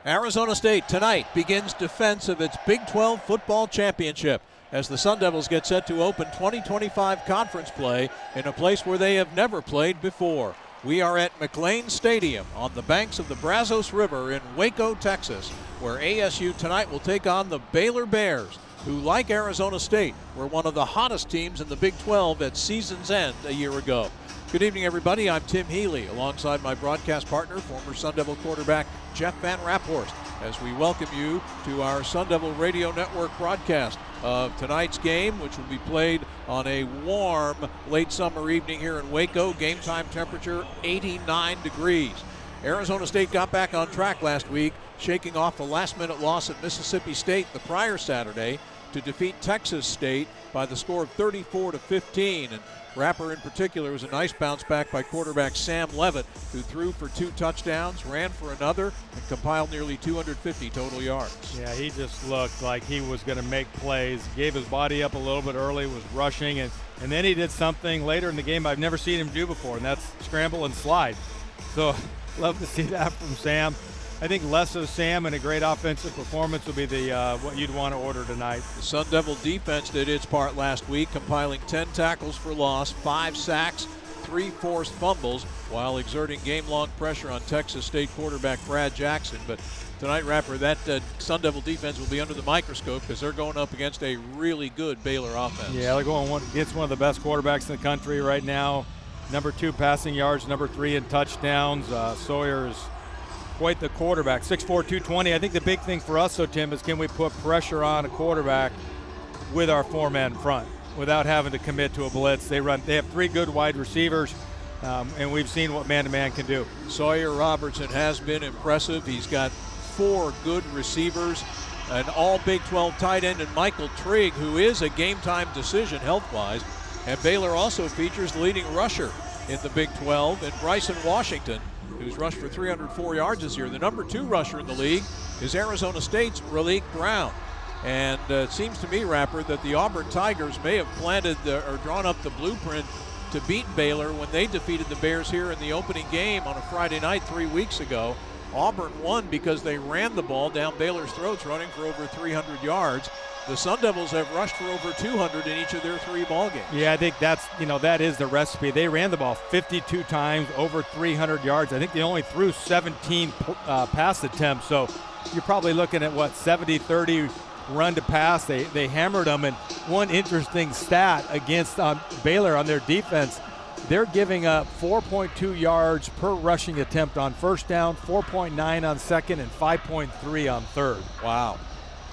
Arizona State tonight begins defense of its Big 12 football championship as the Sun Devils get set to open 2025 conference play in a place where they have never played before. We are at McLane Stadium on the banks of the Brazos River in Waco, Texas, where ASU tonight will take on the Baylor Bears, who, like Arizona State, were one of the hottest teams in the Big 12 at season's end a year ago. Good evening, everybody. I'm Tim Healy, alongside my broadcast partner, former Sun Devil quarterback Jeff Van Raphorst, as we welcome you to our Sun Devil Radio Network broadcast of tonight's game, which will be played on a warm late summer evening here in Waco. Game time temperature 89 degrees. Arizona State got back on track last week, shaking off a last-minute loss at Mississippi State the prior Saturday to defeat Texas State by the score of 34-15. And Rapper in particular was a nice bounce back by quarterback Sam Levitt, who threw for 2 touchdowns, ran for another, and compiled nearly 250 total yards. Yeah, he just looked like he was going to make plays. Gave his body up a little bit early, was rushing, and then he did something later in the game I've never seen him do before, and that's scramble and slide. So love to see that from Sam. I think less of Sam and a great offensive performance will be the what you'd want to order tonight. The Sun Devil defense did its part last week, compiling 10 tackles for loss, 5 sacks, 3 forced fumbles, while exerting game-long pressure on Texas State quarterback Brad Jackson. But tonight, Rapper, that Sun Devil defense will be under the microscope because they're going up against a really good Baylor offense. Yeah, they're going against one of the best quarterbacks in the country right now. Number 2 passing yards, number 3 in touchdowns. Sawyer is quite the quarterback, 6'4", 220. I think the big thing for us, though, Tim, is can we put pressure on a quarterback with our 4-man front without having to commit to a blitz. They have 3 good wide receivers, and we've seen what man-to-man can do. Sawyer Robertson has been impressive. He's got 4 good receivers, an all Big 12 tight end, and Michael Trigg, who is a game-time decision health-wise. And Baylor also features the leading rusher in the Big 12, and Bryson Washington, who's rushed for 304 yards this year. The number 2 rusher in the league is Arizona State's Raleek Brown. And it seems to me, Rapper, that the Auburn Tigers may have planted or drawn up the blueprint to beat Baylor when they defeated the Bears here in the opening game on a Friday night 3 weeks ago. Auburn won because they ran the ball down Baylor's throats, running for over 300 yards. The Sun Devils have rushed for over 200 in each of their 3 ball games. Yeah, I think that is the recipe. They ran the ball 52 times, over 300 yards. I think they only threw 17 pass attempts. So you're probably looking at, 70-30 run to pass. They hammered them. And one interesting stat against Baylor on their defense, they're giving up 4.2 yards per rushing attempt on first down, 4.9 on second, and 5.3 on third. Wow.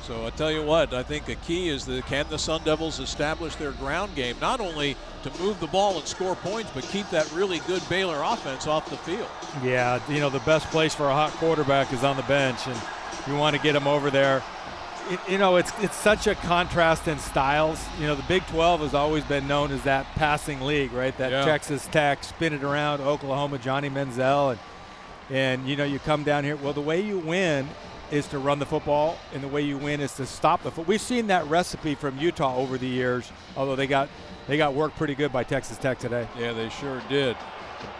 So I tell you what, I think the key is can the Sun Devils establish their ground game, not only to move the ball and score points, but keep that really good Baylor offense off the field. Yeah, the best place for a hot quarterback is on the bench, and you want to get him over there. It's such a contrast in styles. The Big 12 has always been known as that passing league, right? That Texas Tech, spin it around, Oklahoma, Johnny Manziel, and you come down here. Well, the way you win is to run the football, and the way you win is to stop the football. We've seen that recipe from Utah over the years, although they got worked pretty good by Texas Tech today. Yeah, they sure did.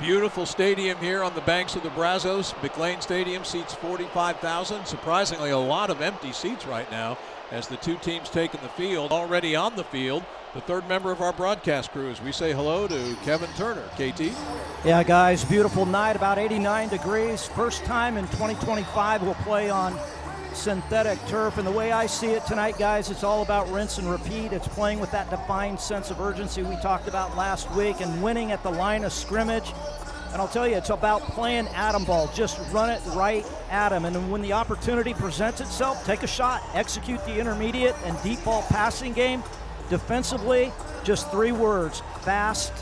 Beautiful stadium here on the banks of the Brazos. McLane Stadium seats 45,000. Surprisingly, a lot of empty seats right now as the 2 teams taking the field. Already on the field, the 3rd member of our broadcast crew, as we say hello to Kevin Turner. KT? Yeah, guys, beautiful night, about 89 degrees. First time in 2025 we'll play on synthetic turf. And the way I see it tonight, guys, it's all about rinse and repeat. It's playing with that defined sense of urgency we talked about last week and winning at the line of scrimmage. And I'll tell you, it's about playing atom ball. Just run it right at them. And then when the opportunity presents itself, take a shot. Execute the intermediate and deep ball passing game. Defensively, just 3 words: fast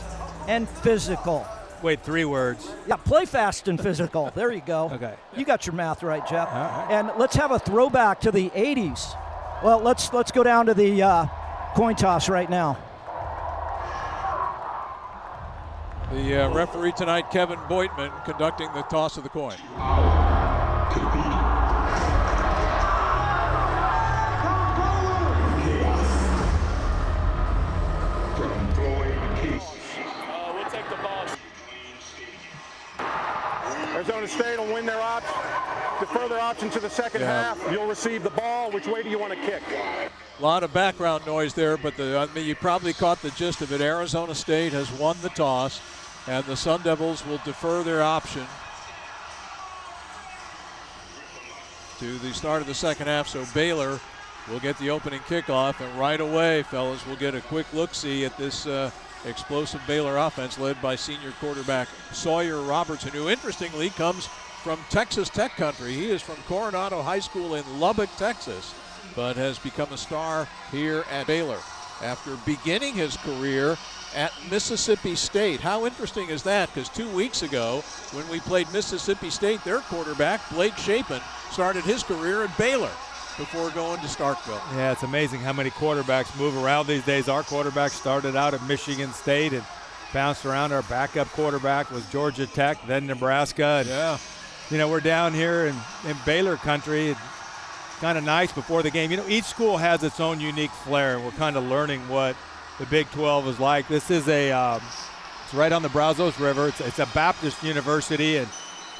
and physical. Wait, 3 words? Yeah, play fast and physical. There you go. Okay. You got your math right, Jeff. All right. And let's have a throwback to the 80s. Well, let's go down to the coin toss right now. The referee tonight, Kevin Boitman, conducting the toss of the coin. Arizona State will win their further options in the second half. You'll receive the ball. Which way do you want to kick? A lot of background noise there, but you probably caught the gist of it. Arizona State has won the toss, and the Sun Devils will defer their option to the start of the second half. So Baylor will get the opening kickoff, and right away, fellas, we'll get a quick look-see at this explosive Baylor offense led by senior quarterback Sawyer Robertson, who interestingly comes from Texas Tech country. He is from Coronado High School in Lubbock, Texas, but has become a star here at Baylor after beginning his career at Mississippi State. How interesting is that? Because 2 weeks ago, when we played Mississippi State, their quarterback, Blake Shapen, started his career at Baylor before going to Starkville. Yeah, it's amazing how many quarterbacks move around these days. Our quarterback started out at Michigan State and bounced around. Our backup quarterback was Georgia Tech, then Nebraska. And, we're down here in Baylor country. Kind of nice before the game. Each school has its own unique flair, and we're kind of learning what the Big 12 is like. This is it's right on the Brazos River. It's a Baptist university, and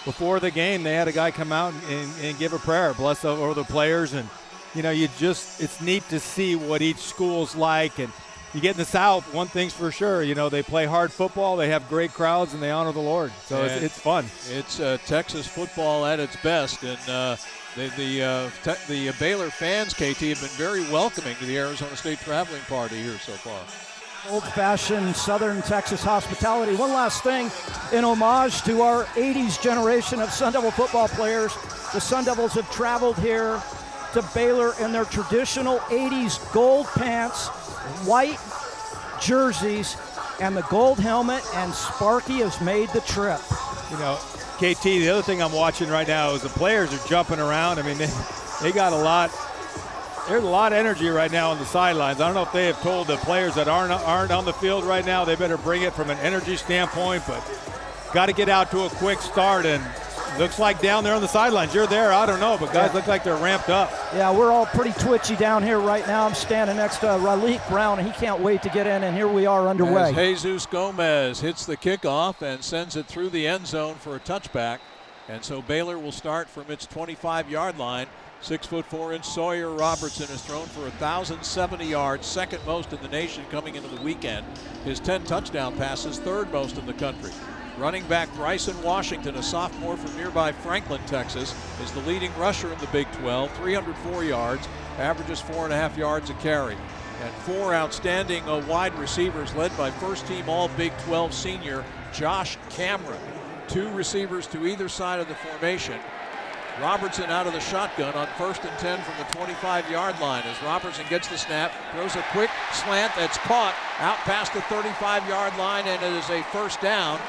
before the game, they had a guy come out and give a prayer, bless over the players, and it's neat to see what each school's like. And you get in the South, one thing's for sure, they play hard football, they have great crowds, and they honor the Lord. So it's fun. It's Texas football at its best, and the Baylor fans, KT, have been very welcoming to the Arizona State traveling party here so far. Old-fashioned Southern Texas hospitality. One last thing, in homage to our 80s generation of Sun Devil football players, the Sun Devils have traveled here to Baylor in their traditional 80s gold pants, white jerseys, and the gold helmet, and Sparky has made the trip. KT, the other thing I'm watching right now is the players are jumping around. I mean, they got there's a lot of energy right now on the sidelines. I don't know if they have told the players that aren't on the field right now, they better bring it from an energy standpoint, but got to get out to a quick start. And looks like down there on the sidelines, you're there, I don't know, but guys look like they're ramped up. Yeah, we're all pretty twitchy down here right now. I'm standing next to Raleigh Brown, and he can't wait to get in, and here we are underway. As Jesus Gomez hits the kickoff and sends it through the end zone for a touchback. And so Baylor will start from its 25-yard line. 6'4" Sawyer Robertson has thrown for 1,070 yards, second most in the nation coming into the weekend. His 10 touchdown passes, third most in the country. Running back Bryson Washington, a sophomore from nearby Franklin, Texas, is the leading rusher in the Big 12, 304 yards, averages 4.5 yards a carry. And four outstanding wide receivers led by first-team All-Big 12 senior Josh Cameron. Two receivers to either side of the formation. Robertson out of the shotgun on 1st and 10 from the 25-yard line as Robertson gets the snap, throws a quick slant that's caught out past the 35-yard line, and it is a first down.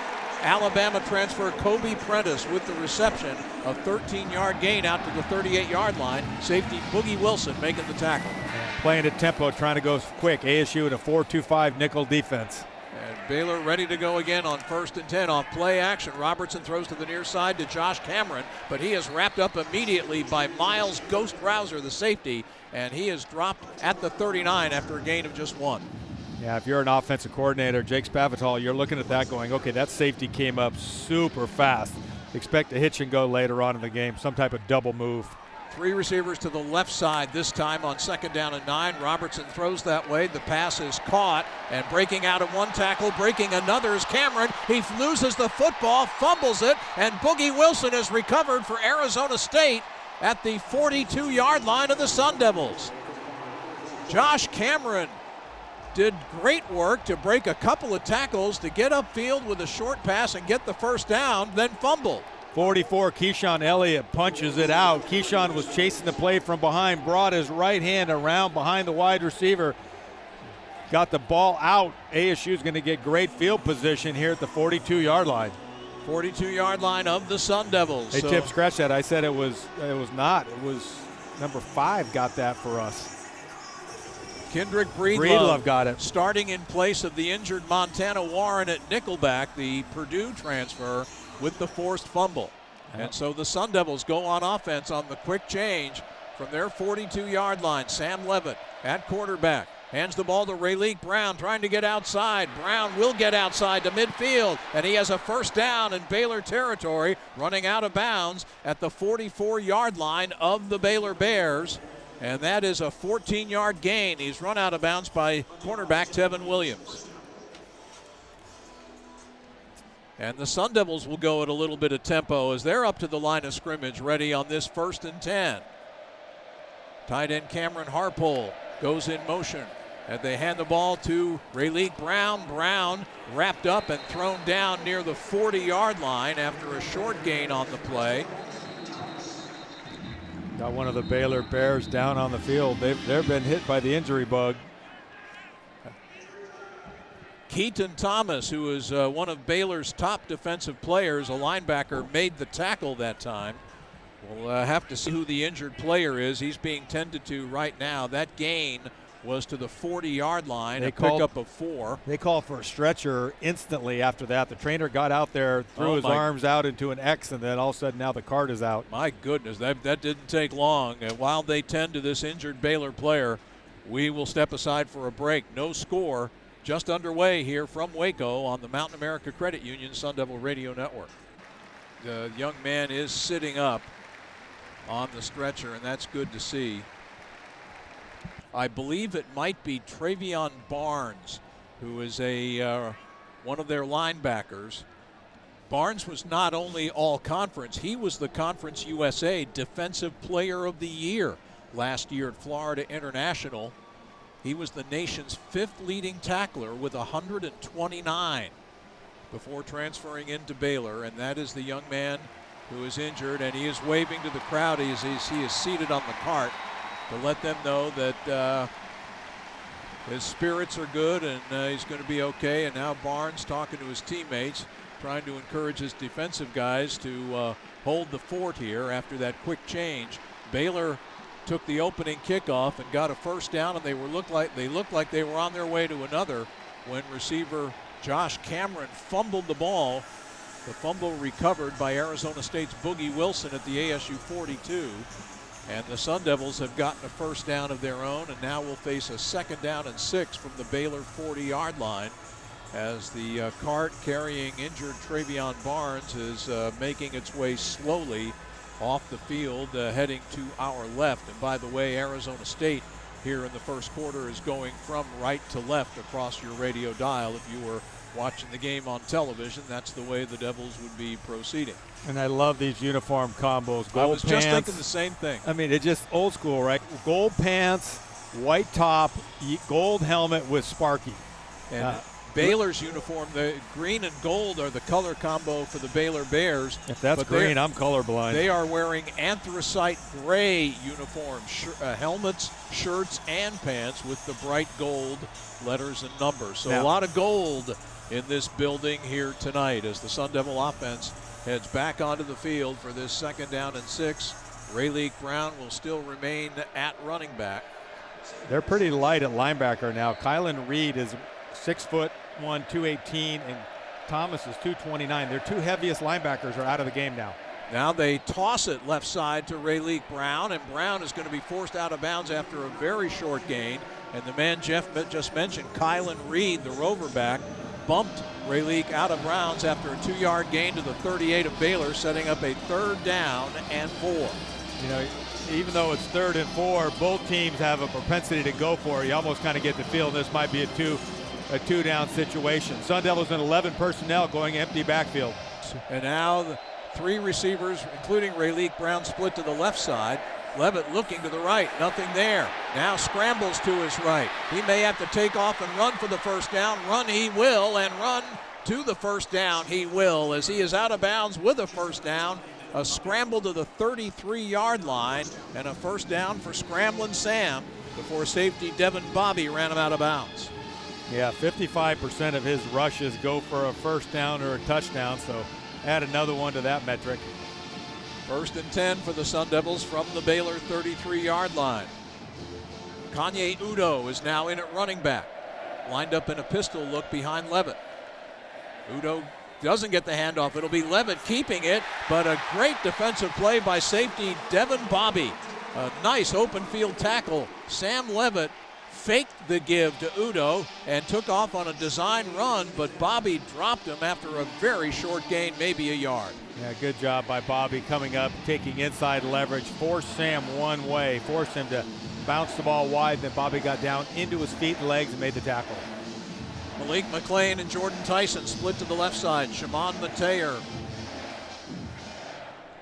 Alabama transfer Kobe Prentice with the reception, a 13-yard gain out to the 38-yard line. Safety Boogie Wilson making the tackle. Playing at tempo, trying to go quick. ASU in a 4-2-5 nickel defense. And Baylor ready to go again on 1st and 10 off play action. Robertson throws to the near side to Josh Cameron, but he is wrapped up immediately by Miles Ghost Rouser, the safety, and he is dropped at the 39 after a gain of just one. Yeah, if you're an offensive coordinator, Jake Spavital, you're looking at that going, okay, that safety came up super fast. Expect a hitch and go later on in the game, some type of double move. Three receivers to the left side this time on 2nd down and 9. Robertson throws that way. The pass is caught, and breaking out of one tackle, breaking another is Cameron. He loses the football, fumbles it, and Boogie Wilson is recovered for Arizona State at the 42-yard line of the Sun Devils. Josh Cameron did great work to break a couple of tackles to get upfield with a short pass and get the first down, then fumble. 44, Keyshawn Elliott punches it out. Keyshawn was chasing the play from behind, brought his right hand around behind the wide receiver, got the ball out. ASU is going to get great field position here at the 42-yard line. 42-yard line of the Sun Devils. Hey, Tip, scratch that. I said it was not. It was number 5 got that for us. Kendrick Breedlove got it. Starting in place of the injured Montana Warren at nickelback, the Purdue transfer, with the forced fumble. Yep. And so the Sun Devils go on offense on the quick change from their 42-yard line. Sam Levitt at quarterback. Hands the ball to Rayleigh Brown, trying to get outside. Brown will get outside to midfield, and he has a first down in Baylor territory, running out of bounds at the 44-yard line of the Baylor Bears. And that is a 14-yard gain. He's run out of bounds by cornerback Tevin Williams. And the Sun Devils will go at a little bit of tempo as they're up to the line of scrimmage, ready on this 1st and 10. Tight end Cameron Harpole goes in motion. And they hand the ball to Rayleigh Brown. Brown wrapped up and thrown down near the 40-yard line after a short gain on the play. Got one of the Baylor Bears down on the field. They've been hit by the injury bug. Keaton Thomas, who is one of Baylor's top defensive players, a linebacker, made the tackle that time. We'll have to see who the injured player is. He's being tended to right now. That gain was to the 40-yard line, a pickup of 4. They called for a stretcher instantly after that. The trainer got out there, threw his arms out into an X, and then all of a sudden now the card is out. My goodness, that didn't take long. And while they tend to this injured Baylor player, we will step aside for a break. No score, just underway here from Waco on the Mountain America Credit Union Sun Devil Radio Network. The young man is sitting up on the stretcher, and that's good to see. I believe it might be Travion Barnes, who is one of their linebackers. Barnes was not only all-conference, he was the Conference USA Defensive Player of the Year last year at Florida International. He was the nation's 5th leading tackler with 129 before transferring into Baylor, and that is the young man who is injured, and he is waving to the crowd as he is seated on the cart to let them know that his spirits are good and he's going to be okay. And now Barnes talking to his teammates, trying to encourage his defensive guys to hold the fort here after that quick change. Baylor took the opening kickoff and got a first down, and they looked like they were on their way to another when receiver Josh Cameron fumbled the ball. The fumble recovered by Arizona State's Boogie Wilson at the ASU 42. And the Sun Devils have gotten a first down of their own, and now will face a 2nd down and 6 from the Baylor 40-yard line as the cart carrying injured Travion Barnes is making its way slowly off the field, heading to our left. And by the way, Arizona State here in the first quarter is going from right to left across your radio dial. If you were watching the game on television, that's the way the Devils would be proceeding. And I love these uniform combos. Gold I was pants. just thinking the same thing. I mean, it's just old school, right? Gold pants, white top, gold helmet with Sparky. And Baylor's uniform, the green and gold are the color combo for the Baylor Bears. If that's green, I'm colorblind. They are wearing anthracite gray uniforms, helmets, shirts, and pants with the bright gold letters and numbers. So a lot of gold in this building here tonight as the Sun Devil offense heads back onto the field for this 2nd down and 6. Rayleigh Brown will still remain at running back. They're pretty light at linebacker now. Kylan Reed is 6'1", 218, and Thomas is 229. Their 2 heaviest linebackers are out of the game now. Now they toss it left side to Rayleigh Brown, and Brown is going to be forced out of bounds after a very short gain. And the man Jeff just mentioned, Kylan Reed, the rover back, bumped Rayleigh out of bounds after a 2-yard gain to the 38 of Baylor, setting up a 3rd down and 4. You know, even though it's 3rd and 4, both teams have a propensity to go for it. You almost kind of get the feel this might be a two-down situation. Sun Devils in 11 personnel going empty backfield. And now the 3 receivers, including Rayleigh Brown, split to the left side. Levitt looking to the right, nothing there. Now scrambles to his right. He may have to take off and run for the first down. Run he will, and run to the first down he will, as he is out of bounds with a first down. A scramble to the 33-yard line, and a first down for Scramblin' Sam before safety Devin Bobby ran him out of bounds. Yeah, 55% of his rushes go for a first down or a touchdown, so add another one to that metric. 1st and 10 for the Sun Devils from the Baylor 33-yard line. Kanye Udo is now in at running back, lined up in a pistol look behind Levitt. Udo doesn't get the handoff. It'll be Levitt keeping it, but a great defensive play by safety Devin Bobby. A nice open field tackle. Sam Levitt faked the give to Udo and took off on a design run, but Bobby dropped him after a very short gain, maybe a yard. Yeah, good job by Bobby coming up, taking inside leverage, forced Sam one way, forced him to bounce the ball wide, then Bobby got down into his feet and legs and made the tackle. Malik McLean and Jordan Tyson split to the left side. Shimon Mateer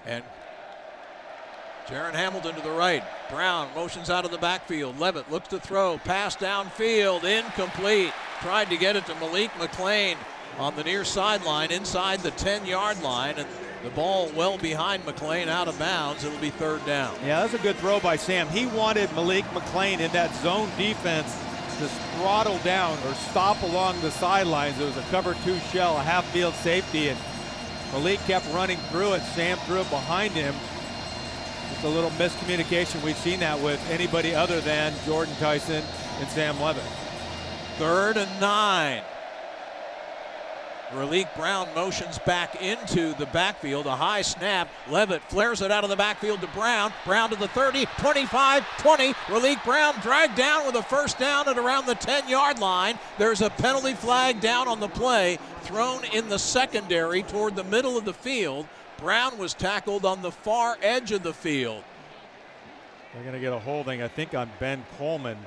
and Jaron Hamilton to the right. Brown motions out of the backfield. Levitt looks to throw. Pass downfield. Incomplete. Tried to get it to Malik McLean on the near sideline inside the 10-yard line. And the ball well behind McLean, out of bounds. It'll be third down. Yeah, that's a good throw by Sam. He wanted Malik McLean in that zone defense to throttle down or stop along the sidelines. It was a cover 2 shell, a half-field safety, and Malik kept running through it. Sam threw it behind him. Just a little miscommunication. We've seen that with anybody other than Jordan Tyson and Sam Levitt. 3rd and 9. Raleek Brown motions back into the backfield. A high snap. Levitt flares it out of the backfield to Brown. Brown to the 30, 25, 20. Raleek Brown dragged down with a first down at around the 10-yard line. There's a penalty flag down on the play, thrown in the secondary toward the middle of the field. Brown was tackled on the far edge of the field. They're going to get a holding, I think, on Ben Coleman.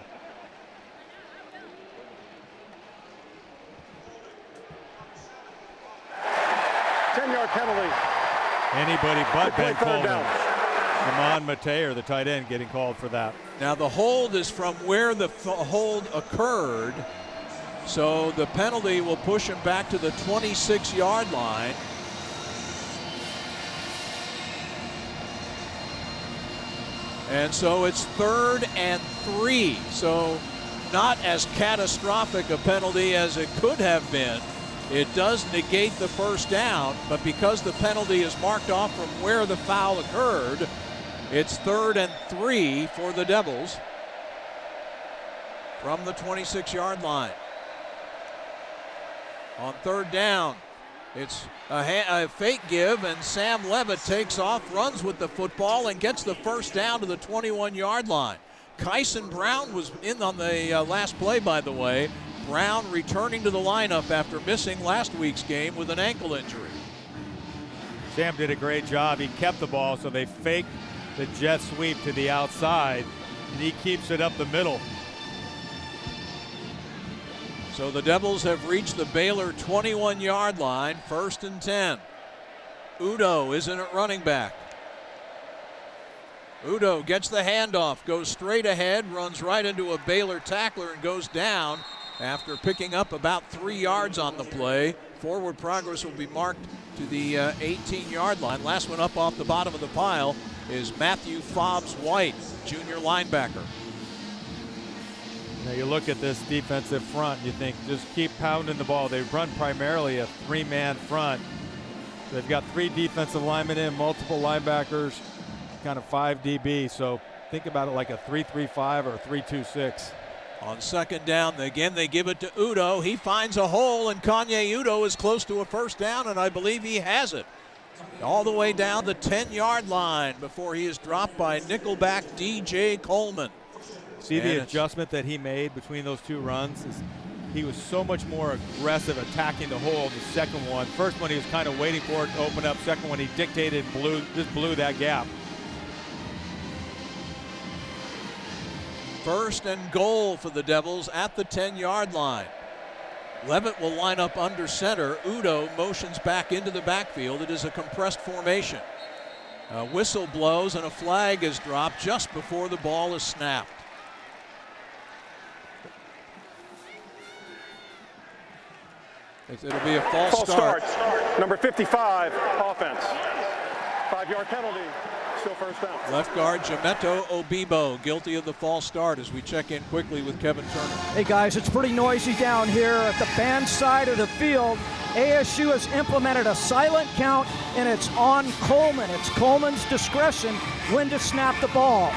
Ten-yard penalty. Anybody but Ben Coleman. Down. Shimon Mateer, the tight end, getting called for that. Now the hold is from where the hold occurred, so the penalty will push him back to the 26-yard line. And so it's 3rd and 3. So not as catastrophic a penalty as it could have been. It does negate the first down, but because the penalty is marked off from where the foul occurred, it's 3rd and 3 for the Devils from the 26-yard line. On 3rd down, it's a fake give, and Sam Levitt takes off, runs with the football, and gets the first down to the 21-yard line. Kyson Brown was in on the last play, by the way. Brown returning to the lineup after missing last week's game with an ankle injury. Sam did a great job. He kept the ball, so they faked the jet sweep to the outside, and he keeps it up the middle. So the Devils have reached the Baylor 21-yard line, 1st and 10. Udo is in at running back. Udo gets the handoff, goes straight ahead, runs right into a Baylor tackler and goes down after picking up about 3 yards on the play. Forward progress will be marked to the 18-yard line. Last one up off the bottom of the pile is Matthew Fobbs-White, junior linebacker. Now you look at this defensive front, you think just keep pounding the ball. They run primarily a 3-man front. They've got 3 defensive linemen in, multiple linebackers, kind of 5 DB. So think about it like a 3-3-5 or a 3-2-6. On 2nd down, again they give it to Udo. He finds a hole, and Kanye Udo is close to a first down, and I believe he has it. All the way down the 10-yard line before he is dropped by nickelback DJ Coleman. See the adjustment that he made between those 2 runs? He was so much more aggressive attacking the hole in the second one. First one he was kind of waiting for it to open up. Second one he dictated and just blew that gap. 1st and goal for the Devils at the 10-yard line. Levitt will line up under center. Udo motions back into the backfield. It is a compressed formation. A whistle blows and a flag is dropped just before the ball is snapped. It'll be a false start. Number 55, offense. 5-yard penalty. Still first down. Left guard Jameto Obibo guilty of the false start as we check in quickly with Kevin Turner. Hey guys, it's pretty noisy down here at the band side of the field. ASU has implemented a silent count, and it's on Coleman. It's Coleman's discretion when to snap the ball.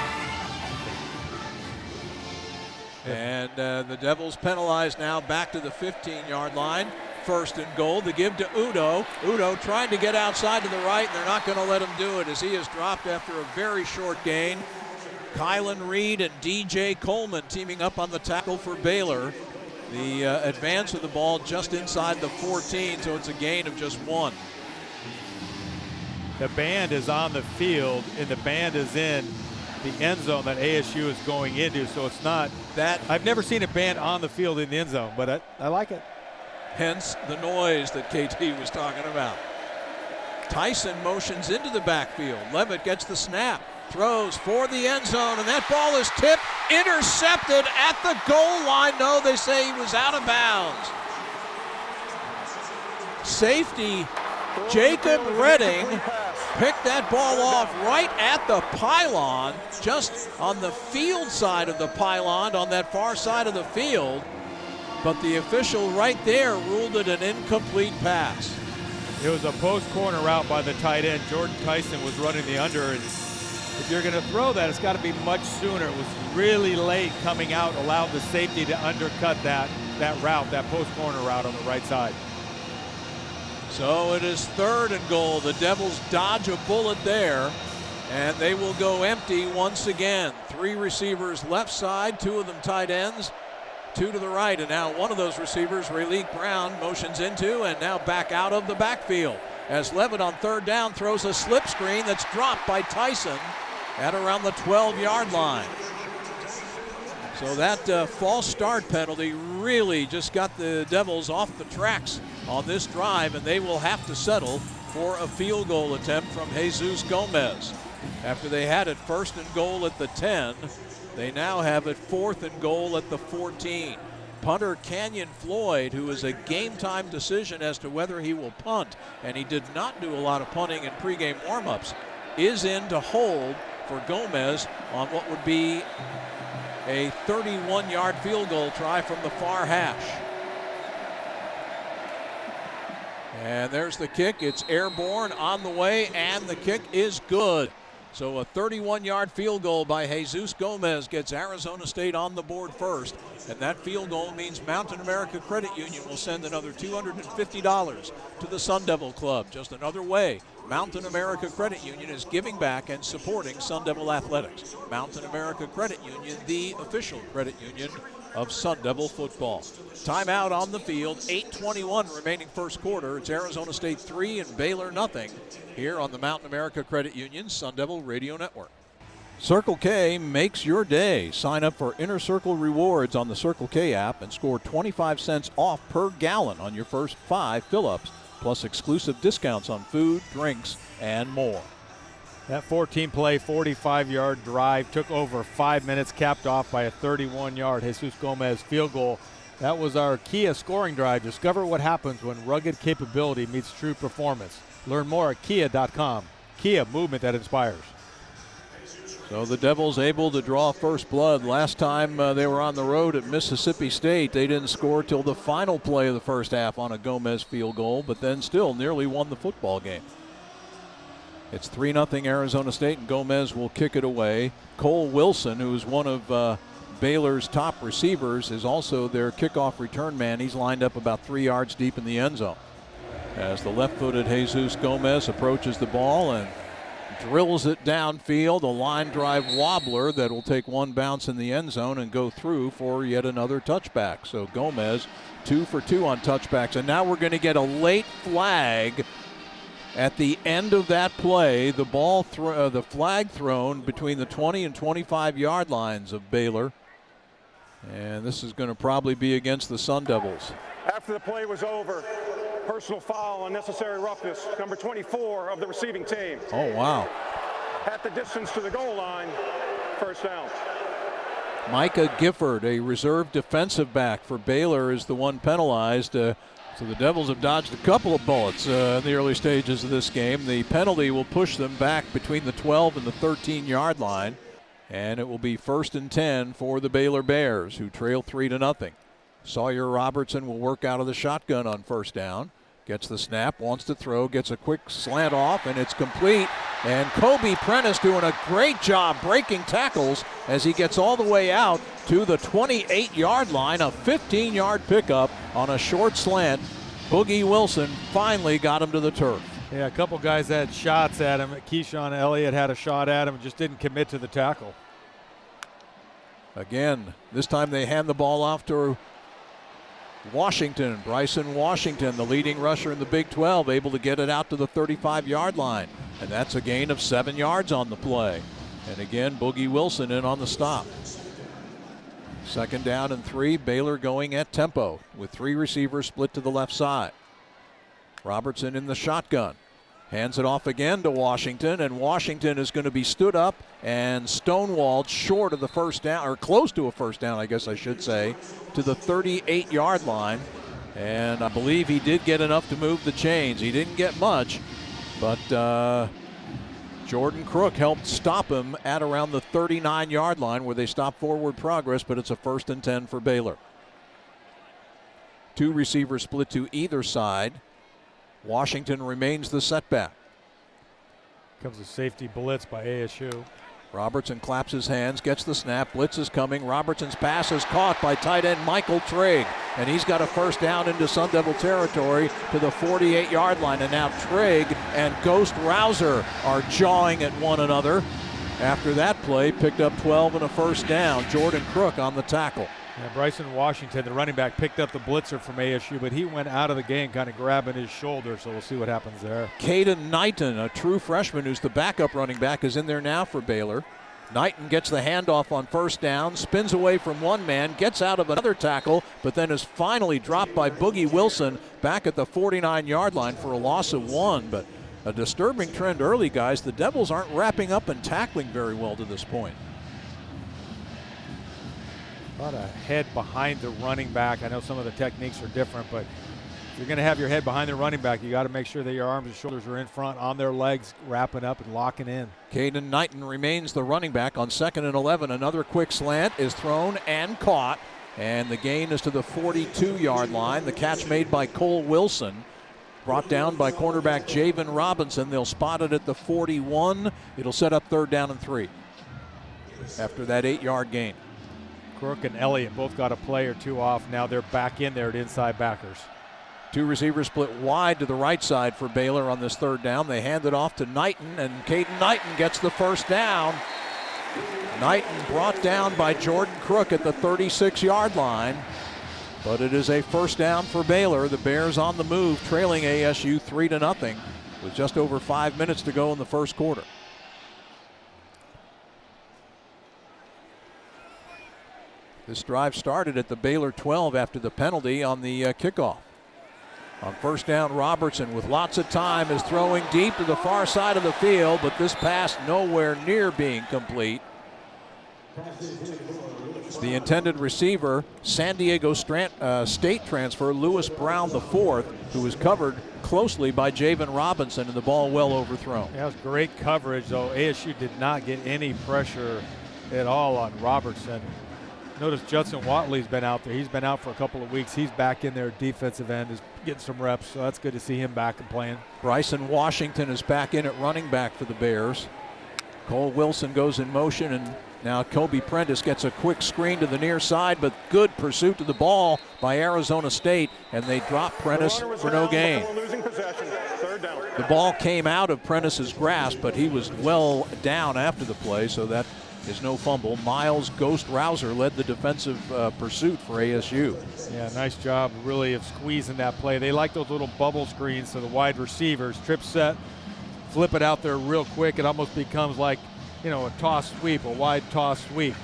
And the Devils penalized now back to the 15-yard line. 1st and goal. The give to Udo. Udo trying to get outside to the right, and they're not going to let him do it as he is dropped after a very short gain. Kylan Reed and DJ Coleman teaming up on the tackle for Baylor. The advance of the ball just inside the 14, so it's a gain of just 1. The band is on the field, and the band is in the end zone that ASU is going into, so it's not that. I've never seen a band on the field in the end zone, but I like it. Hence the noise that KT was talking about. Tyson motions into the backfield. Levitt gets the snap, throws for the end zone, and that ball is tipped, intercepted at the goal line. No, they say he was out of bounds. Safety Jacob Redding picked that ball off right at the pylon, just on the field side of the pylon, on that far side of the field. But the official right there ruled it an incomplete pass. It was a post corner route by the tight end. Jordan Tyson was running the under, and if you're going to throw that, it's got to be much sooner. It was really late coming out, allowed the safety to undercut that route, that post corner route on the right side. So it is 3rd and goal. The Devils dodge a bullet there, and they will go empty once again. 3 receivers left side, 2 of them tight ends, 2 to the right, and now one of those receivers, Rayleigh Brown, motions into and now back out of the backfield as Levitt on 3rd down throws a slip screen that's dropped by Tyson at around the 12-yard line. So that false start penalty really just got the Devils off the tracks on this drive, and they will have to settle for a field goal attempt from Jesus Gomez. After they had it 1st and goal at the 10, they now have it 4th and goal at the 14. Punter Canyon Floyd, who is a game-time decision as to whether he will punt, and he did not do a lot of punting in pregame warm-ups, is in to hold for Gomez on what would be a 31-yard field goal try from the far hash. And there's the kick. It's airborne on the way, and the kick is good. So a 31-yard field goal by Jesus Gomez gets Arizona State on the board first. And that field goal means Mountain America Credit Union will send another $250 to the Sun Devil Club. Just another way Mountain America Credit Union is giving back and supporting Sun Devil athletics. Mountain America Credit Union, the official credit union of Sun Devil football. Timeout on the field, 8:21 remaining first quarter. It's Arizona State 3 and Baylor nothing here on the Mountain America Credit Union Sun Devil Radio Network. Circle K makes your day. Sign up for Inner Circle Rewards on the Circle K app and score 25 cents off per gallon on your first 5 fill-ups, plus exclusive discounts on food, drinks, and more. That 14-play, 45-yard drive took over 5 minutes, capped off by a 31-yard Jesus Gomez field goal. That was our Kia scoring drive. Discover what happens when rugged capability meets true performance. Learn more at kia.com. Kia, movement that inspires. So the Devils able to draw first blood. Last time they were on the road at Mississippi State, they didn't score till the final play of the first half on a Gomez field goal, but then still nearly won the football game. It's 3-0 Arizona State, and Gomez will kick it away. Cole Wilson, who is one of Baylor's top receivers, is also their kickoff return man. He's lined up about 3 yards deep in the end zone. As the left-footed Jesus Gomez approaches the ball and drills it downfield, a line drive wobbler that will take one bounce in the end zone and go through for yet another touchback. So Gomez 2 for 2 on touchbacks, and now we're going to get a late flag at the end of that play. The ball, the flag thrown between the 20 and 25-yard lines of Baylor, and this is going to probably be against the Sun Devils. After the play was over, personal foul, unnecessary roughness, number 24 of the receiving team. Oh, wow. At the distance to the goal line, first down. Micah Gifford, a reserve defensive back for Baylor, is the one penalized. So the Devils have dodged a couple of bullets in the early stages of this game. The penalty will push them back between the 12 and the 13-yard line, and it will be 1st and 10 for the Baylor Bears, who trail 3-0. Sawyer Robertson will work out of the shotgun on first down. Gets the snap, wants to throw, gets a quick slant off, and it's complete. And Kobe Prentice doing a great job breaking tackles as he gets all the way out to the 28-yard line, a 15-yard pickup on a short slant. Boogie Wilson finally got him to the turf. Yeah, a couple guys had shots at him. Keyshawn Elliott had a shot at him and just didn't commit to the tackle. Again, this time they hand the ball off to Washington. Bryson Washington, the leading rusher in the Big 12, able to get it out to the 35-yard line. And that's a gain of 7 yards on the play. And again, Boogie Wilson in on the stop. 2nd down and 3, Baylor going at tempo with 3 receivers split to the left side. Robertson in the shotgun. Hands it off again to Washington, and Washington is going to be stood up and stonewalled short of the first down, or close to a first down, I guess I should say, to the 38-yard line. And I believe he did get enough to move the chains. He didn't get much, but Jordan Crook helped stop him at around the 39-yard line where they stopped forward progress, but it's a 1st and 10 for Baylor. 2 receivers split to either side. Washington remains the setback. Comes a safety blitz by ASU. Robertson claps his hands, gets the snap, blitz is coming. Robertson's pass is caught by tight end Michael Trigg, and he's got a 1st down into Sun Devil territory to the 48-yard line. And now Trigg and Ghost Rouser are jawing at one another. After that play, picked up 12 and a 1st down. Jordan Crook on the tackle. Yeah, Bryson Washington, the running back, picked up the blitzer from ASU, but he went out of the game kind of grabbing his shoulder, so we'll see what happens there. Caden Knighton, a true freshman who's the backup running back, is in there now for Baylor. Knighton gets the handoff on 1st down, spins away from one man, gets out of another tackle, but then is finally dropped by Boogie Wilson back at the 49-yard line for a loss of 1. But a disturbing trend early, guys. The Devils aren't wrapping up and tackling very well to this point. A lot of head behind the running back. I know some of the techniques are different, but if you're going to have your head behind the running back, you got to make sure that your arms and shoulders are in front, on their legs, wrapping up and locking in. Caden Knighton remains the running back on 2nd and 11. Another quick slant is thrown and caught, and the gain is to the 42-yard line. The catch made by Cole Wilson, brought down by cornerback Javen Robinson. They'll spot it at the 41. It'll set up 3rd down and 3 after that 8-yard gain. Crook and Elliott both got a play or 2 off. Now they're back in there at inside backers. 2 receivers split wide to the right side for Baylor on this 3rd down. They hand it off to Knighton, and Caden Knighton gets the 1st down. Knighton brought down by Jordan Crook at the 36-yard line. But it is a 1st down for Baylor. The Bears on the move, trailing ASU 3-0 with just over 5 minutes to go in the 1st quarter. This drive started at the Baylor 12 after the penalty on the kickoff. On 1st down, Robertson with lots of time is throwing deep to the far side of the field, but this pass nowhere near being complete. The intended receiver, San Diego State transfer Lewis Brown IV, who was covered closely by Javen Robinson, and the ball well overthrown. That was great coverage, though. ASU did not get any pressure at all on Robertson. Notice Judson Watley's been out there. He's been out for a couple of weeks. He's back in there defensive end, is getting some reps, so that's good to see him back and playing. Bryson Washington is back in at running back for the Bears. Cole Wilson goes in motion, and now Kobe Prentice gets a quick screen to the near side, but good pursuit to the ball by Arizona State, and they drop Prentice for no gain. The ball came out of Prentice's grasp, but he was well down after the play, so that is no fumble. Miles Ghost Rouser led the defensive pursuit for ASU. Yeah, nice job really of squeezing that play. They like those little bubble screens to the wide receivers. Trip set, flip it out there real quick. It almost becomes like, you know, a toss sweep, a wide toss sweep.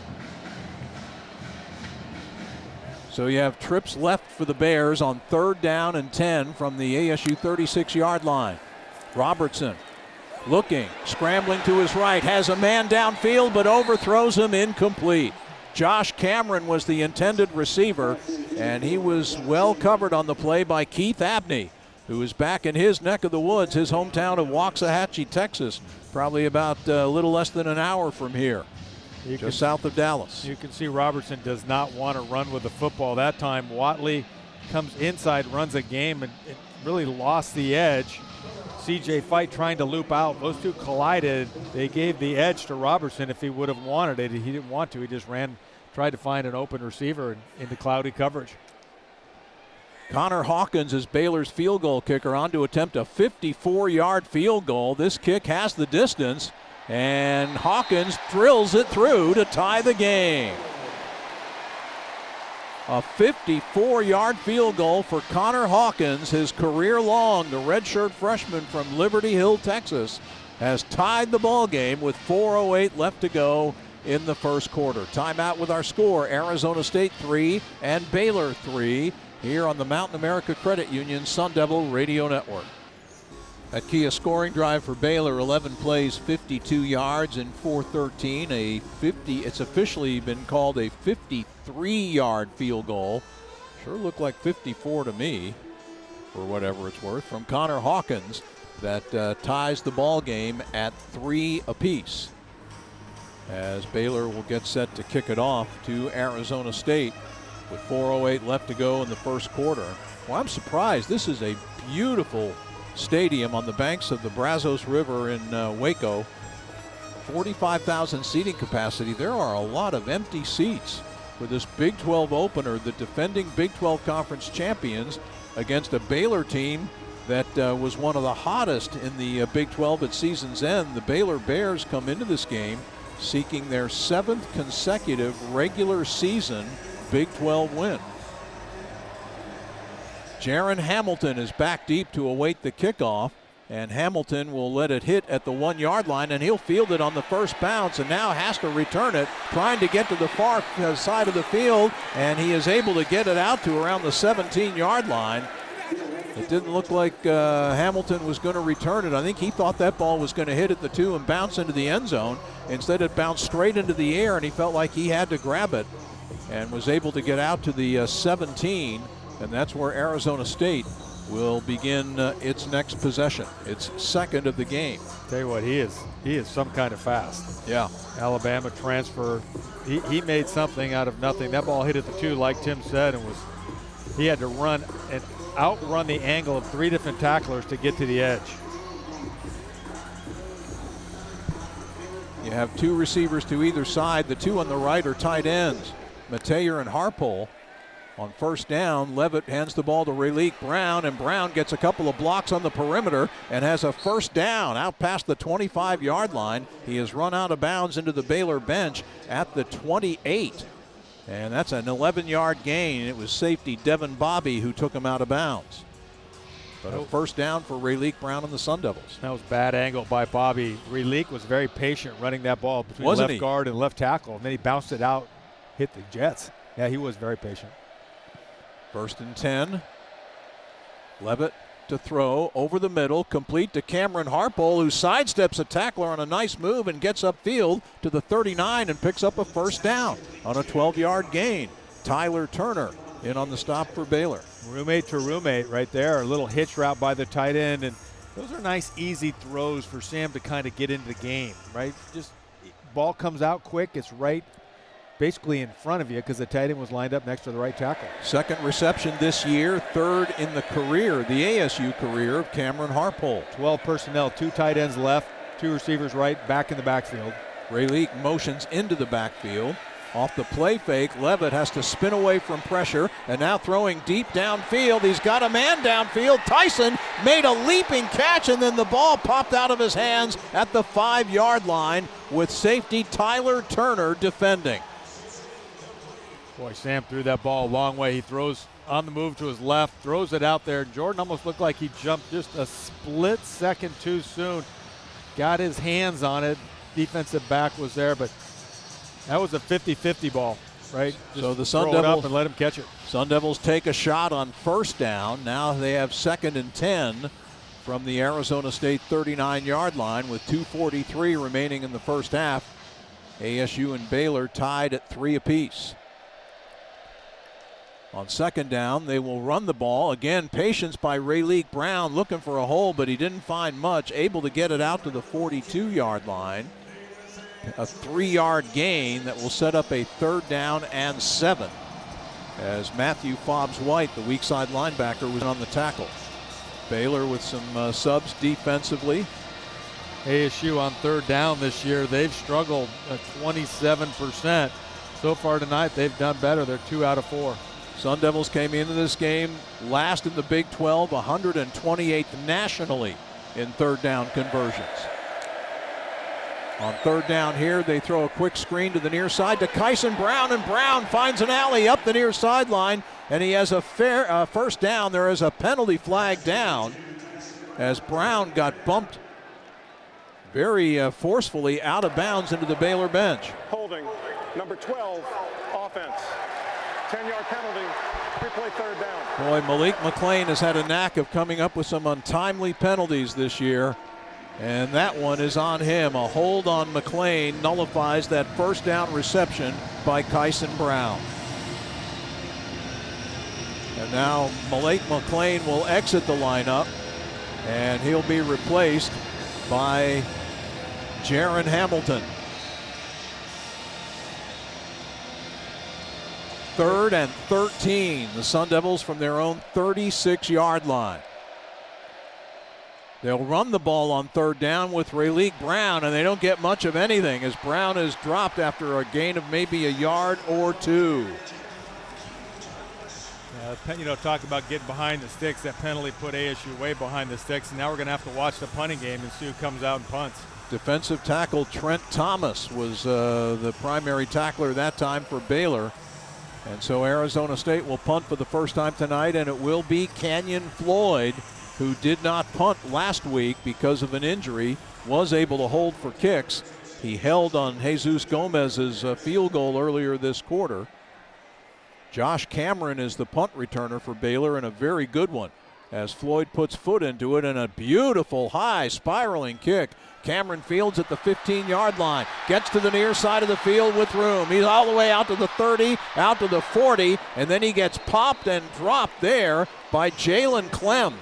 So you have trips left for the Bears on 3rd down and 10 from the ASU 36-yard line. Robertson looking, scrambling to his right, has a man downfield but overthrows him, incomplete. Josh Cameron was the intended receiver, and he was well covered on the play by Keith Abney, who is back in his neck of the woods, his hometown of Waxahachie, Texas, probably about a little less than an hour from here, just south of Dallas. You can see Robertson does not want to run with the football. That time Watley comes inside, runs a game, and it really lost the edge. CJ Fight trying to loop out. Those two collided. They gave the edge to Robertson if he would have wanted it. He didn't want to. He just ran, tried to find an open receiver into cloudy coverage. Connor Hawkins is Baylor's field goal kicker, on to attempt a 54-yard field goal. This kick has the distance, and Hawkins drills it through to tie the game. A 54-yard field goal for Connor Hawkins, his career long. The redshirt freshman from Liberty Hill, Texas, has tied the ball game with 4:08 left to go in the first quarter. Timeout with our score: Arizona State 3 and Baylor 3 here on the Mountain America Credit Union Sun Devil Radio Network. At Kia scoring drive for Baylor, 11 plays, 52 yards in 4:13. It's officially been called a 53-yard field goal. Sure looked like 54 to me, for whatever it's worth, from Connor Hawkins, that ties the ball game at 3 apiece, as Baylor will get set to kick it off to Arizona State with 4:08 left to go in the first quarter. Well, I'm surprised. This is a beautiful stadium on the banks of the Brazos River in Waco. 45,000 seating capacity. There are a lot of empty seats for this Big 12 opener, the defending Big 12 Conference champions, against a Baylor team that was one of the hottest in the Big 12 at season's end. The Baylor Bears come into this game seeking their 7th consecutive regular season Big 12 win. Jaron Hamilton is back deep to await the kickoff, and Hamilton will let it hit at the 1-yard line, and he'll field it on the first bounce and now has to return it, trying to get to the far side of the field, and he is able to get it out to around the 17-yard line. It didn't look like Hamilton was going to return it. I think he thought that ball was going to hit at the 2 and bounce into the end zone. Instead, it bounced straight into the air, and he felt like he had to grab it and was able to get out to the 17. And that's where Arizona State will begin its next possession, its second of the game. Tell you what, he is some kind of fast. Yeah. Alabama transfer. He made something out of nothing. That ball hit at the 2, like Tim said, and he had to run and outrun the angle of 3 different tacklers to get to the edge. You have 2 receivers to either side. The 2 on the right are tight ends, Mateer and Harpole. On first down, Levitt hands the ball to Rayleigh Brown, and Brown gets a couple of blocks on the perimeter and has a first down out past the 25-yard line. He has run out of bounds into the Baylor bench at the 28. And that's an 11-yard gain. It was safety Devin Bobby who took him out of bounds. But a first down for Rayleigh Brown and the Sun Devils. That was bad angle by Bobby. Rayleigh was very patient running that ball between left guard and left tackle, and then he bounced it out, hit the Jets. Yeah, he was very patient. First and 10. Levitt to throw over the middle, complete to Cameron Harpole, who sidesteps a tackler on a nice move and gets upfield to the 39 and picks up a first down on a 12-yard gain. Tyler Turner in on the stop for Baylor. Roommate to roommate right there. A little hitch route by the tight end, and those are nice, easy throws for Sam to kind of get into the game, right? Just ball comes out quick. It's right basically in front of you because the tight end was lined up next to the right tackle. Second reception this year, 3rd in the career, the ASU career of Cameron Harpole. 12 personnel, 2 tight ends left, 2 receivers right, back in the backfield. Rayleigh motions into the backfield. Off the play fake, Levitt has to spin away from pressure, and now throwing deep downfield. He's got a man downfield. Tyson made a leaping catch, and then the ball popped out of his hands at the 5-yard line with safety Tyler Turner defending. Boy, Sam threw that ball a long way. He throws on the move to his left, throws it out there. Jordan almost looked like he jumped just a split second too soon. Got his hands on it. Defensive back was there, but that was a 50-50 ball, right? Just so the Sun throw it Devils up and let him catch it. Sun Devils take a shot on first down. Now they have 2nd and 10 from the Arizona State 39-yard line with 2:43 remaining in the first half. ASU and Baylor tied at 3 apiece. On second down, they will run the ball. Again, patience by Rayleigh Brown, looking for a hole, but he didn't find much. Able to get it out to the 42-yard line. A 3-yard gain that will set up a 3rd down and 7. As Matthew Fobbs-White, the weak side linebacker, was on the tackle. Baylor with some subs defensively. ASU on 3rd down this year, they've struggled at 27%. So far tonight, they've done better. They're 2 out of 4. Sun Devils came into this game last in the Big 12, 128th nationally in 3rd down conversions. On third down here, they throw a quick screen to the near side to Kyson Brown, and Brown finds an alley up the near sideline, and he has a first down. There is a penalty flag down as Brown got bumped very forcefully out of bounds into the Baylor bench. Holding, number 12, offense. 10-yard penalty, replay third down. Boy, Malik McLean has had a knack of coming up with some untimely penalties this year, and that one is on him. A hold on McLean nullifies that first down reception by Kyson Brown. And now Malik McLean will exit the lineup, and he'll be replaced by Jaron Hamilton. 3rd and 13. The Sun Devils from their own 36-yard line. They'll run the ball on third down with Rayleigh Brown, and they don't get much of anything as Brown is dropped after a gain of maybe a yard or two. Talk about getting behind the sticks. That penalty put ASU way behind the sticks, and now we're going to have to watch the punting game and see who comes out and punts. Defensive tackle Trent Thomas was the primary tackler that time for Baylor. And so Arizona State will punt for the first time tonight, and it will be Canyon Floyd, who did not punt last week because of an injury, was able to hold for kicks. He held on Jesus Gomez's field goal earlier this quarter. Josh Cameron is the punt returner for Baylor, and a very good one as Floyd puts foot into it, and a beautiful high spiraling kick. Cameron fields at the 15-yard line, gets to the near side of the field with room. He's all the way out to the 30, out to the 40, and then he gets popped and dropped there by Jalen Clem,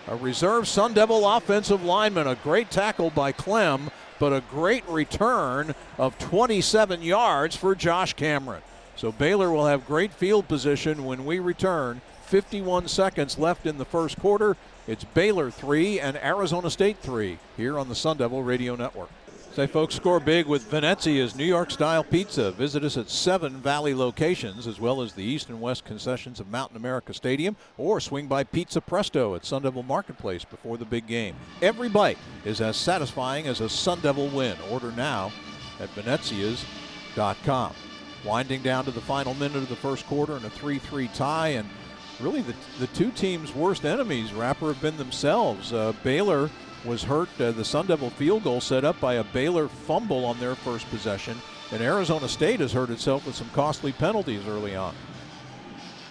a reserve Sun Devil offensive lineman. A great tackle by Clem, but a great return of 27 yards for Josh Cameron. So Baylor will have great field position when we return. 51 seconds left in the first quarter. It's Baylor 3 and Arizona State 3 here on the Sun Devil Radio Network. Say, folks, score big with Venezia's New York-style pizza. Visit us at 7 Valley locations, as well as the east and west concessions of Mountain America Stadium, or swing by Pizza Presto at Sun Devil Marketplace before the big game. Every bite is as satisfying as a Sun Devil win. Order now at venezias.com. Winding down to the final minute of the first quarter and a 3-3 tie, and really the two teams' worst enemies, Rapper, have been themselves. Baylor was hurt. The Sun Devil field goal set up by a Baylor fumble on their first possession, and Arizona State has hurt itself with some costly penalties early on.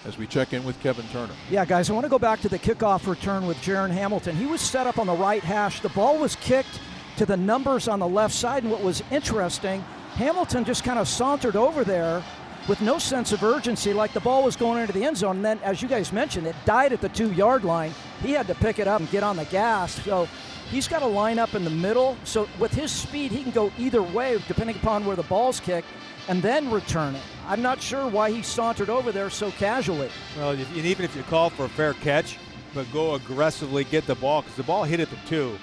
As we check in with Kevin Turner. Yeah, guys, I want to go back to the kickoff return with Jaron Hamilton. He was set up on the right hash. The ball was kicked to the numbers on the left side, and what was interesting, Hamilton just kind of sauntered over there with no sense of urgency, like the ball was going into the end zone. And then, as you guys mentioned, it died at the 2-yard line. He had to pick it up and get on the gas. So he's got to line up in the middle. So with his speed, he can go either way, depending upon where the ball's kicked, and then return it. I'm not sure why he sauntered over there so casually. Well, and even if you call for a fair catch, but go aggressively get the ball, because the ball hit at the 2.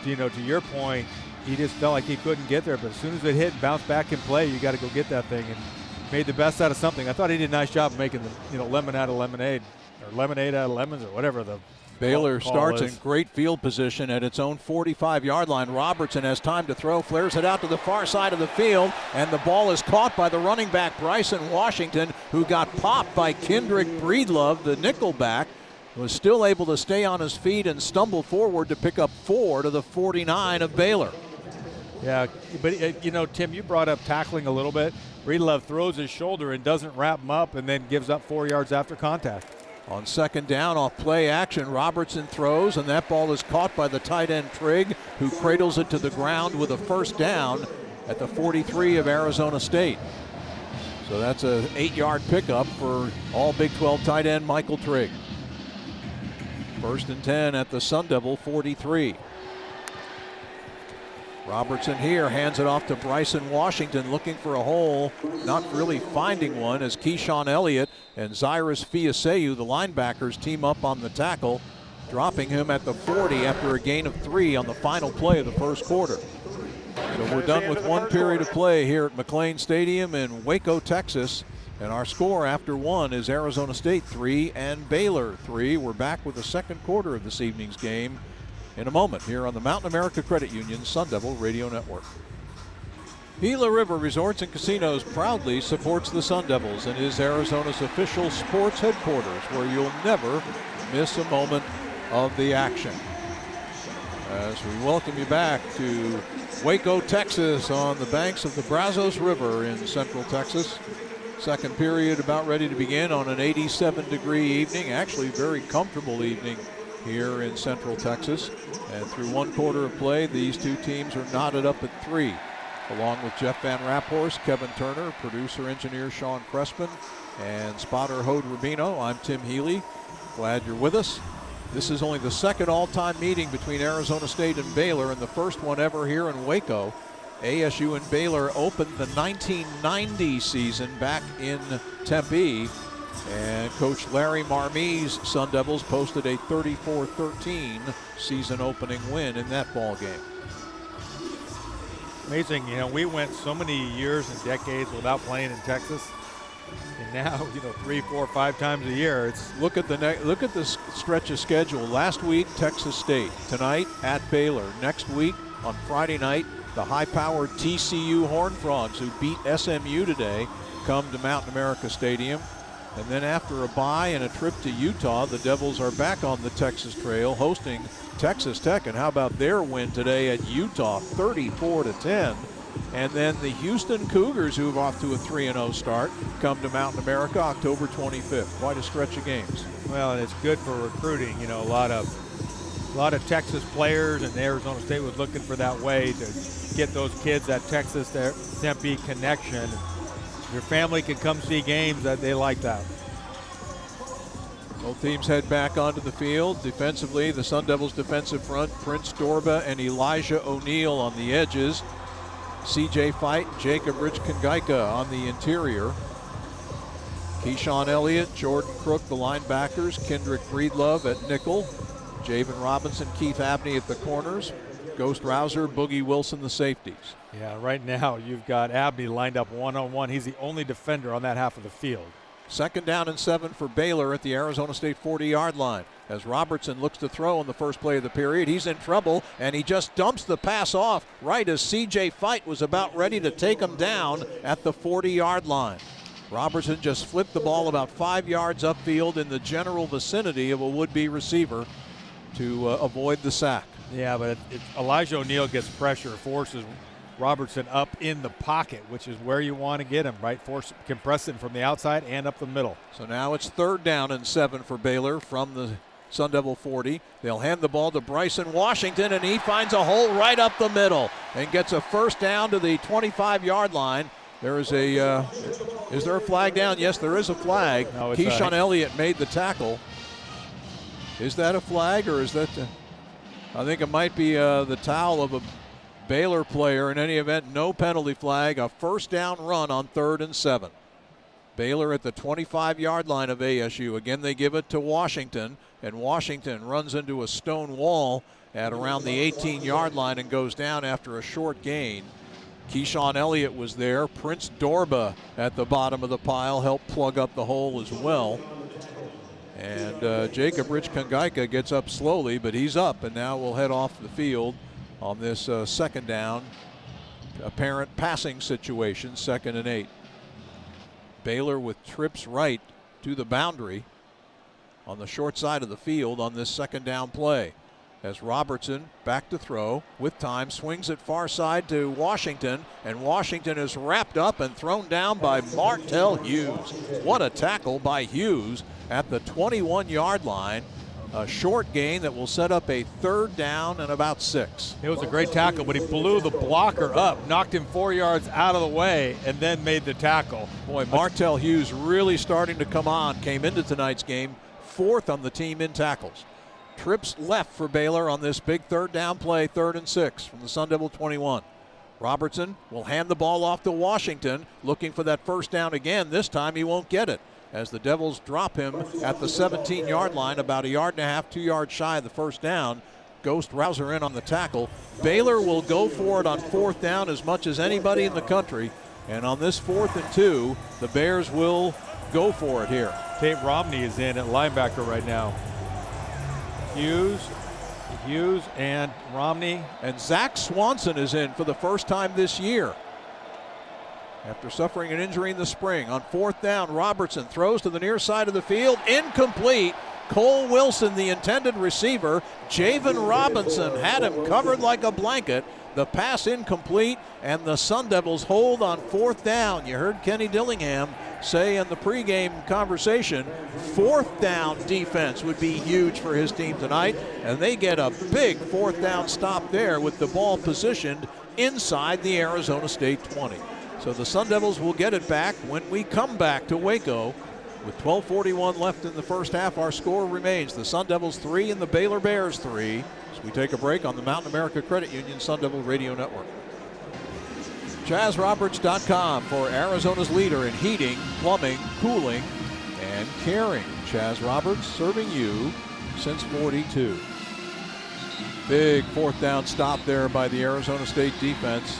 To your point, he just felt like he couldn't get there. But as soon as it hit and bounced back in play, you got to go get that thing. And made the best out of something. I thought he did a nice job of making the lemon out of lemonade, or lemonade out of lemons, or whatever the Baylor starts is. in great field position at its own 45-yard line. Robertson has time to throw, flares it out to the far side of the field, and the ball is caught by the running back Bryson Washington, who got popped by Kendrick Breedlove, the nickelback, was still able to stay on his feet and stumble forward to pick up 4 to the 49 of Baylor. Yeah, but Tim, you brought up tackling a little bit. Breedlove throws his shoulder and doesn't wrap him up, and then gives up 4 yards after contact. On second down, off play action, Robertson throws, and that ball is caught by the tight end Trigg, who cradles it to the ground with a first down at the 43 of Arizona State. So that's an 8-yard pickup for all Big 12 tight end Michael Trigg. 1st and 10 at the Sun Devil 43. Robertson here hands it off to Bryson Washington, looking for a hole, not really finding one, as Keyshawn Elliott and Zyrus Fiaseu, the linebackers, team up on the tackle, dropping him at the 40 after a gain of 3 on the final play of the first quarter. So we're done with one period of play here at McLane Stadium in Waco, Texas, and our score after 1 is Arizona State 3 and Baylor 3. We're back with the second quarter of this evening's game in a moment here on the Mountain America Credit Union Sun Devil Radio Network. Gila River Resorts and Casinos proudly supports the Sun Devils and is Arizona's official sports headquarters, where you'll never miss a moment of the action. As we welcome you back to Waco, Texas, on the banks of the Brazos River in central Texas. Second period about ready to begin on an 87-degree evening, actually very comfortable evening here in central Texas. And through one quarter of play, these two teams are knotted up at 3. Along with Jeff Van Raphorst, Kevin Turner, producer-engineer Sean Crespin, and spotter Hode Rubino, I'm Tim Healy. Glad you're with us. This is only the second all-time meeting between Arizona State and Baylor, and the first one ever here in Waco. ASU and Baylor opened the 1990 season back in Tempe, and Coach Larry Marmie's Sun Devils posted a 34-13 season opening win in that ball game. Amazing, we went so many years and decades without playing in Texas, and now 3, 4, 5 times a year. Look at this stretch of schedule. Last week, Texas State. Tonight at Baylor. Next week on Friday night, the high-powered TCU Horned Frogs, who beat SMU today, come to Mountain America Stadium. And then after a bye and a trip to Utah, the Devils are back on the Texas Trail hosting Texas Tech. And how about their win today at Utah, 34-10. And then the Houston Cougars, who are off to a 3-0 start, come to Mountain America October 25th. Quite a stretch of games. Well, and it's good for recruiting. A lot of Texas players, and Arizona State was looking for that way to get those kids that Texas-Tempe connection. Your family can come see games, that they like that. Both teams head back onto the field. Defensively, the Sun Devils defensive front, Prince Dorba and Elijah O'Neal on the edges. CJ Fight, Jacob Rich Kangaika on the interior. Keyshawn Elliott, Jordan Crook, the linebackers. Kendrick Breedlove at nickel. Javen Robinson, Keith Abney at the corners. Ghost Rouser, Boogie Wilson, the safeties. Yeah, right now you've got Abney lined up one-on-one. He's the only defender on that half of the field. Second down and 7 for Baylor at the Arizona State 40-yard line. As Robertson looks to throw on the first play of the period, he's in trouble, and he just dumps the pass off right as C.J. Fight was about ready to take him down at the 40-yard line. Robertson just flipped the ball about 5 yards upfield in the general vicinity of a would-be receiver to avoid the sack. Yeah, but Elijah O'Neal gets pressure, forces Robertson up in the pocket, which is where you want to get him, right? Compress him from the outside and up the middle. So now it's third down and 7 for Baylor from the Sun Devil 40. They'll hand the ball to Bryson Washington, and he finds a hole right up the middle and gets a first down to the 25-yard line. There is is there a flag down? Yes, there is a flag. No, Keyshawn Elliott made the tackle. Is that a flag, or is that I think it might be the towel of a Baylor player. In any event, no penalty flag. A first down run on 3rd and 7. Baylor at the 25-yard line of ASU. Again, they give it to Washington, and Washington runs into a stone wall at around the 18-yard line and goes down after a short gain. Keyshawn Elliott was there. Prince Dorba at the bottom of the pile helped plug up the hole as well. And Jacob Rich Kangaika gets up slowly, but he's up, and now we'll head off the field on this second down, apparent passing situation, 2nd and 8. Baylor with trips right to the boundary on the short side of the field on this second down play. As Robertson back to throw with time, swings it far side to Washington, and Washington is wrapped up and thrown down by Martell Hughes. What a tackle by Hughes at the 21-yard line. A short gain that will set up a 3rd down and about 6. It was a great tackle, but he blew the blocker up, knocked him 4 yards out of the way, and then made the tackle. Boy, Martell Hughes really starting to come on. Came into tonight's game 4th on the team in tackles. Trips left for Baylor on this big 3rd down play, 3rd and 6 from the Sun Devil 21. Robertson will hand the ball off to Washington, looking for that first down again. This time he won't get it, as the Devils drop him at the 17-yard line, about 1.5 yards, 2 yards shy of the first down. Ghost Rouser in on the tackle. Baylor will go for it on 4th down as much as anybody in the country. And on this 4th and 2, the Bears will go for it here. Tate Romney is in at linebacker right now. Hughes Hughes and Romney. And Zach Swanson is in for the first time this year. After suffering an injury in the spring, on 4th down, Robertson throws to the near side of the field, incomplete. Cole Wilson, the intended receiver. Javen Robinson had him covered like a blanket. The pass incomplete, and the Sun Devils hold on 4th down. You heard Kenny Dillingham say in the pregame conversation, 4th down defense would be huge for his team tonight, and they get a big 4th down stop there with the ball positioned inside the Arizona State 20. So the Sun Devils will get it back when we come back to Waco. With 12:41 left in the first half, our score remains the Sun Devils 3 and the Baylor Bears 3. As we take a break on the Mountain America Credit Union Sun Devil Radio Network. ChazRoberts.com for Arizona's leader in heating, plumbing, cooling, and caring. Chaz Roberts serving you since 42. Big 4th down stop there by the Arizona State defense.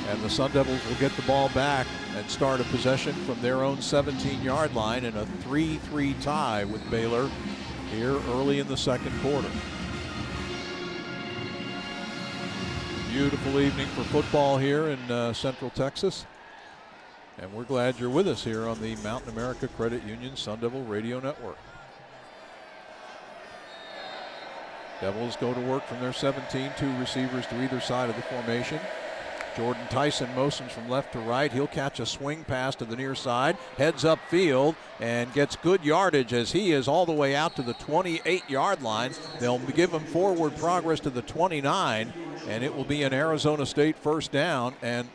And the Sun Devils will get the ball back and start a possession from their own 17-yard line in a 3-3 tie with Baylor here early in the second quarter. Beautiful evening for football here in Central Texas. And we're glad you're with us here on the Mountain America Credit Union Sun Devil Radio Network. Devils go to work from their 17, 2 receivers to either side of the formation. Jordan Tyson motions from left to right. He'll catch a swing pass to the near side, heads up field, and gets good yardage as he is all the way out to the 28-yard line. They'll give him forward progress to the 29, and it will be an Arizona State first down. And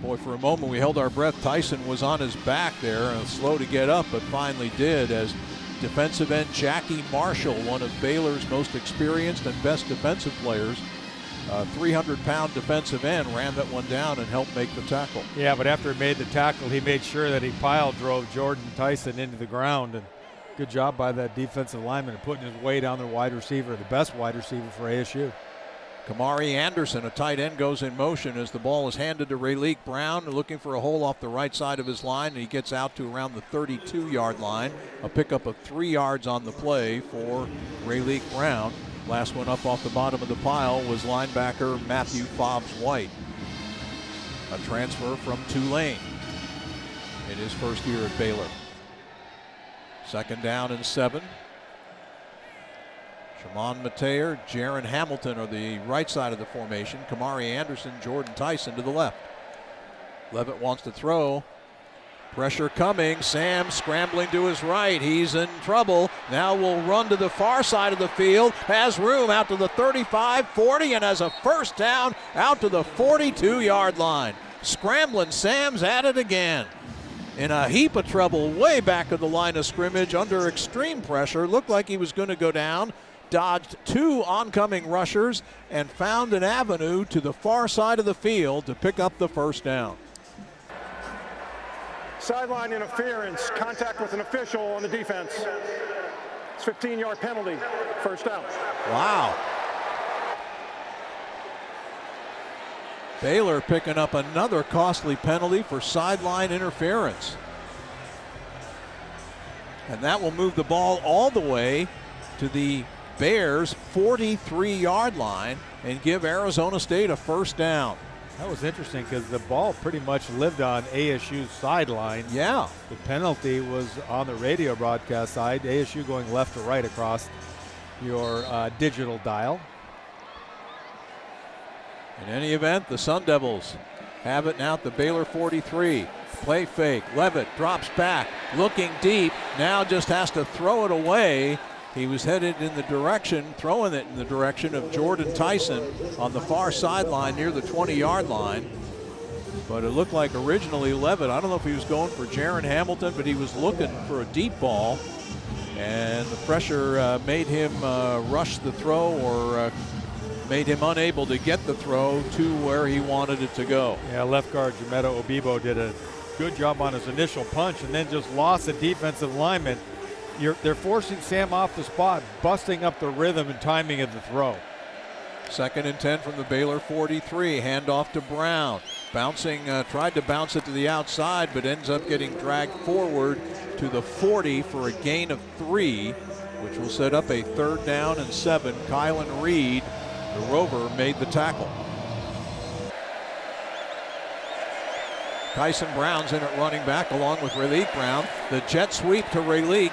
boy, for a moment we held our breath. Tyson was on his back there, slow to get up, but finally did, as defensive end Jackie Marshall, one of Baylor's most experienced and best defensive players, 300-pound defensive end, ran that one down and helped make the tackle. Yeah, but after he made the tackle, he made sure that he pile drove Jordan Tyson into the ground. And good job by that defensive lineman putting his weight on their wide receiver, the best wide receiver for ASU. Kamari Anderson, a tight end, goes in motion as the ball is handed to Rayleigh Brown, looking for a hole off the right side of his line, and he gets out to around the 32-yard line. A pickup of 3 yards on the play for Rayleigh Brown. Last one up off the bottom of the pile was linebacker Matthew Fobbs-White, a transfer from Tulane in his first year at Baylor. 2nd down and 7. Shimon Mateer, Jaron Hamilton are the right side of the formation. Kamari Anderson, Jordan Tyson to the left. Levitt wants to throw. Pressure coming. Sam scrambling to his right. He's in trouble. Now will run to the far side of the field. Has room out to the 35, 40, and has a first down out to the 42-yard line. Scrambling. Sam's at it again. In a heap of trouble way back of the line of scrimmage under extreme pressure. Looked like he was going to go down. Dodged 2 oncoming rushers and found an avenue to the far side of the field to pick up the first down. Sideline interference, contact with an official on the defense. It's 15-yard penalty, first down. Wow. Baylor picking up another costly penalty for sideline interference. And that will move the ball all the way to the Bears' 43-yard line and give Arizona State a first down. That was interesting because the ball pretty much lived on ASU's sideline. Yeah. The penalty was on the radio broadcast side, ASU going left to right across your digital dial. In any event, the Sun Devils have it now at the Baylor 43. Play fake. Levitt drops back, looking deep. Now just has to throw it away. He was headed in the direction, throwing it in the direction of Jordan Tyson on the far sideline near the 20-yard line. But it looked like originally Levitt, I don't know if he was going for Jaron Hamilton, but he was looking for a deep ball. And the pressure made him rush the throw, or made him unable to get the throw to where he wanted it to go. Yeah, left guard Jumeto Obibo did a good job on his initial punch and then just lost a defensive lineman. They're forcing Sam off the spot, busting up the rhythm and timing of the throw. 2nd and 10 from the Baylor 43. Handoff to Brown. Bouncing, tried to bounce it to the outside, but ends up getting dragged forward to the 40 for a gain of 3. which will set up a 3rd down and 7. Kylan Reed, the Rover, made the tackle. Tyson Brown's in at running back along with Rayleigh Brown. The jet sweep to Rayleigh,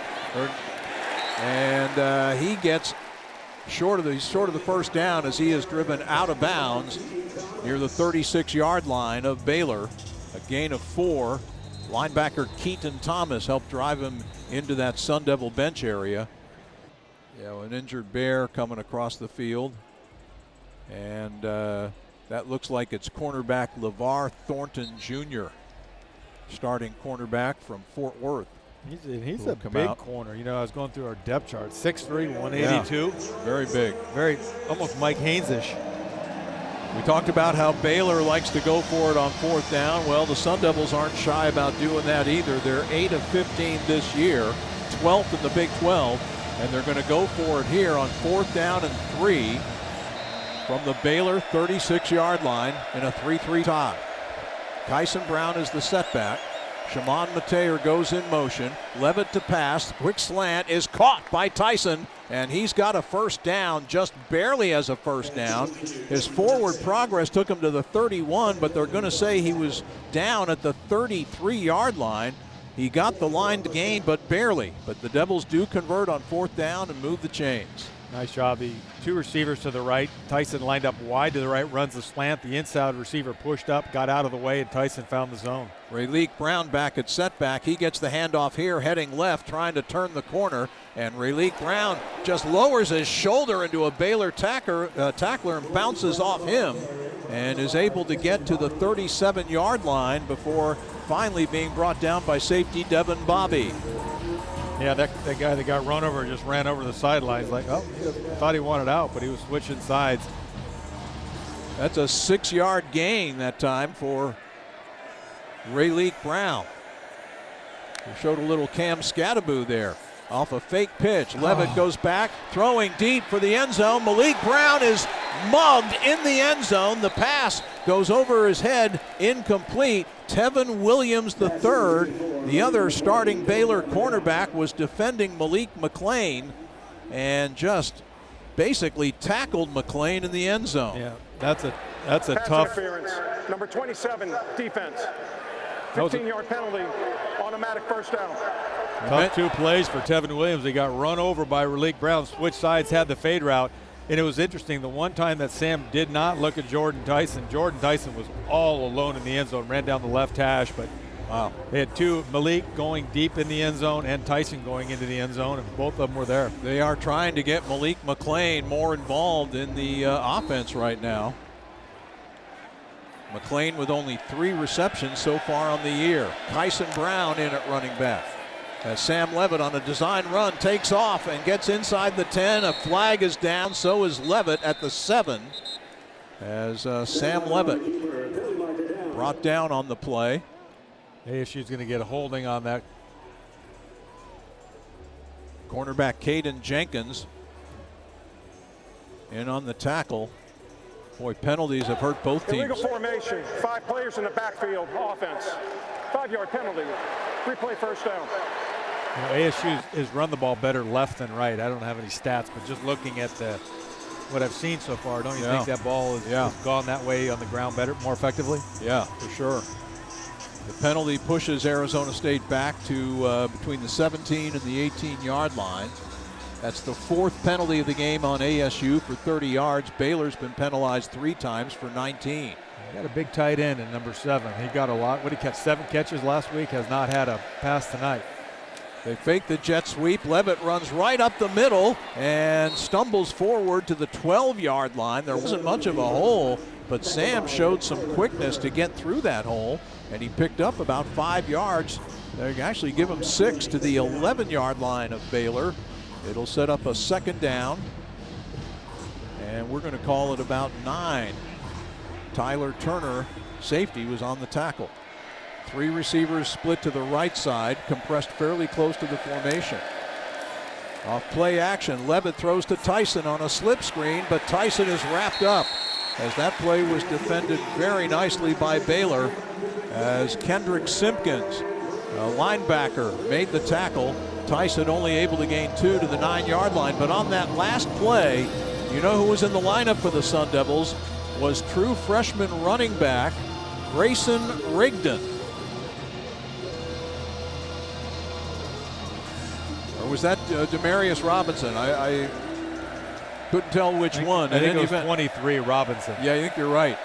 and he gets short of the 1st down as he is driven out of bounds near the 36-yard line of Baylor. A gain of 4. Linebacker Keaton Thomas helped drive him into that Sun Devil bench area. An injured Bear coming across the field, and that looks like it's cornerback LeVar Thornton Jr., starting cornerback from Fort Worth. He's a big corner. I was going through our depth chart. 6'3", 182. Yeah, very big. Very, almost Mike Haynes-ish. We talked about how Baylor likes to go for it on 4th down. Well, the Sun Devils aren't shy about doing that either. They're 8 of 15 this year, 12th in the Big 12, and they're going to go for it here on 4th down and 3 from the Baylor 36-yard line in a 3-3 tie. Kyson Brown is the setback. Shimon Mateer goes in motion. Levitt to pass. Quick slant is caught by Tyson, and he's got a 1st down, just barely as a 1st down. His forward progress took him to the 31, but they're going to say he was down at the 33-yard line. He got the line to gain, but barely. But the Devils do convert on 4th down and move the chains. Nice job. The 2 receivers to the right. Tyson lined up wide to the right, runs the slant. The inside receiver pushed up, got out of the way, and Tyson found the zone. Rayleigh Brown back at setback. He gets the handoff here, heading left, trying to turn the corner. And Rayleigh Brown just lowers his shoulder into a Baylor tackler and bounces off him and is able to get to the 37-yard line before finally being brought down by safety Devin Bobby. Yeah, that guy that got run over just ran over the sidelines like, oh, thought he wanted out, but he was switching sides. That's a 6-yard gain that time for Rayleigh Brown. He showed a little Cam Scattaboo there off a fake pitch. Levitt goes back, throwing deep for the end zone. Malik Brown is mugged in the end zone. The pass goes over his head, incomplete. Tevin Williams III, the other starting Baylor cornerback, was defending Malik McLane and just basically tackled McLane in the end zone. Yeah, that's a Pass tough interference. Number 27, defense. 15-yard penalty, automatic 1st down. Tough 2 plays for Tevin Williams. He got run over by Rayleigh Brown, switched sides, had the fade route. And it was interesting, the one time that Sam did not look at Jordan Tyson was all alone in the end zone, ran down the left hash, but wow. They had 2, Malik going deep in the end zone and Tyson going into the end zone, and both of them were there. They are trying to get Malik McLane more involved in the offense right now. McLane with only 3 receptions so far on the year. Kyson Brown in at running back. As Sam Levitt on a design run takes off and gets inside the 10. A flag is down, so is Levitt at the 7. As Sam Levitt brought down on the play. ASU's going to get a holding on that. Cornerback Caden Jenkins in on the tackle. Boy, penalties have hurt both teams. Illegal formation, 5 players in the backfield, offense. 5-yard penalty, replay 1st down. ASU has run the ball better left than right. I don't have any stats, but just looking at what I've seen so far, don't you think that ball has gone that way on the ground better, more effectively? Yeah, for sure. The penalty pushes Arizona State back to between the 17 and the 18-yard line. That's the 4th penalty of the game on ASU for 30 yards. Baylor's been penalized 3 times for 19. Got a big tight end in number 7. He got a lot. What did he catch? 7 catches last week. Has not had a pass tonight. They fake the jet sweep. Levitt runs right up the middle and stumbles forward to the 12-yard line. There wasn't much of a hole, but Sam showed some quickness to get through that hole, and he picked up about 5 yards. They actually give him 6 to the 11-yard line of Baylor. It'll set up a 2nd down, and we're going to call it about 9. Tyler Turner, safety, was on the tackle. 3 receivers split to the right side, compressed fairly close to the formation. Off play action, Levitt throws to Tyson on a slip screen, but Tyson is wrapped up as that play was defended very nicely by Baylor as Kendrick Simpkins, a linebacker, made the tackle. Tyson only able to gain 2 to the 9-yard line. But on that last play, you know who was in the lineup for the Sun Devils was true freshman running back Grayson Rigdon. Or was that Demarius Robinson? I couldn't tell which one. I think it was 23, Robinson. Yeah, I think you're right.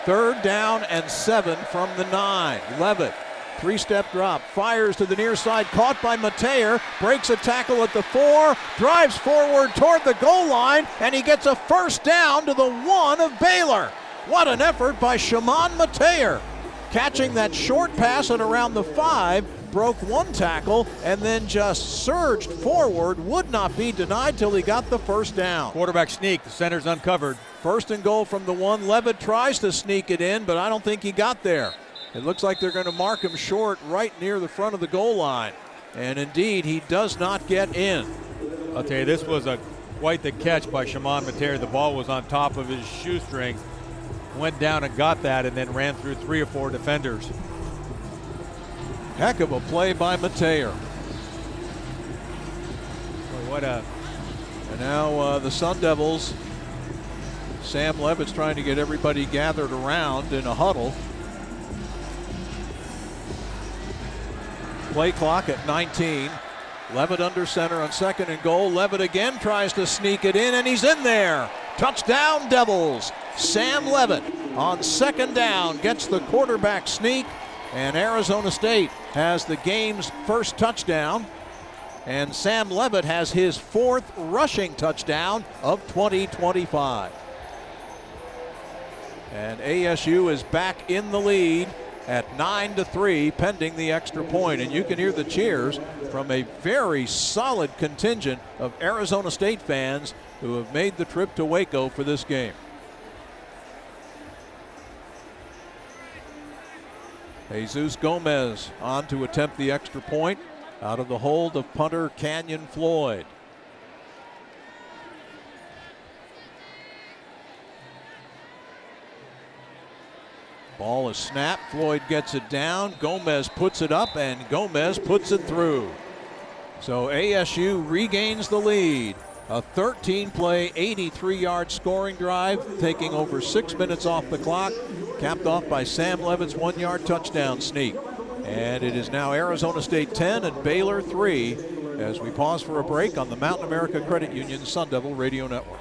3rd down and 7 from the 9. Levitt, 3-step drop, fires to the near side, caught by Mateer, breaks a tackle at the 4, drives forward toward the goal line, and he gets a first down to the 1 of Baylor. What an effort by Shimon Mateer. Catching that short pass at around the 5, broke 1 tackle, and then just surged forward, would not be denied till he got the first down. Quarterback sneak, the center's uncovered. 1st and goal from the 1. Levitt tries to sneak it in, but I don't think he got there. It looks like they're going to mark him short right near the front of the goal line. And indeed, he does not get in. I'll tell you, this was quite the catch by Shimon Mateer. The ball was on top of his shoestring, went down and got that, and then ran through 3 or 4 defenders. Heck of a play by Mateer. And now the Sun Devils, Sam Levitt's trying to get everybody gathered around in a huddle. Play clock at 19. Levitt under center on 2nd and goal. Levitt again tries to sneak it in, and he's in there. Touchdown Devils. Sam Levitt on 2nd down gets the quarterback sneak, and Arizona State has the game's first touchdown. And Sam Levitt has his 4th rushing touchdown of 2025. And ASU is back in the lead at 9-3 pending the extra point. And you can hear the cheers from a very solid contingent of Arizona State fans who have made the trip to Waco for this game. Jesus Gomez on to attempt the extra point out of the hold of punter Canyon Floyd. Ball is snapped. Floyd gets it down. Gomez puts it up, and Gomez puts it through. So ASU regains the lead. A 13-play, 83-yard scoring drive, taking over 6 minutes off the clock, capped off by Sam Levitt's 1-yard touchdown sneak. And it is now Arizona State 10 and Baylor 3 as we pause for a break on the Mountain America Credit Union Sun Devil Radio Network.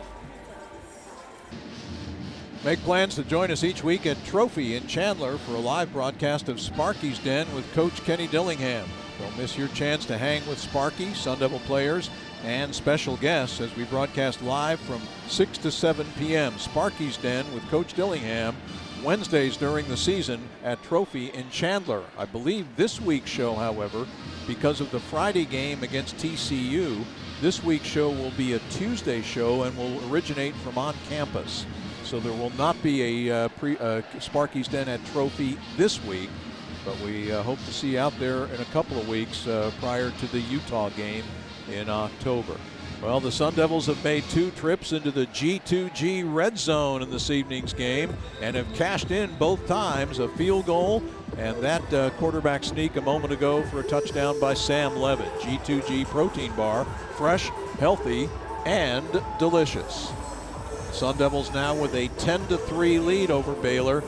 Make plans to join us each week at Trophy in Chandler for a live broadcast of Sparky's Den with Coach Kenny Dillingham. Don't miss your chance to hang with Sparky, Sun Devil players, and special guests as we broadcast live from 6 to 7 p.m. Sparky's Den with Coach Dillingham, Wednesdays during the season at Trophy in Chandler. I believe this week's show, however, because of the Friday game against TCU, this week's show will be a Tuesday show and will originate from on campus. So there will not be a Sparky's Den at Trophy this week, but we hope to see you out there in a couple of weeks prior to the Utah game in October. Well, the Sun Devils have made 2 trips into the G2G red zone in this evening's game and have cashed in both times, a field goal and that quarterback sneak a moment ago for a touchdown by Sam Levitt. G2G protein bar, fresh, healthy, and delicious. Sun Devils now with a 10-3 lead over Baylor.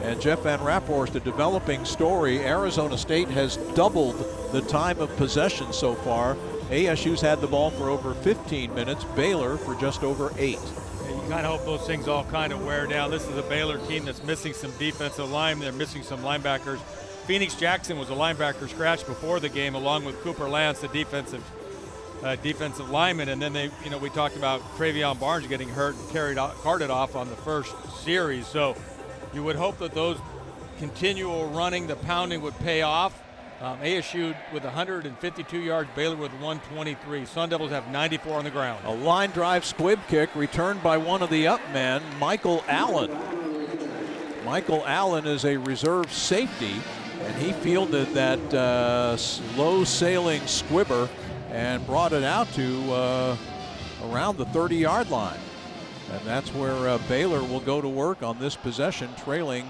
And Jeff Van Raaphorst, a developing story. Arizona State has doubled the time of possession so far. ASU's had the ball for over 15 minutes, Baylor for just over 8. You kind of hope those things all kind of wear down. This is a Baylor team that's missing some defensive line. They're missing some linebackers. Phoenix Jackson was a linebacker scratch before the game, along with Cooper Lance, the defensive lineman. And then we talked about Travion Barnes getting hurt and carted off on the first series. So you would hope that those continual running, the pounding would pay off. ASU with 152 yards, Baylor with 123. Sun Devils have 94 on the ground. A line drive squib kick returned by one of the up men, Michael Allen. Michael Allen is a reserve safety, and he fielded that low sailing squibber and brought it out to around the 30-yard line. And that's where Baylor will go to work on this possession, trailing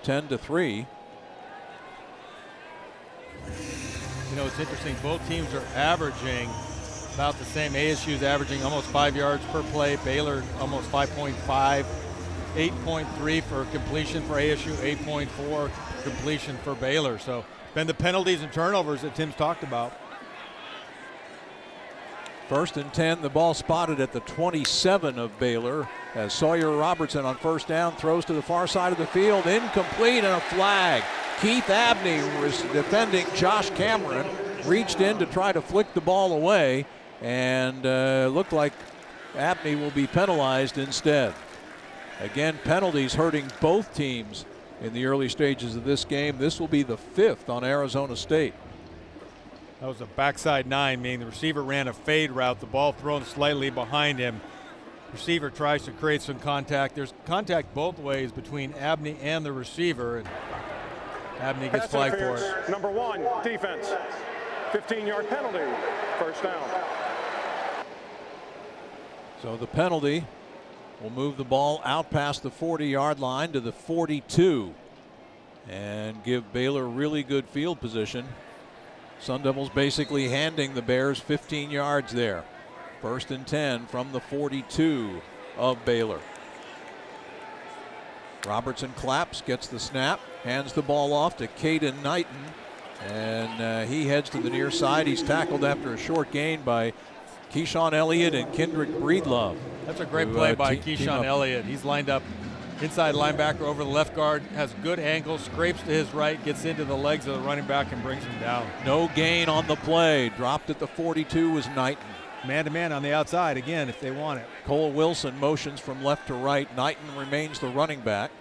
10-3. You know, it's interesting. Both teams are averaging about the same. ASU is averaging almost 5 yards per play. Baylor almost 5.5. 8.3 for completion for ASU, 8.4 completion for Baylor. So been the penalties and turnovers that Tim's talked about. 1st and 10, the ball spotted at the 27 of Baylor as Sawyer Robertson on 1st down throws to the far side of the field, incomplete, and a flag. Keith Abney was defending Josh Cameron, reached in to try to flick the ball away, and looked like Abney will be penalized instead. Again, penalties hurting both teams in the early stages of this game. This will be the 5th on Arizona State. That was a backside 9, meaning the receiver ran a fade route, the ball thrown slightly behind him. Receiver tries to create some contact. There's contact both ways between Abney and the receiver, and Abney gets flagged for it. Number 1, defense. 15-yard penalty, 1st down. So the penalty will move the ball out past the 40-yard line to the 42 and give Baylor really good field position. Sun Devils basically handing the Bears 15 yards there. 1st and 10 from the 42 of Baylor. Robertson claps, gets the snap, hands the ball off to Caden Knighton, and he heads to the near side. He's tackled after a short gain by Keyshawn Elliott and Kendrick Breedlove. That's a great play by Keyshawn Elliott. He's lined up inside linebacker over the left guard, has good angle, scrapes to his right, gets into the legs of the running back and brings him down. No gain on the play. Dropped at the 42 was Knighton. Man-to-man on the outside again if they want it. Cole Wilson motions from left to right. Knighton remains the running back.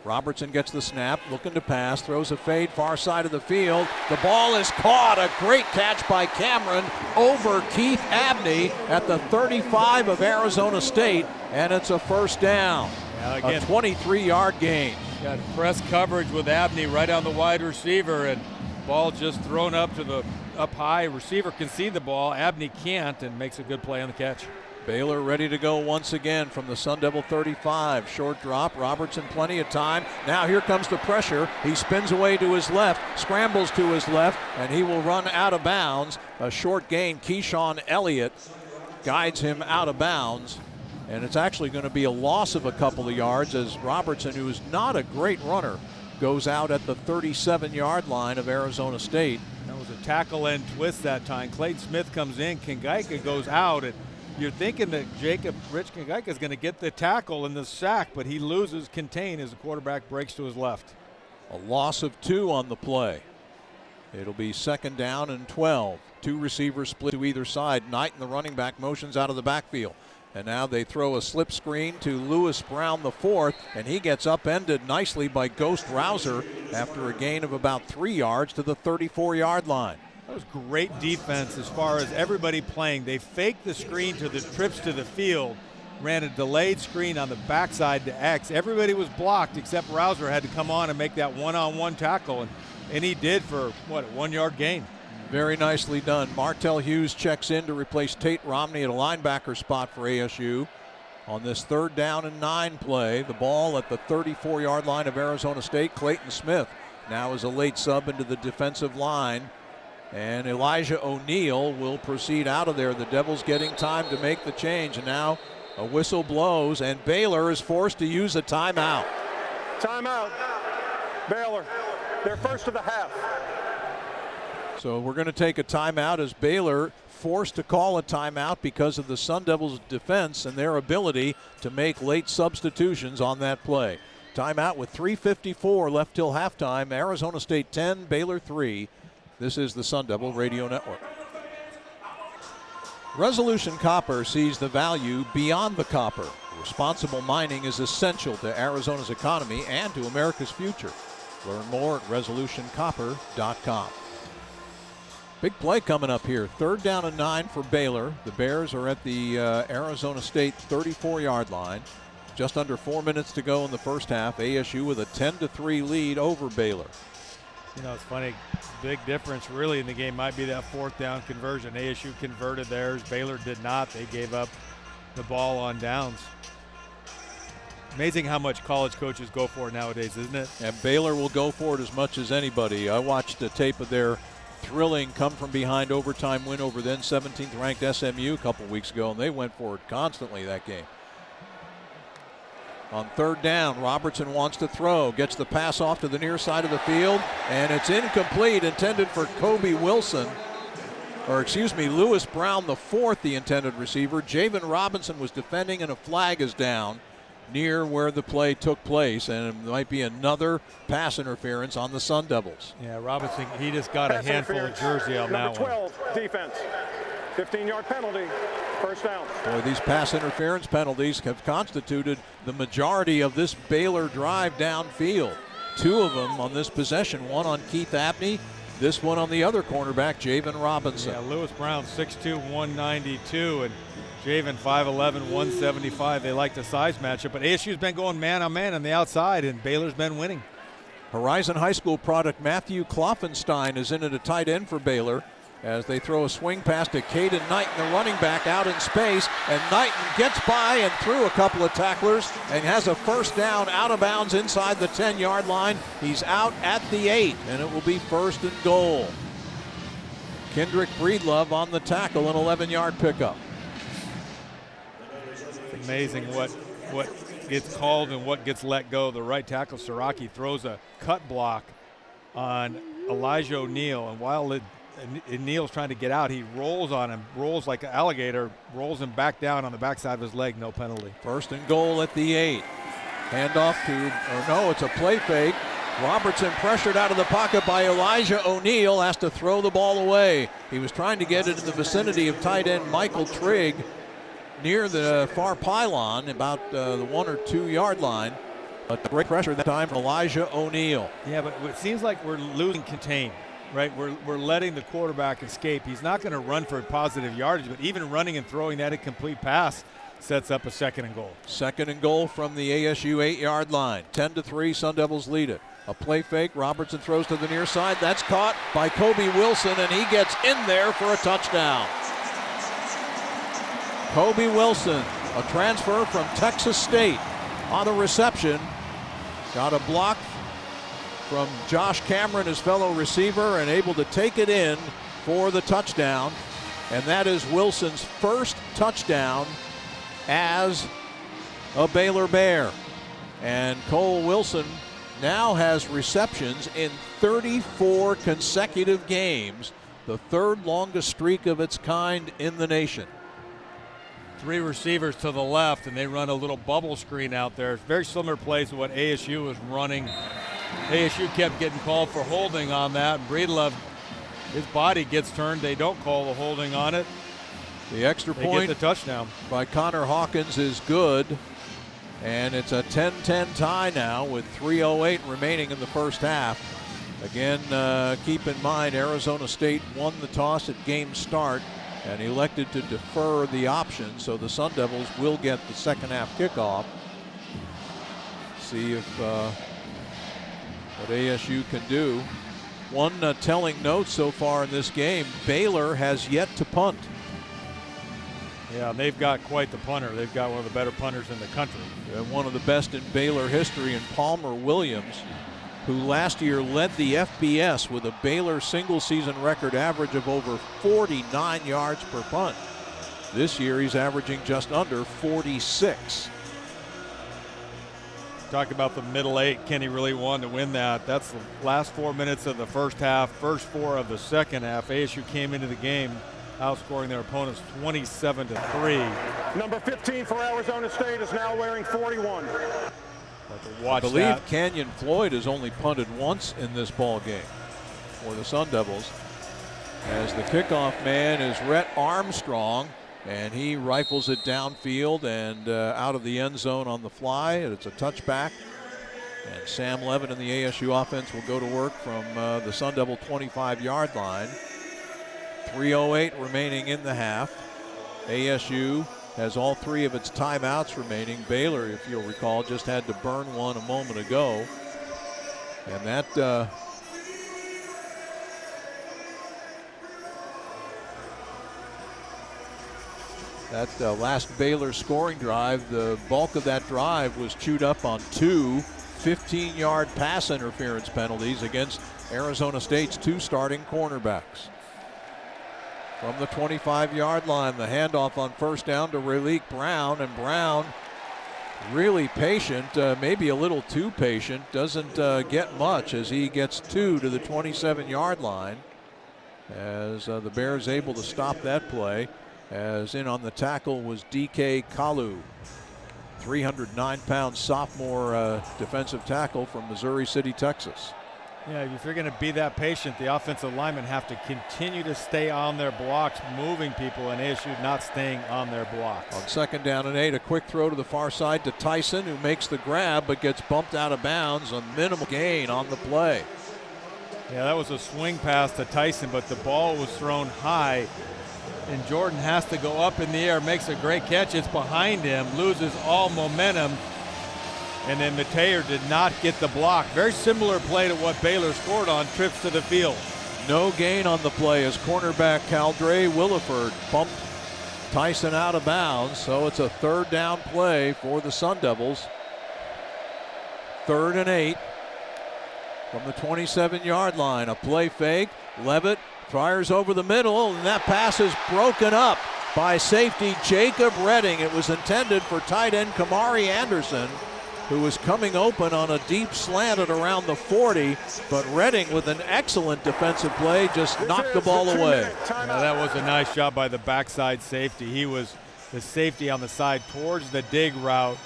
Robertson gets the snap, looking to pass, throws a fade far side of the field. The ball is caught. A great catch by Cameron over Keith Abney at the 35 of Arizona State, and it's a 1st down. Again, a 23-yard gain. Got press coverage with Abney right on the wide receiver, and ball just thrown up high. Receiver can see the ball. Abney can't, and makes a good play on the catch. Baylor ready to go once again from the Sun Devil 35. Short drop. Robertson plenty of time. Now here comes the pressure. He spins away to his left, scrambles to his left, and he will run out of bounds. A short gain. Keyshawn Elliott guides him out of bounds. And it's actually going to be a loss of a couple of yards as Robertson, who is not a great runner, goes out at the 37-yard line of Arizona State. That was a tackle and twist that time. Clayton Smith comes in. Kingaika goes out. And you're thinking that Rich Kingaika is going to get the tackle and the sack, but he loses contain as the quarterback breaks to his left. A loss of 2 on the play. It'll be 2nd down and 12. 2 receivers split to either side. Knighton, the running back, motions out of the backfield. And now they throw a slip screen to Lewis Brown the 4th, and he gets upended nicely by Ghost Rouser after a gain of about 3 yards to the 34-yard line. That was great defense as far as everybody playing. They faked the screen to the trips to the field, ran a delayed screen on the backside to X. Everybody was blocked except Rouser had to come on and make that one-on-one tackle, and he did for, a 1-yard gain. Very nicely done. Martell Hughes checks in to replace Tate Romney at a linebacker spot for ASU. On this 3rd down and 9 play, the ball at the 34-yard line of Arizona State. Clayton Smith now is a late sub into the defensive line. And Elijah O'Neal will proceed out of there. The Devils getting time to make the change. And now a whistle blows, and Baylor is forced to use a timeout. Timeout. Baylor, their first of the half. So we're going to take a timeout as Baylor forced to call a timeout because of the Sun Devils' defense and their ability to make late substitutions on that play. Timeout with 3:54 left till halftime. Arizona State 10, Baylor 3. This is the Sun Devil Radio Network. Resolution Copper sees the value beyond the copper. Responsible mining is essential to Arizona's economy and to America's future. Learn more at resolutioncopper.com. Big play coming up here. 3rd down and 9 for Baylor. The Bears are at the Arizona State 34-yard line. Just under 4 minutes to go in the first half. ASU with a 10-3 lead over Baylor. You know, it's funny. Big difference really in the game might be that 4th down conversion. ASU converted theirs. Baylor did not. They gave up the ball on downs. Amazing how much college coaches go for it nowadays, isn't it? And Baylor will go for it as much as anybody. I watched a tape of their thrilling come-from-behind overtime win over then 17th-ranked SMU a couple weeks ago, and they went for it constantly that game. On third down, Robertson wants to throw, gets the pass off to the near side of the field, and it's incomplete, intended for Kobe Wilson. Or excuse me, Lewis Brown, the fourth, the intended receiver. Javen Robinson was defending, and a flag is down near where the play took place, and it might be another pass interference on the Sun Devils. Yeah, Robinson, he just got a handful of jersey on that one. Number 12, defense. 15-yard penalty, first down. Boy, these pass interference penalties have constituted the majority of this Baylor drive downfield. Two of them on this possession, one on Keith Abney, this one on the other cornerback, Javen Robinson. Yeah, Lewis Brown, 6'2", 192, and Javen, 5'11", 175. They like the size matchup, but ASU's been going man-on-man on the outside, and Baylor's been winning. Horizon High School product Matthew Kloffenstein is in at a tight end for Baylor as they throw a swing pass to Caden Knighton, the running back, out in space, and Knighton gets by and through a couple of tacklers and has a first down out of bounds inside the 10-yard line. He's out at the 8, and it will be first and goal. Kendrick Breedlove on the tackle, an 11-yard pickup. It's amazing what gets called and what gets let go. The right tackle, Siraki, throws a cut block on Elijah O'Neal, and while Neal's trying to get out, he rolls on him, rolls like an alligator, rolls him back down on the backside of his leg, no penalty. First and goal at the 8. Handoff it's a play fake. Robertson pressured out of the pocket by Elijah O'Neal, has to throw the ball away. He was trying to get it in the vicinity of tight end Michael Trigg near the far pylon, about the 1 or 2 yard line. But great pressure that time from Elijah O'Neal. Yeah, but it seems like we're losing contain. Right, we're letting the quarterback escape. He's not going to run for positive yardage, but even running and throwing that incomplete pass sets up a second and goal. Second and goal from the ASU 8-yard line. 10-3, Sun Devils lead it. A play fake, Robertson throws to the near side. That's caught by Kobe Wilson, and he gets in there for a touchdown. Kobe Wilson, a transfer from Texas State, on the reception. Got a block from Josh Cameron, his fellow receiver, and able to take it in for the touchdown. And that is Wilson's first touchdown as a Baylor Bear. And Cole Wilson now has receptions in 34 consecutive games, the third longest streak of its kind in the nation. 3 receivers to the left, and they run a little bubble screen out there. Very similar plays to what ASU was running. ASU kept getting called for holding on that. Breedlove, his body gets turned. They don't call the holding on it. The extra they point get the touchdown by Connor Hawkins is good. And it's a 10-10 tie now with 3:08 remaining in the first half. Again, keep in mind Arizona State won the toss at game start and elected to defer the option, so the Sun Devils will get the second half kickoff. See if what ASU can do. One telling note so far in this game, Baylor has yet to punt. Yeah, they've got quite the punter. They've got one of the better punters in the country. And one of the best in Baylor history in Palmer Williams, who last year led the FBS with a Baylor single-season record average of over 49 yards per punt. This year he's averaging just under 46. Talk about the middle 8. Kenny really wanted to win that. That's the last 4 minutes of the first half, first 4 of the second half. ASU came into the game outscoring their opponents 27-3. Number 15 for Arizona State is now wearing 41. I believe Canyon Floyd has only punted once in this ball game for the Sun Devils, as the kickoff man is Rhett Armstrong, and he rifles it downfield and out of the end zone on the fly, and it's a touchback. And Sam Levin and the ASU offense will go to work from the Sun Devil 25-yard line. 3:08 remaining in the half. ASU has all 3 of its timeouts remaining. Baylor, if you'll recall, just had to burn one a moment ago. And that last Baylor scoring drive, the bulk of that drive was chewed up on 2 15-yard pass interference penalties against Arizona State's 2 starting cornerbacks. From the 25-yard line, the handoff on first down to Raleek Brown, and Brown really patient, maybe a little too patient, doesn't get much as he gets 2 to the 27-yard line, as the Bears able to stop that play, as in on the tackle was D.K. Kalu, 309-pound sophomore defensive tackle from Missouri City, Texas. Yeah, if you're going to be that patient, the offensive linemen have to continue to stay on their blocks, moving people, and ASU not staying on their blocks. On second down and 8, a quick throw to the far side to Tyson, who makes the grab but gets bumped out of bounds. A minimal gain on the play. Yeah, that was a swing pass to Tyson, but the ball was thrown high, and Jordan has to go up in the air, makes a great catch. It's behind him, loses all momentum. And then Mateer did not get the block. Very similar play to what Baylor scored on trips to the field. No gain on the play as cornerback Caldre Williford bumped Tyson out of bounds. So it's a third down play for the Sun Devils. 3rd and 8 from the 27-yard line. A play fake. Levitt fires over the middle, and that pass is broken up by safety Jacob Redding. It was intended for tight end Kamari Anderson, who was coming open on a deep slant at around the 40, but Redding with an excellent defensive play just knocked the ball away. Now that was a nice job by the backside safety. He was the safety on the side towards the dig route,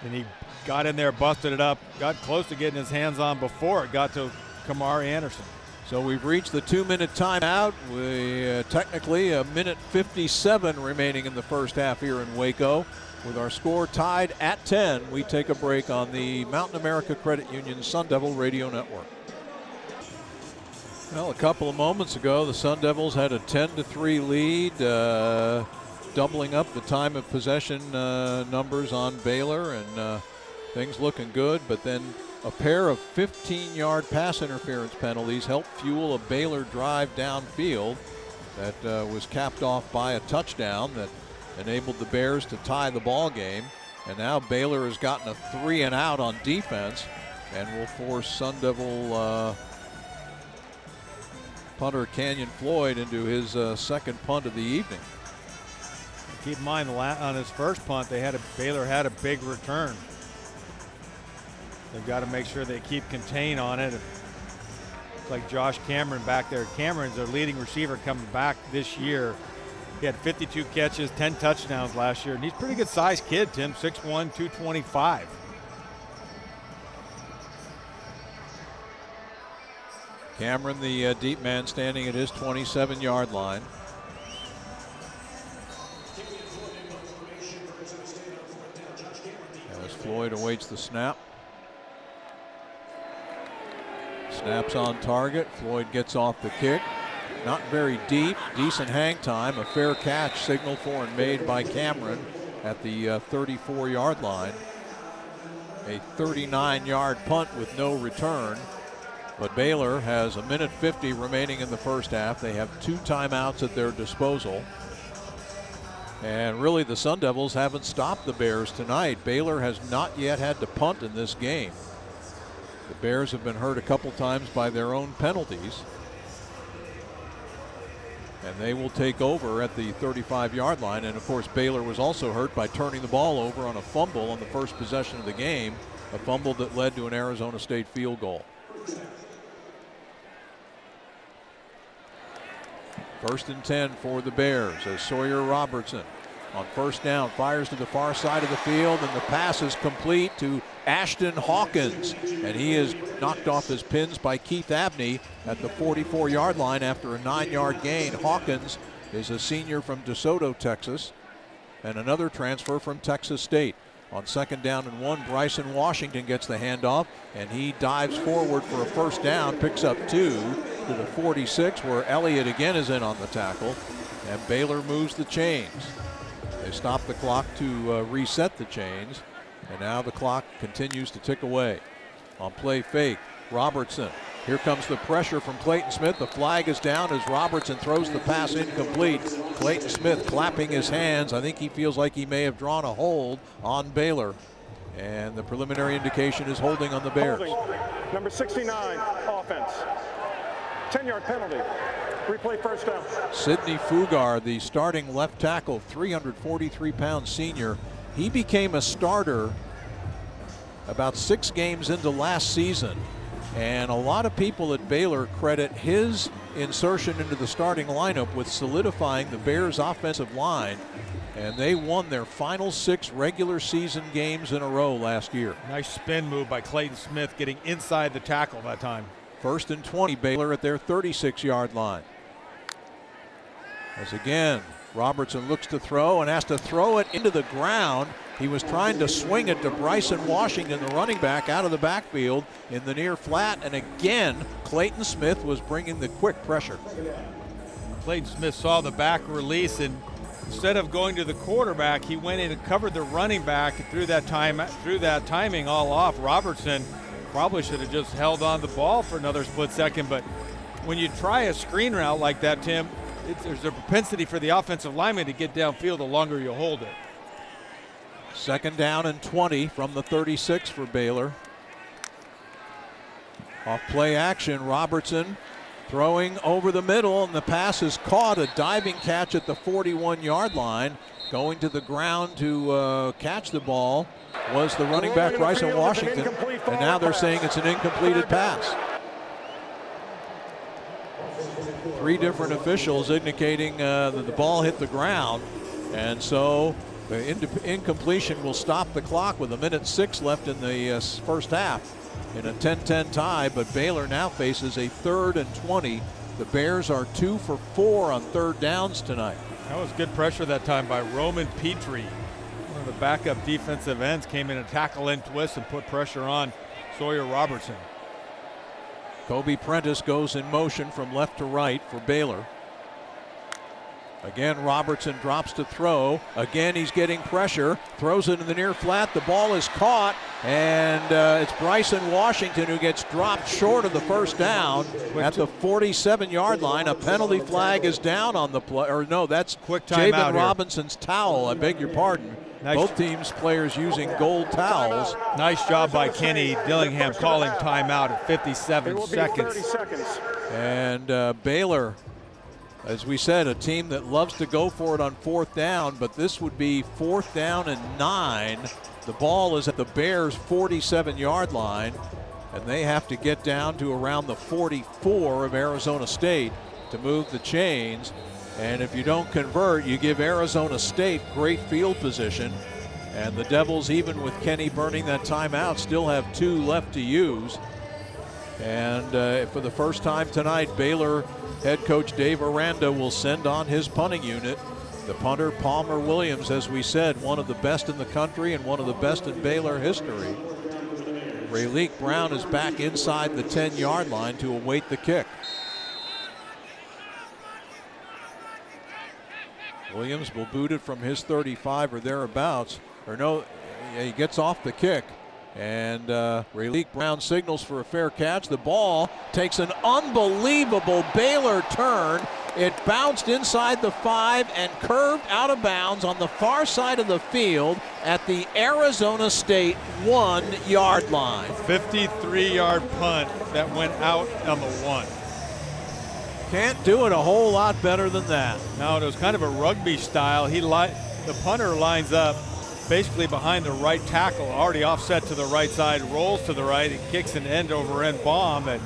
and he got in there, busted it up, got close to getting his hands on before it got to Kamari Anderson. So we've reached the 2-minute timeout. We technically a minute 57 remaining in the first half here in Waco. With our score tied at 10, we take a break on the Mountain America Credit Union Sun Devil Radio Network. Well, a couple of moments ago, the Sun Devils had a 10-3 lead, doubling up the time of possession numbers on Baylor, and things looking good. But then a pair of 15-yard pass interference penalties helped fuel a Baylor drive downfield that was capped off by a touchdown that enabled the Bears to tie the ball game. And now Baylor has gotten a 3-and-out on defense and will force Sun Devil punter Canyon Floyd into his second punt of the evening. Keep in mind, on his first punt, Baylor had a big return. They've got to make sure they keep contained on it. It's like Josh Cameron back there. Cameron's their leading receiver coming back this year. He had 52 catches, 10 touchdowns last year, and he's a pretty good sized kid, Tim, 6'1", 225. Cameron, the deep man, standing at his 27-yard line. As Floyd awaits the snap. Snaps on target. Floyd gets off the kick. Not very deep, decent hang time. A fair catch signaled for and made by Cameron at the 34-yard line. A 39-yard punt with no return. But Baylor has a minute 50 remaining in the first half. They have 2 timeouts at their disposal. And really the Sun Devils haven't stopped the Bears tonight. Baylor has not yet had to punt in this game. The Bears have been hurt a couple times by their own penalties. And they will take over at the 35-yard line. And of course, Baylor was also hurt by turning the ball over on a fumble on the first possession of the game, a fumble that led to an Arizona State field goal. First and 10 for the Bears as Sawyer Robertson on first down fires to the far side of the field, and the pass is complete to Ashton Hawkins, and he is knocked off his pins by Keith Abney at the 44-yard line after a 9-yard gain. Hawkins is a senior from DeSoto, Texas, and another transfer from Texas State. On second down and 1, Bryson Washington gets the handoff, and he dives forward for a first down, picks up 2 to the 46, where Elliott again is in on the tackle, and Baylor moves the chains. They stop the clock to reset the chains, and now the clock continues to tick away. On play fake, Robertson. Here comes the pressure from Clayton Smith. The flag is down as Robertson throws the pass incomplete. Clayton Smith clapping his hands. I think he feels like he may have drawn a hold on Baylor. And the preliminary indication is holding on the Bears. Holding. Number 69, offense. 10-yard penalty. Replay first down. Sidney Fugar, the starting left tackle, 343-pound senior. He became a starter about 6 games into last season. And a lot of people at Baylor credit his insertion into the starting lineup with solidifying the Bears' offensive line. And they won their final 6 regular season games in a row last year. Nice spin move by Clayton Smith, getting inside the tackle that time. 1st and 20, Baylor at their 36-yard line. As again, Robertson looks to throw and has to throw it into the ground. He was trying to swing it to Bryson Washington, the running back, out of the backfield in the near flat. And again, Clayton Smith was bringing the quick pressure. Clayton Smith saw the back release, and instead of going to the quarterback, he went in and covered the running back and threw that timing all off. Robertson probably should have just held on the ball for another split second, but when you try a screen route like that, Tim, there's a propensity for the offensive lineman to get downfield the longer you hold it. 2nd down and 20 from the 36 for Baylor. Off play action, Robertson throwing over the middle, and the pass is caught. A diving catch at the 41-yard line. Going to the ground to catch the ball was the running back Bryson Washington, and now they're saying it's an incompleted pass. 3 different officials indicating that the ball hit the ground, and so the incompletion will stop the clock with 1:06 left in the first half in a 10-10 tie. But Baylor now faces a 3rd and 20. The Bears are 2 for 4 on 3rd downs tonight. That was good pressure that time by Roman Petrie. One of the backup defensive ends came in a tackle and twist and put pressure on Sawyer Robertson. Kobe Prentice goes in motion from left to right for Baylor. Again, Robertson drops to throw. Again, he's getting pressure. Throws it in the near flat. The ball is caught, and it's Bryson Washington who gets dropped short of the first down at the 47-yard line. A penalty flag is down on the play. Or no, that's quick timeout. Javen Robinson's towel. I beg your pardon. Nice. Both teams' players using gold towels. Nice job by Kenny Dillingham calling timeout at 57 seconds. 30 seconds. And Baylor, as we said, a team that loves to go for it on 4th down, but this would be 4th down and 9. The ball is at the Bears' 47-yard line, and they have to get down to around the 44 of Arizona State to move the chains. And if you don't convert, you give Arizona State great field position. And the Devils, even with Kenny burning that timeout, still have 2 left to use. And for the first time tonight, Baylor head coach Dave Aranda will send on his punting unit. The punter, Palmer Williams, as we said, one of the best in the country and one of the best in Baylor history. Rayleigh Brown is back inside the 10-yard line to await the kick. Williams will boot it from his 35 or thereabouts. Or no, he gets off the kick. And Rayleigh Brown signals for a fair catch. The ball takes an unbelievable Baylor turn. It bounced inside the 5 and curved out of bounds on the far side of the field at the Arizona State 1-yard line. 53-yard punt that went out on the 1. Can't do it a whole lot better than that. No, it was kind of a rugby style. The punter lines up basically behind the right tackle, already offset to the right side, rolls to the right, and kicks an end-over-end bomb that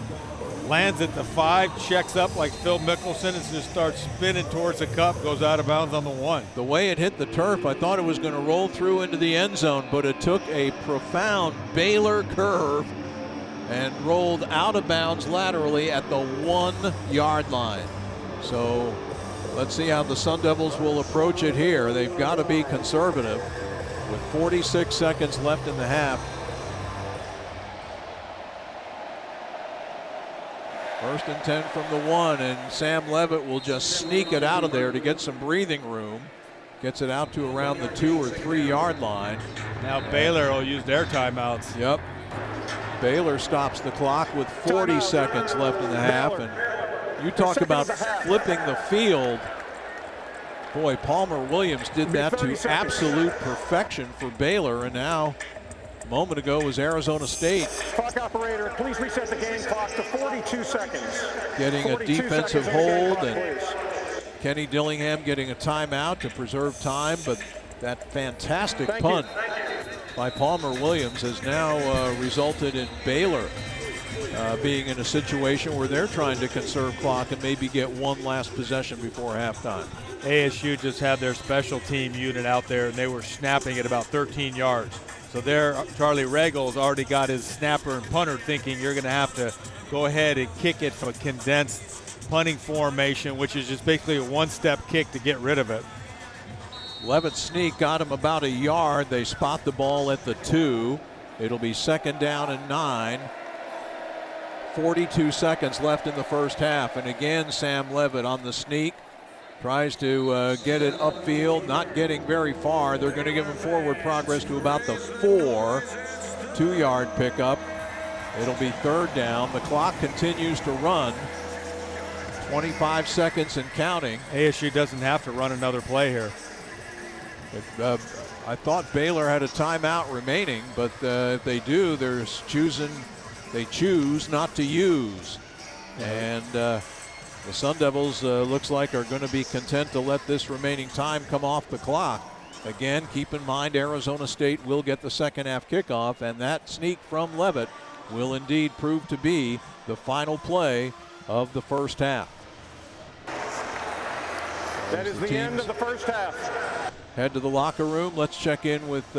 lands at the 5, checks up like Phil Mickelson, and just starts spinning towards the cup, goes out of bounds on the 1. The way it hit the turf, I thought it was going to roll through into the end zone, but it took a profound Baylor curve and rolled out of bounds laterally at the 1-yard line. So let's see how the Sun Devils will approach it here. They've got to be conservative with 46 seconds left in the half. 1st and 10 from the 1, and Sam Levitt will just sneak it out of there to get some breathing room. Gets it out to around the 2 or 3-yard line. Now Baylor will use their timeouts. Yep. Baylor stops the clock with 40 seconds left in the half. And you talk about flipping the field. Boy, Palmer Williams did that to absolute perfection for Baylor. And now A moment ago was Arizona State. Clock operator, please reset the game clock to 42 seconds. Getting a 42 defensive seconds on the game hold, clock, and please. Kenny Dillingham getting a timeout to preserve time, but that fantastic punt by Palmer Williams has now resulted in Baylor being in a situation where they're trying to conserve clock and maybe get one last possession before halftime. ASU just had their special team unit out there, and they were snapping at about 13 yards. So there, Charlie Regal's already got his snapper and punter thinking you're going to have to go ahead and kick it from a condensed punting formation, which is just basically a one-step kick to get rid of it. Levitt's sneak got him about a yard. They spot the ball at the 2. It'll be 2nd down and 9. 42 seconds left in the first half. And again, Sam Levitt on the sneak. Tries to get it upfield, not getting very far. They're going to give him forward progress to about the 4. 2-yard pickup. It'll be 3rd down. The clock continues to run. 25 seconds and counting. ASU doesn't have to run another play here. I thought Baylor had a timeout remaining, but if they do, they choose not to use. And the Sun Devils looks like are going to be content to let this remaining time come off the clock. Again, keep in mind Arizona State will get the second half kickoff, and that sneak from Levitt will indeed prove to be the final play of the first half. That is the end of the first half. Head to the locker room. Let's check in with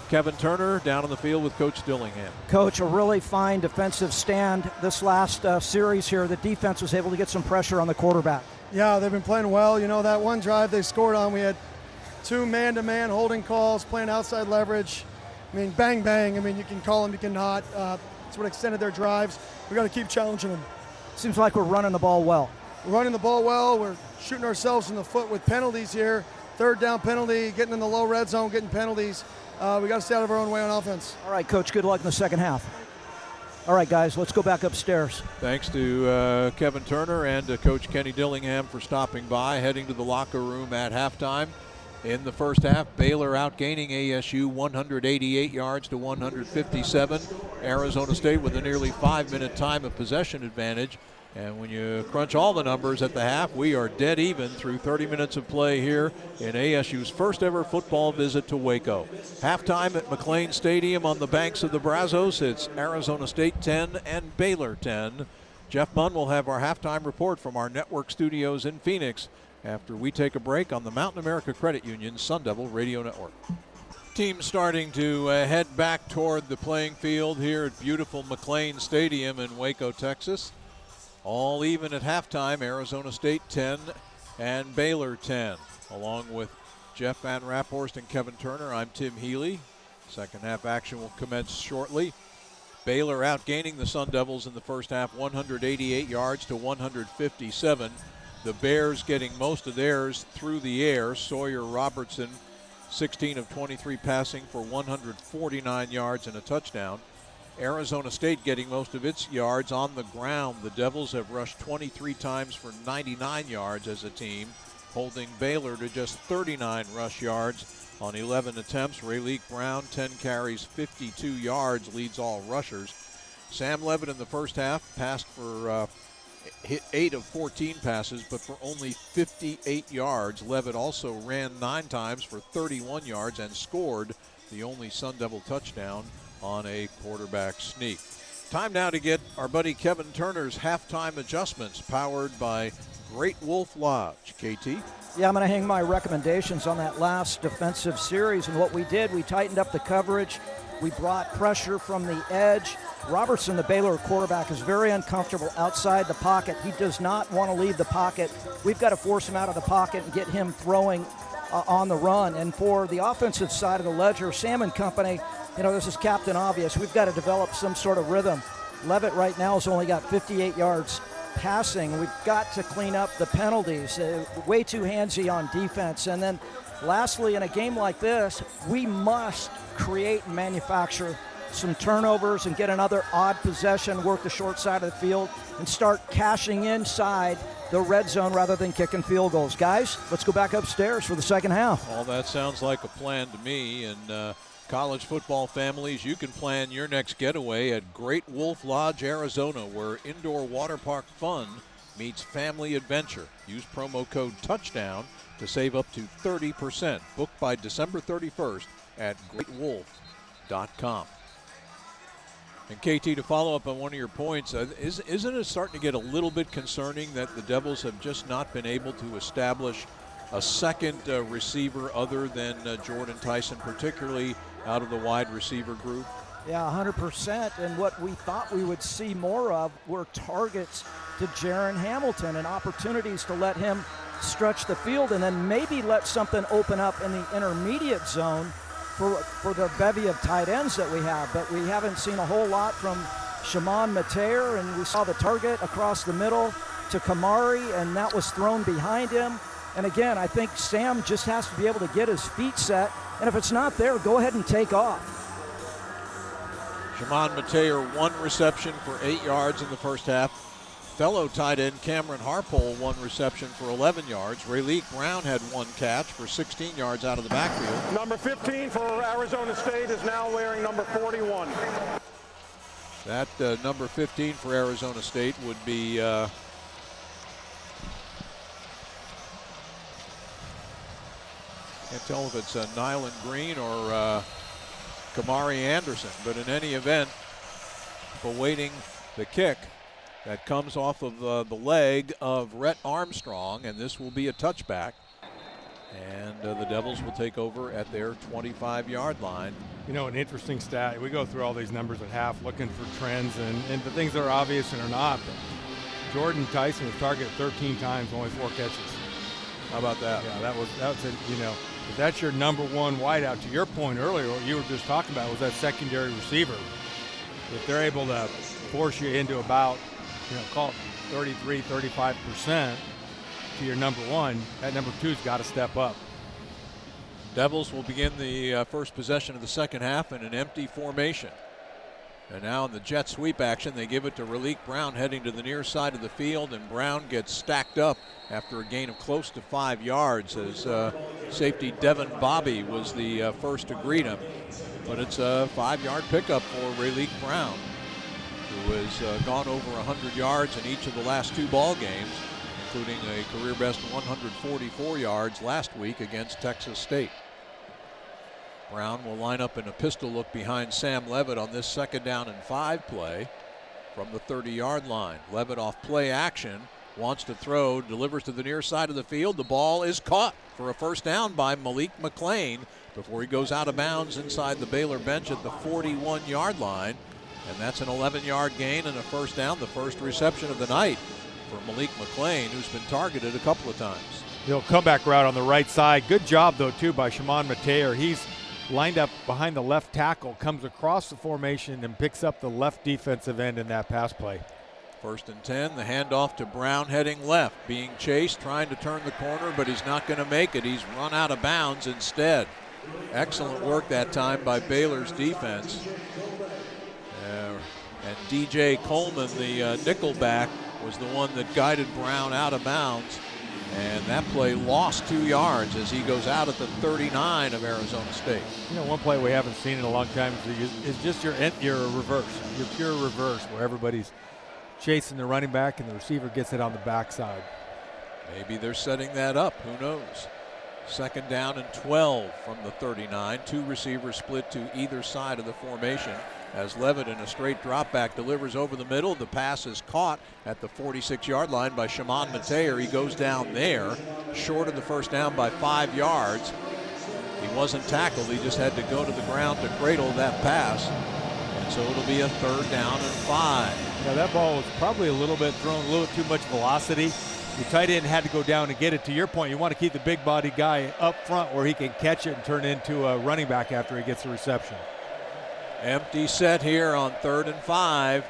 Kevin Turner down on the field with Coach Dillingham. Coach, a really fine defensive stand this last series here. The defense was able to get some pressure on the quarterback. Yeah, they've been playing well. You know, that one drive they scored on, we had 2 man-to-man holding calls, playing outside leverage. I mean, bang, bang. I mean, you can call them, you cannot. That's what extended their drives. We got to keep challenging them. Seems like we're running the ball well. We're running the ball well. We're shooting ourselves in the foot with penalties here. 3rd down penalty, getting in the low red zone, getting penalties. We got to stay out of our own way on offense. All right, Coach, good luck in the second half. All right, guys, let's go back upstairs. Thanks to Kevin Turner and to Coach Kenny Dillingham for stopping by. Heading to the locker room at halftime. In the first half, Baylor outgaining ASU 188 yards to 157. Arizona State with a nearly 5-minute time of possession advantage. And when you crunch all the numbers at the half, we are dead even through 30 minutes of play here in ASU's first ever football visit to Waco. Halftime at McLane Stadium on the banks of the Brazos. It's Arizona State 10 and Baylor 10. Jeff Munn will have our halftime report from our network studios in Phoenix after we take a break on the Mountain America Credit Union Sun Devil Radio Network. Team starting to head back toward the playing field here at beautiful McLane Stadium in Waco, Texas. All even at halftime, Arizona State 10 and Baylor 10. Along with Jeff Van Raphorst and Kevin Turner, I'm Tim Healy. Second half action will commence shortly. Baylor outgaining the Sun Devils in the first half, 188 yards to 157. The Bears getting most of theirs through the air. Sawyer Robertson, 16 of 23 passing for 149 yards and a touchdown. Arizona State getting most of its yards on the ground. The Devils have rushed 23 times for 99 yards as a team, holding Baylor to just 39 rush yards on 11 attempts. Rayleigh Brown, 10 carries, 52 yards, leads all rushers. Sam Levitt in the first half passed for 8 of 14 passes, but for only 58 yards. Levitt also ran 9 times for 31 yards and scored the only Sun Devil touchdown on a quarterback sneak. Time now to get our buddy Kevin Turner's halftime adjustments, powered by Great Wolf Lodge. KT? Yeah, I'm going to hang my recommendations on that last defensive series. And what we did, we tightened up the coverage. We brought pressure from the edge. Robertson, the Baylor quarterback, is very uncomfortable outside the pocket. He does not want to leave the pocket. We've got to force him out of the pocket and get him throwing on the run. And for the offensive side of the ledger, Sam and company, you know, this is Captain Obvious. We've got to develop some sort of rhythm. Levitt right now has only got 58 yards passing. We've got to clean up the penalties. Way too handsy on defense. And then lastly, in a game like this, we must create and manufacture some turnovers and get another odd possession, work the short side of the field, and start cashing inside the red zone rather than kicking field goals. Guys, let's go back upstairs for the second half. All that sounds like a plan to me. And College football families, you can plan your next getaway at Great Wolf Lodge, Arizona, where indoor water park fun meets family adventure. Use promo code TOUCHDOWN to save up to 30%. Book by December 31st at greatwolf.com. And KT, to follow up on one of your points, isn't it starting to get a little bit concerning that the Devils have just not been able to establish a second receiver other than Jordan Tyson, particularly out of the wide receiver group? Yeah, 100%. And what we thought we would see more of were targets to Jaron Hamilton and opportunities to let him stretch the field and then maybe let something open up in the intermediate zone for the bevy of tight ends that we have. But we haven't seen a whole lot from Shimon Mateer, and we saw the target across the middle to Kamari, and that was thrown behind him. And again, I think Sam just has to be able to get his feet set, and if it's not there, go ahead and take off. Shimon Mateer, 1 reception for 8 yards in the first half. Fellow tight end Cameron Harpole, 1 reception for 11 yards. Rayleigh Brown had 1 catch for 16 yards out of the backfield. Number 15 for Arizona State is now wearing number 41. That number 15 for Arizona State would be can't tell if it's Nyland Green or Kamari Anderson, but in any event, awaiting the kick that comes off of the leg of Rhett Armstrong, and this will be a touchback. And the Devils will take over at their 25-yard line. You know, an interesting stat. We go through all these numbers at half looking for trends and the things that are obvious and are not. But Jordan Tyson was targeted 13 times, only 4 catches. How about that? Yeah, that was you know, if that's your number 1 wideout. To your point earlier, what you were just talking about was that secondary receiver. If they're able to force you into about, you know, call it 33, 35% to your number 1, that number 2's got to step up. Devils will begin the first possession of the second half in an empty formation. And now in the jet sweep action, they give it to Rayleigh Brown heading to the near side of the field, and Brown gets stacked up after a gain of close to 5 yards as safety Devin Bobby was the first to greet him. But it's a 5-yard pickup for Rayleigh Brown, who has gone over 100 yards in each of the last 2 ball games, including a career best 144 yards last week against Texas State. Brown will line up in a pistol look behind Sam Levitt on this 2nd down and 5 play from the 30-yard line. Levitt off play action, wants to throw, delivers to the near side of the field. The ball is caught for a first down by Malik McLean before he goes out of bounds inside the Baylor bench at the 41-yard line. And that's an 11-yard gain and a first down, the first reception of the night for Malik McLean, who's been targeted a couple of times. He'll comeback route on the right side. Good job, though, too, by Shimon Mateer. He's lined up behind the left tackle, comes across the formation and picks up the left defensive end in that pass play. 1st and 10, the handoff to Brown heading left, being chased, trying to turn the corner, but he's not going to make it. He's run out of bounds instead. Excellent work that time by Baylor's defense. And DJ Coleman, the nickelback, was the one that guided Brown out of bounds. And that play lost 2 yards as he goes out at the 39 of Arizona State. You know, one play we haven't seen in a long time is just your reverse, your pure reverse, where everybody's chasing the running back and the receiver gets it on the backside. Maybe they're setting that up. Who knows? 2nd down and 12 from the 39. 2 receivers split to either side of the formation as Levitt in a straight drop back delivers over the middle. The pass is caught at the 46-yard line by Shimon Mateer. He goes down there, short of the first down by 5 yards. He wasn't tackled. He just had to go to the ground to cradle that pass. And so it'll be a 3rd down and 5. Yeah, that ball was probably a little bit thrown, a little too much velocity. The tight end had to go down and get it. To your point, you want to keep the big body guy up front where he can catch it and turn it into a running back after he gets the reception. Empty set here on 3rd and 5.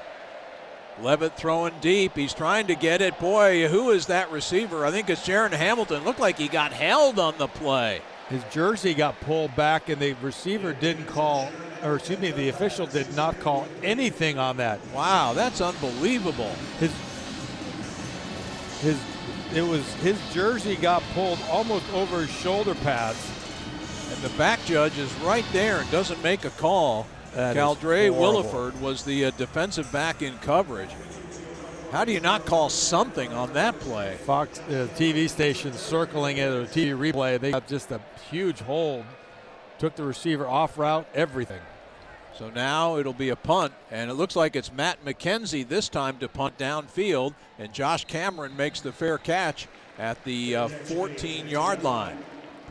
Levitt throwing deep. He's trying to get it. Boy, who is that receiver? I think it's Jaron Hamilton. Looked like he got held on the play. His jersey got pulled back, and the receiver didn't call, or excuse me, the official did not call anything on that. Wow, that's unbelievable. His jersey got pulled almost over his shoulder pads, And the back judge is right there and doesn't make a call. Caldre Williford was the defensive back in coverage. How do you not call something on that play? Fox TV station circling it, or TV replay, they got just a huge hold. Took the receiver off route, everything. So now it'll be a punt, and it looks like it's Matt McKenzie this time to punt downfield, and Josh Cameron makes the fair catch at the 14-yard line.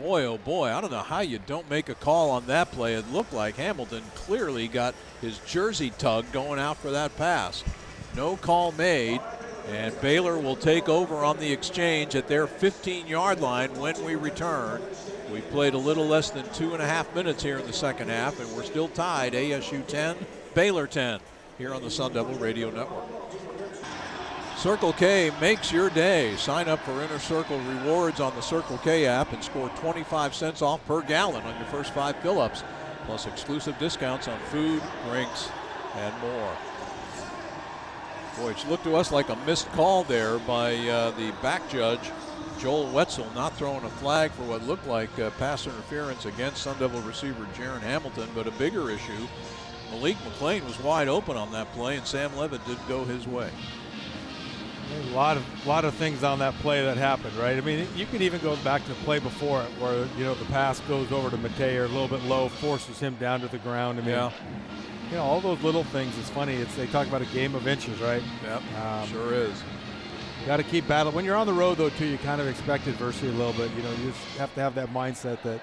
Boy, oh boy, I don't know how you don't make a call on that play. It looked like Hamilton clearly got his jersey tugged going out for that pass. No call made, and Baylor will take over on the exchange at their 15-yard line when we return. We've played a little less than 2.5 minutes here in the second half, and we're still tied, ASU 10, Baylor 10, here on the Sun Devil Radio Network. Circle K makes your day. Sign up for Inner Circle Rewards on the Circle K app and score 25 cents off per gallon on your first 5 fill-ups, plus exclusive discounts on food, drinks, and more. Boy, it looked to us like a missed call there by the back judge, Joel Wetzel, not throwing a flag for what looked like pass interference against Sun Devil receiver Jaron Hamilton, but a bigger issue. Malik McLean was wide open on that play, and Sam Levitt didn't go his way. A lot of things on that play that happened, right? I mean, you could even go back to the play before it where, you know, the pass goes over to Matei a little bit low, forces him down to the ground. I mean, yeah. You know, all those little things. It's funny. They talk about a game of inches, right? Yep, sure is. Got to keep battling. When you're on the road, though, too, you kind of expect adversity a little bit. You know, you just have to have that mindset that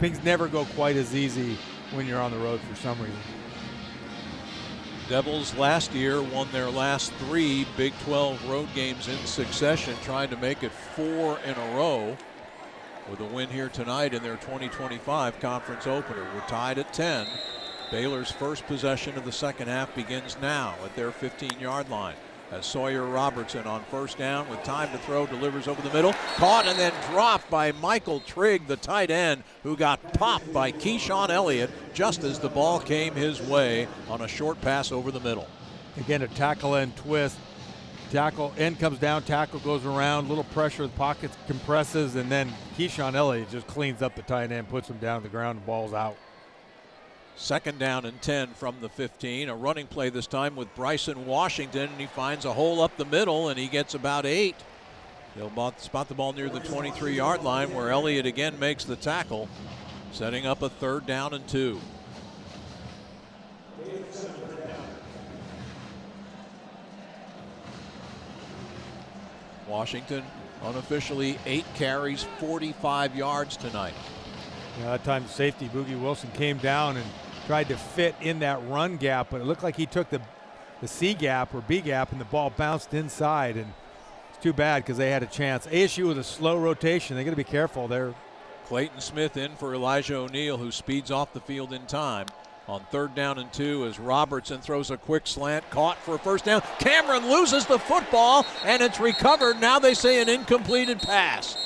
things never go quite as easy when you're on the road for some reason. Devils last year won their last 3 Big 12 road games in succession, trying to make it 4 in a row with a win here tonight in their 2025 conference opener. We're tied at 10. Baylor's first possession of the second half begins now at their 15-yard line, as Sawyer Robertson on first down with time to throw delivers over the middle, caught and then dropped by Michael Trigg, the tight end, who got popped by Keyshawn Elliott just as the ball came his way on a short pass over the middle. Again, a tackle and twist. Tackle end comes down, tackle goes around, little pressure, the pocket compresses, and then Keyshawn Elliott just cleans up the tight end, puts him down on the ground, and ball's out. Second down and 10 from the 15. A running play this time with Bryson Washington, and he finds a hole up the middle, and he gets about 8. He'll spot the ball near the 23-yard line, where Elliott again makes the tackle, setting up a 3rd down and 2. Washington unofficially 8 carries, 45 yards tonight. That time safety Boogie Wilson came down and tried to fit in that run gap, but it looked like he took the C gap or B gap, and the ball bounced inside, and it's too bad because they had a chance. ASU with a slow rotation. They got to be careful there. Clayton Smith in for Elijah O'Neal, who speeds off the field in time. On 3rd down and 2 as Robertson throws a quick slant, caught for a first down. Cameron loses the football, and it's recovered. Now they say an incompleted pass.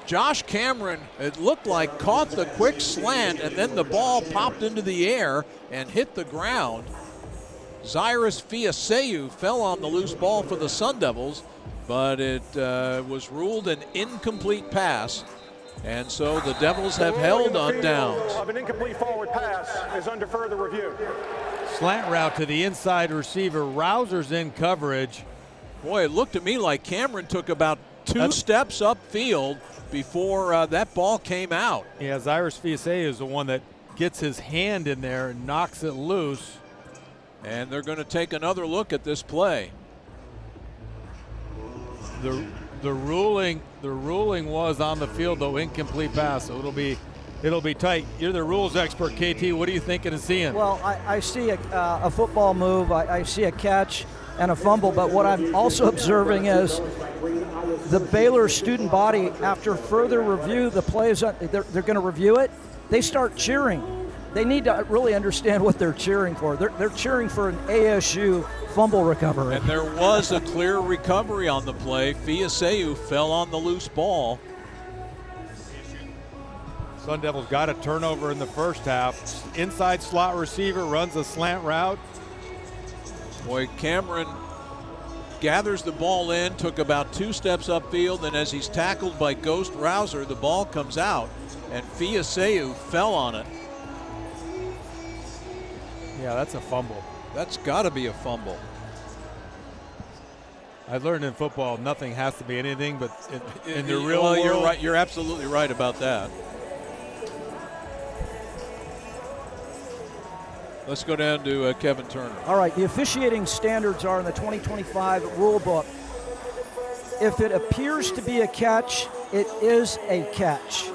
Josh Cameron, it looked like, caught the quick slant, and then the ball popped into the air and hit the ground. Cyrus Fiaseu fell on the loose ball for the Sun Devils, but it was ruled an incomplete pass, and so the Devils have held on downs. Of an incomplete forward pass is under further review. Slant route to the inside receiver. Rousers in coverage. Boy, it looked to me like Cameron took about 2 steps upfield before that ball came out. Yeah, Cyrus Fiaseu is the one that gets his hand in there and knocks it loose. And they're going to take another look at this play. The ruling was on the field, though, incomplete pass, so it'll be tight. You're the rules expert, KT. What are you thinking and seeing? Well, I see a football move. I see a catch and a fumble, but what I'm also observing is the Baylor student body, after further review, the plays, they're going to review it, they start cheering. They need to really understand what they're cheering for. They're cheering for an ASU fumble recovery. And there was a clear recovery on the play. Fiaseu fell on the loose ball. Sun Devils got a turnover in the first half. Inside slot receiver runs a slant route. Boy, Cameron gathers the ball in, took about 2 steps upfield, and as he's tackled by Ghost Rouser, the ball comes out. and Fiaseu fell on it. Yeah, that's a fumble. That's got to be a fumble. I learned in football nothing has to be anything, but in the real world. You're right. You're absolutely right about that. Let's go down to Kevin Turner. All right, the officiating standards are in the 2025 rule book. If it appears to be a catch, it is a catch.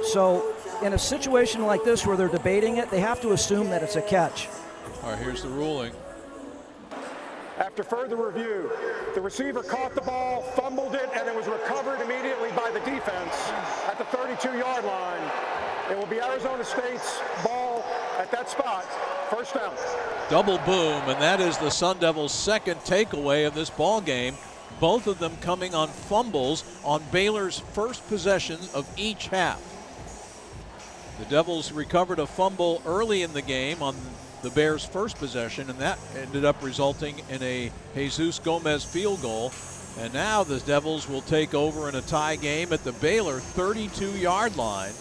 So in a situation like this where they're debating it, they have to assume that it's a catch. All right, here's the ruling. After further review, the receiver caught the ball, fumbled it, and it was recovered immediately by the defense at the 32-yard line. It will be Arizona State's ball at that spot. First down. Double boom, and that is the Sun Devils' second takeaway of this ball game. Both of them coming on fumbles on Baylor's first possession of each half. The Devils recovered a fumble early in the game on the Bears' first possession, and that ended up resulting in a Jesus Gomez field goal. And now the Devils will take over in a tie game at the Baylor 32-yard line.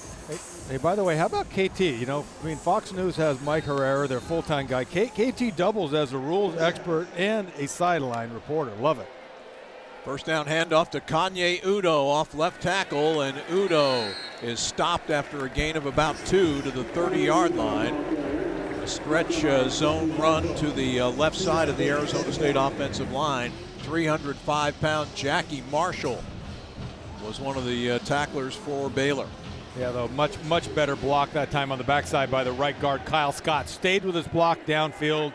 Hey, by the way, how about KT? You know, I mean, Fox News has Mike Herrera, their full-time guy. KT doubles as a rules expert and a sideline reporter. Love it. First down handoff to Kanye Udo off left tackle, and Udo is stopped after a gain of about 2 to the 30-yard line. A stretch zone run to the left side of the Arizona State offensive line. 305-pound Jackie Marshall was one of the tacklers for Baylor. Yeah, though, much better block that time on the backside by the right guard. Kyle Scott stayed with his block downfield.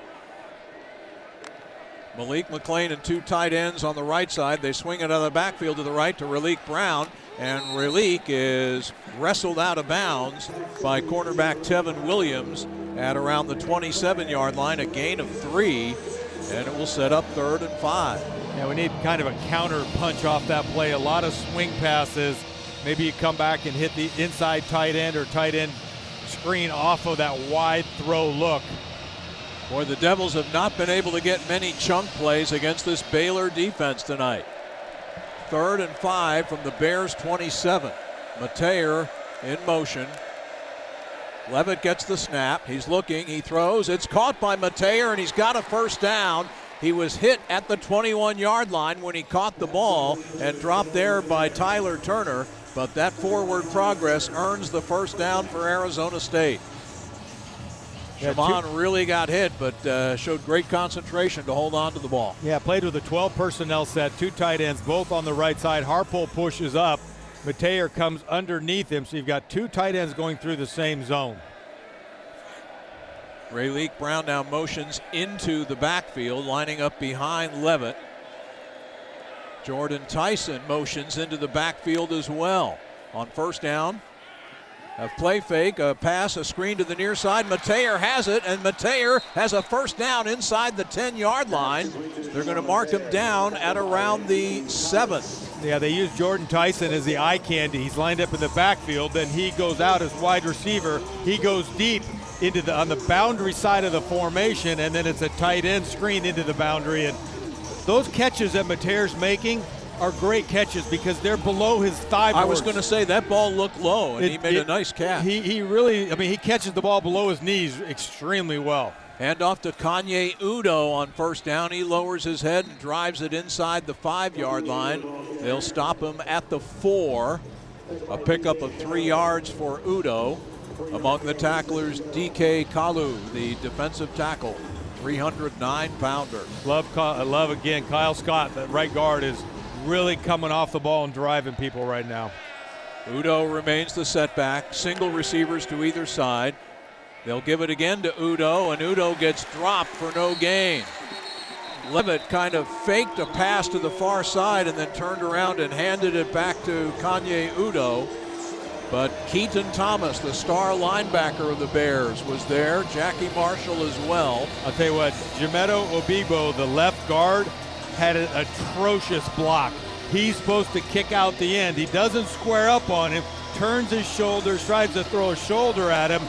Malik McLean and 2 tight ends on the right side. They swing it out of the backfield to the right to Raleek Brown, and Raleek is wrestled out of bounds by cornerback Tevin Williams at around the 27-yard line, a gain of 3, and it will set up 3rd and 5. Yeah, we need kind of a counter punch off that play. A lot of swing passes. Maybe you come back and hit the inside tight end or tight end screen off of that wide throw look. Boy, the Devils have not been able to get many chunk plays against this Baylor defense tonight. 3rd and 5 from the Bears' 27. Mateer in motion. Levitt gets the snap. He's looking. He throws. It's caught by Mateer, and he's got a first down. He was hit at the 21-yard line when he caught the ball and dropped there by Tyler Turner. But that forward progress earns the first down for Arizona State. Shaman really got hit, but showed great concentration to hold on to the ball. Yeah, played with a 12 personnel set, 2 tight ends, both on the right side. Harpole pushes up. Mateer comes underneath him, so you've got 2 tight ends going through the same zone. Raleek Brown now motions into the backfield, lining up behind Levitt. Jordan Tyson motions into the backfield as well. On first down, a play fake, a pass, a screen to the near side. Mateer has it, and Mateer has a first down inside the 10-yard line. They're going to mark him down at around the 7. Yeah, they use Jordan Tyson as the eye candy. He's lined up in the backfield, then he goes out as wide receiver. He goes deep into on the boundary side of the formation, and then it's a tight end screen into the boundary. And those catches that Mateer's making are great catches because they're below his thigh boards. I was going to say that ball looked low, and he made a nice catch. He really, I mean, he catches the ball below his knees extremely well. Handoff to Kanye Udo on first down. He lowers his head and drives it inside the 5-yard line. They'll stop him at the 4. A pickup of 3 yards for Udo. Among the tacklers, DK Kalu, the defensive tackle, 309-pounder. Love again, Kyle Scott, that right guard is really coming off the ball and driving people right now. Udo remains the setback. Single receivers to either side. They'll give it again to Udo, and Udo gets dropped for no gain. Levitt kind of faked a pass to the far side and then turned around and handed it back to Kanye Udo. But Keaton Thomas, the star linebacker of the Bears, was there. Jackie Marshall as well. I'll tell you what, Jameto Obibo, the left guard, had an atrocious block. He's supposed to kick out the end. He doesn't square up on him, turns his shoulders, tries to throw a shoulder at him.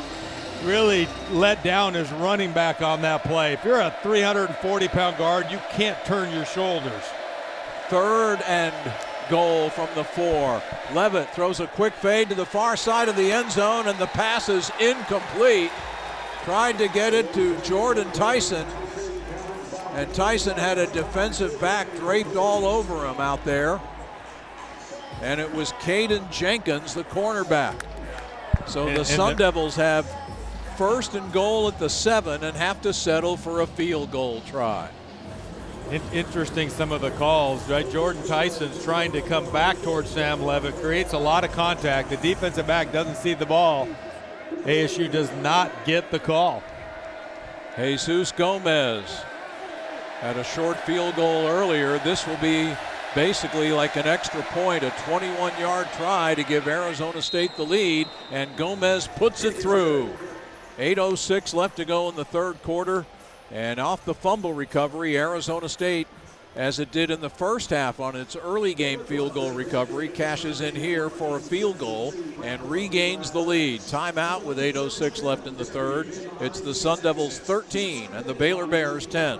Really let down his running back on that play. If you're a 340-pound guard, you can't turn your shoulders. 3rd and goal from the 4. Levitt throws a quick fade to the far side of the end zone, and the pass is incomplete. Tried to get it to Jordan Tyson, and Tyson had a defensive back draped all over him out there. And it was Caden Jenkins, the cornerback. So the Sun Devils have first and goal at the 7 and have to settle for a field goal try. Interesting, some of the calls, right? Jordan Tyson's trying to come back towards Sam Levitt, creates a lot of contact. The defensive back doesn't see the ball. ASU does not get the call. Jesus Gomez had a short field goal earlier. This will be basically like an extra point, a 21-yard try to give Arizona State the lead, and Gomez puts it through. 8:06 left to go in the third quarter, and off the fumble recovery, Arizona State, as it did in the first half on its early game field goal recovery, cashes in here for a field goal and regains the lead. Timeout with 8:06 left in the third. It's the Sun Devils 13 and the Baylor Bears 10.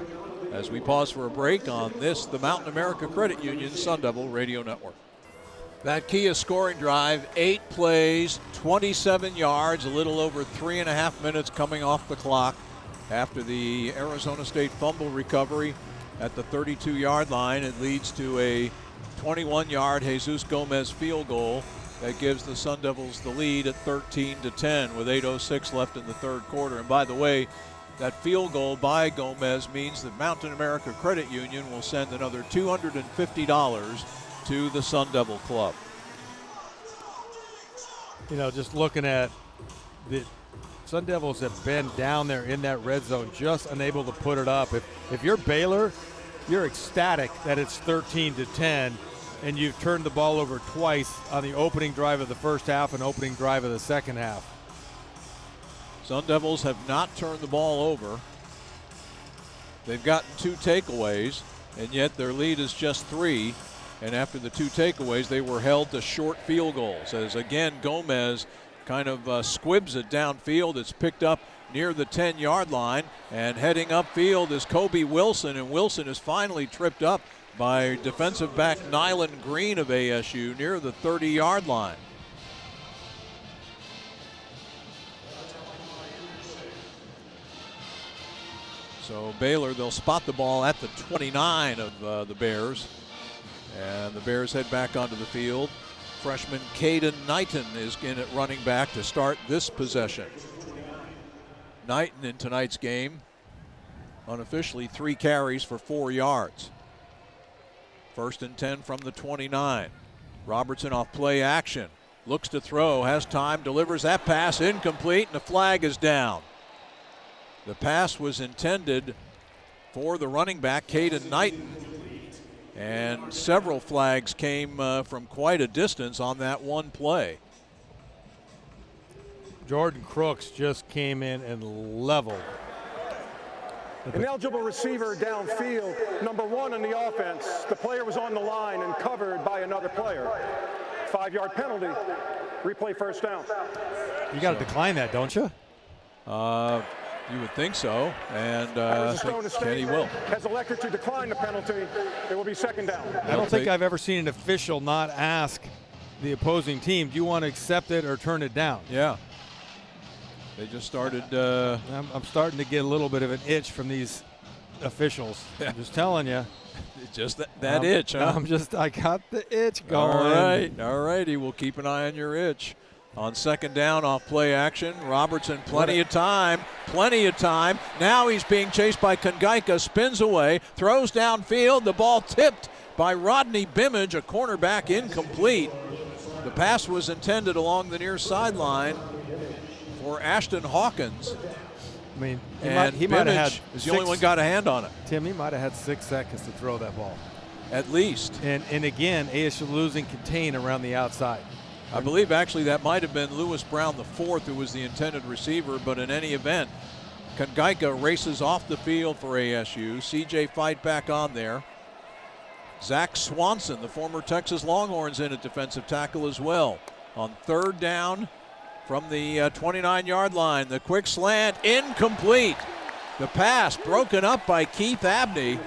As we pause for a break on this, the Mountain America Credit Union Sun Devil Radio Network. That Kia scoring drive, 8 plays, 27 yards, a little over 3.5 minutes coming off the clock after the Arizona State fumble recovery at the 32-yard line. It leads to a 21-yard Jesus Gomez field goal that gives the Sun Devils the lead at 13-10 with 8:06 left in the third quarter. And by the way, that field goal by Gomez means that Mountain America Credit Union will send another $250 to the Sun Devil Club. You know, just looking at the Sun Devils have been down there in that red zone, just unable to put it up. If you're Baylor, you're ecstatic that it's 13-10, and you've turned the ball over twice on the opening drive of the first half and opening drive of the second half. Sun Devils have not turned the ball over. They've gotten 2 takeaways, and yet their lead is just 3. And after the 2 takeaways, they were held to short field goals. As again, Gomez kind of squibs it downfield. It's picked up near the 10-yard line, and heading upfield is Kobe Wilson, and Wilson is finally tripped up by defensive back Nyland Green of ASU near the 30-yard line. So Baylor, they'll spot the ball at the 29 of the Bears. And the Bears head back onto the field. Freshman Caden Knighton is in at running back to start this possession. Knighton in tonight's game, unofficially 3 carries for 4 yards. 1st and 10 from the 29. Robertson off play action. Looks to throw, has time, delivers that pass, incomplete, and the flag is down. The pass was intended for the running back, Caden Knighton. And several flags came from quite a distance on that one play. Jordan Crooks just came in and leveled. An eligible receiver downfield, number 1 in the offense. The player was on the line and covered by another player. 5-yard penalty. Replay first down. You got to decline that, don't you? You would think so, and I think Kenny will. Has elected to decline the penalty. It will be 2nd down. I don't think I've ever seen an official not ask the opposing team, do you want to accept it or turn it down? Yeah. They just started. I'm starting to get a little bit of an itch from these officials. I'm just telling you. Just that itch, huh? I got the itch going. All righty. We'll keep an eye on your itch. On 2nd down off play action, Robertson plenty of time. Now he's being chased by Kongaika, spins away, throws downfield, the ball tipped by Rodney Bimmage, a cornerback, incomplete. The pass was intended along the near sideline for Ashton Hawkins. I mean, he might have had is the only one got a hand on it. Tim, he might have had 6 seconds to throw that ball. At least. And again, ASU losing contain around the outside. I believe actually that might have been Lewis Brown IV who was the intended receiver, but in any event, Kongaika races off the field for ASU. CJ Fight back on there. Zach Swanson, the former Texas Longhorns, in at defensive tackle as well. On 3rd down from the 29-yard line, the quick slant, incomplete. The pass broken up by Keith Abney.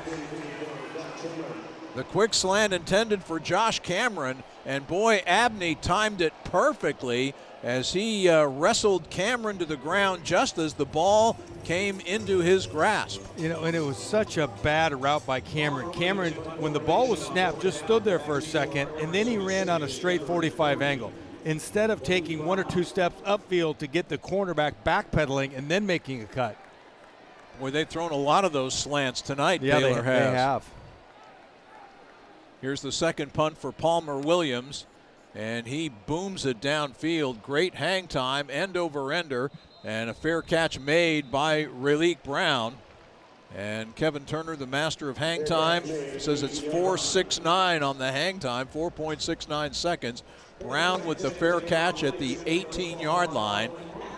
The quick slant intended for Josh Cameron, and boy, Abney timed it perfectly as he wrestled Cameron to the ground just as the ball came into his grasp. You know, and it was such a bad route by Cameron. Cameron, when the ball was snapped, just stood there for a second, and then he ran on a straight 45 angle. Instead of taking 1 or 2 steps upfield to get the cornerback backpedaling and then making a cut. Boy, they've thrown a lot of those slants tonight, Yeah, Baylor has. They have. Here's the second punt for Palmer Williams, and he booms it downfield. Great hang time, end over ender, and a fair catch made by Rayleigh Brown. And Kevin Turner, the master of hang time, says it's 4.69 on the hang time, 4.69 seconds. Brown with the fair catch at the 18-yard line.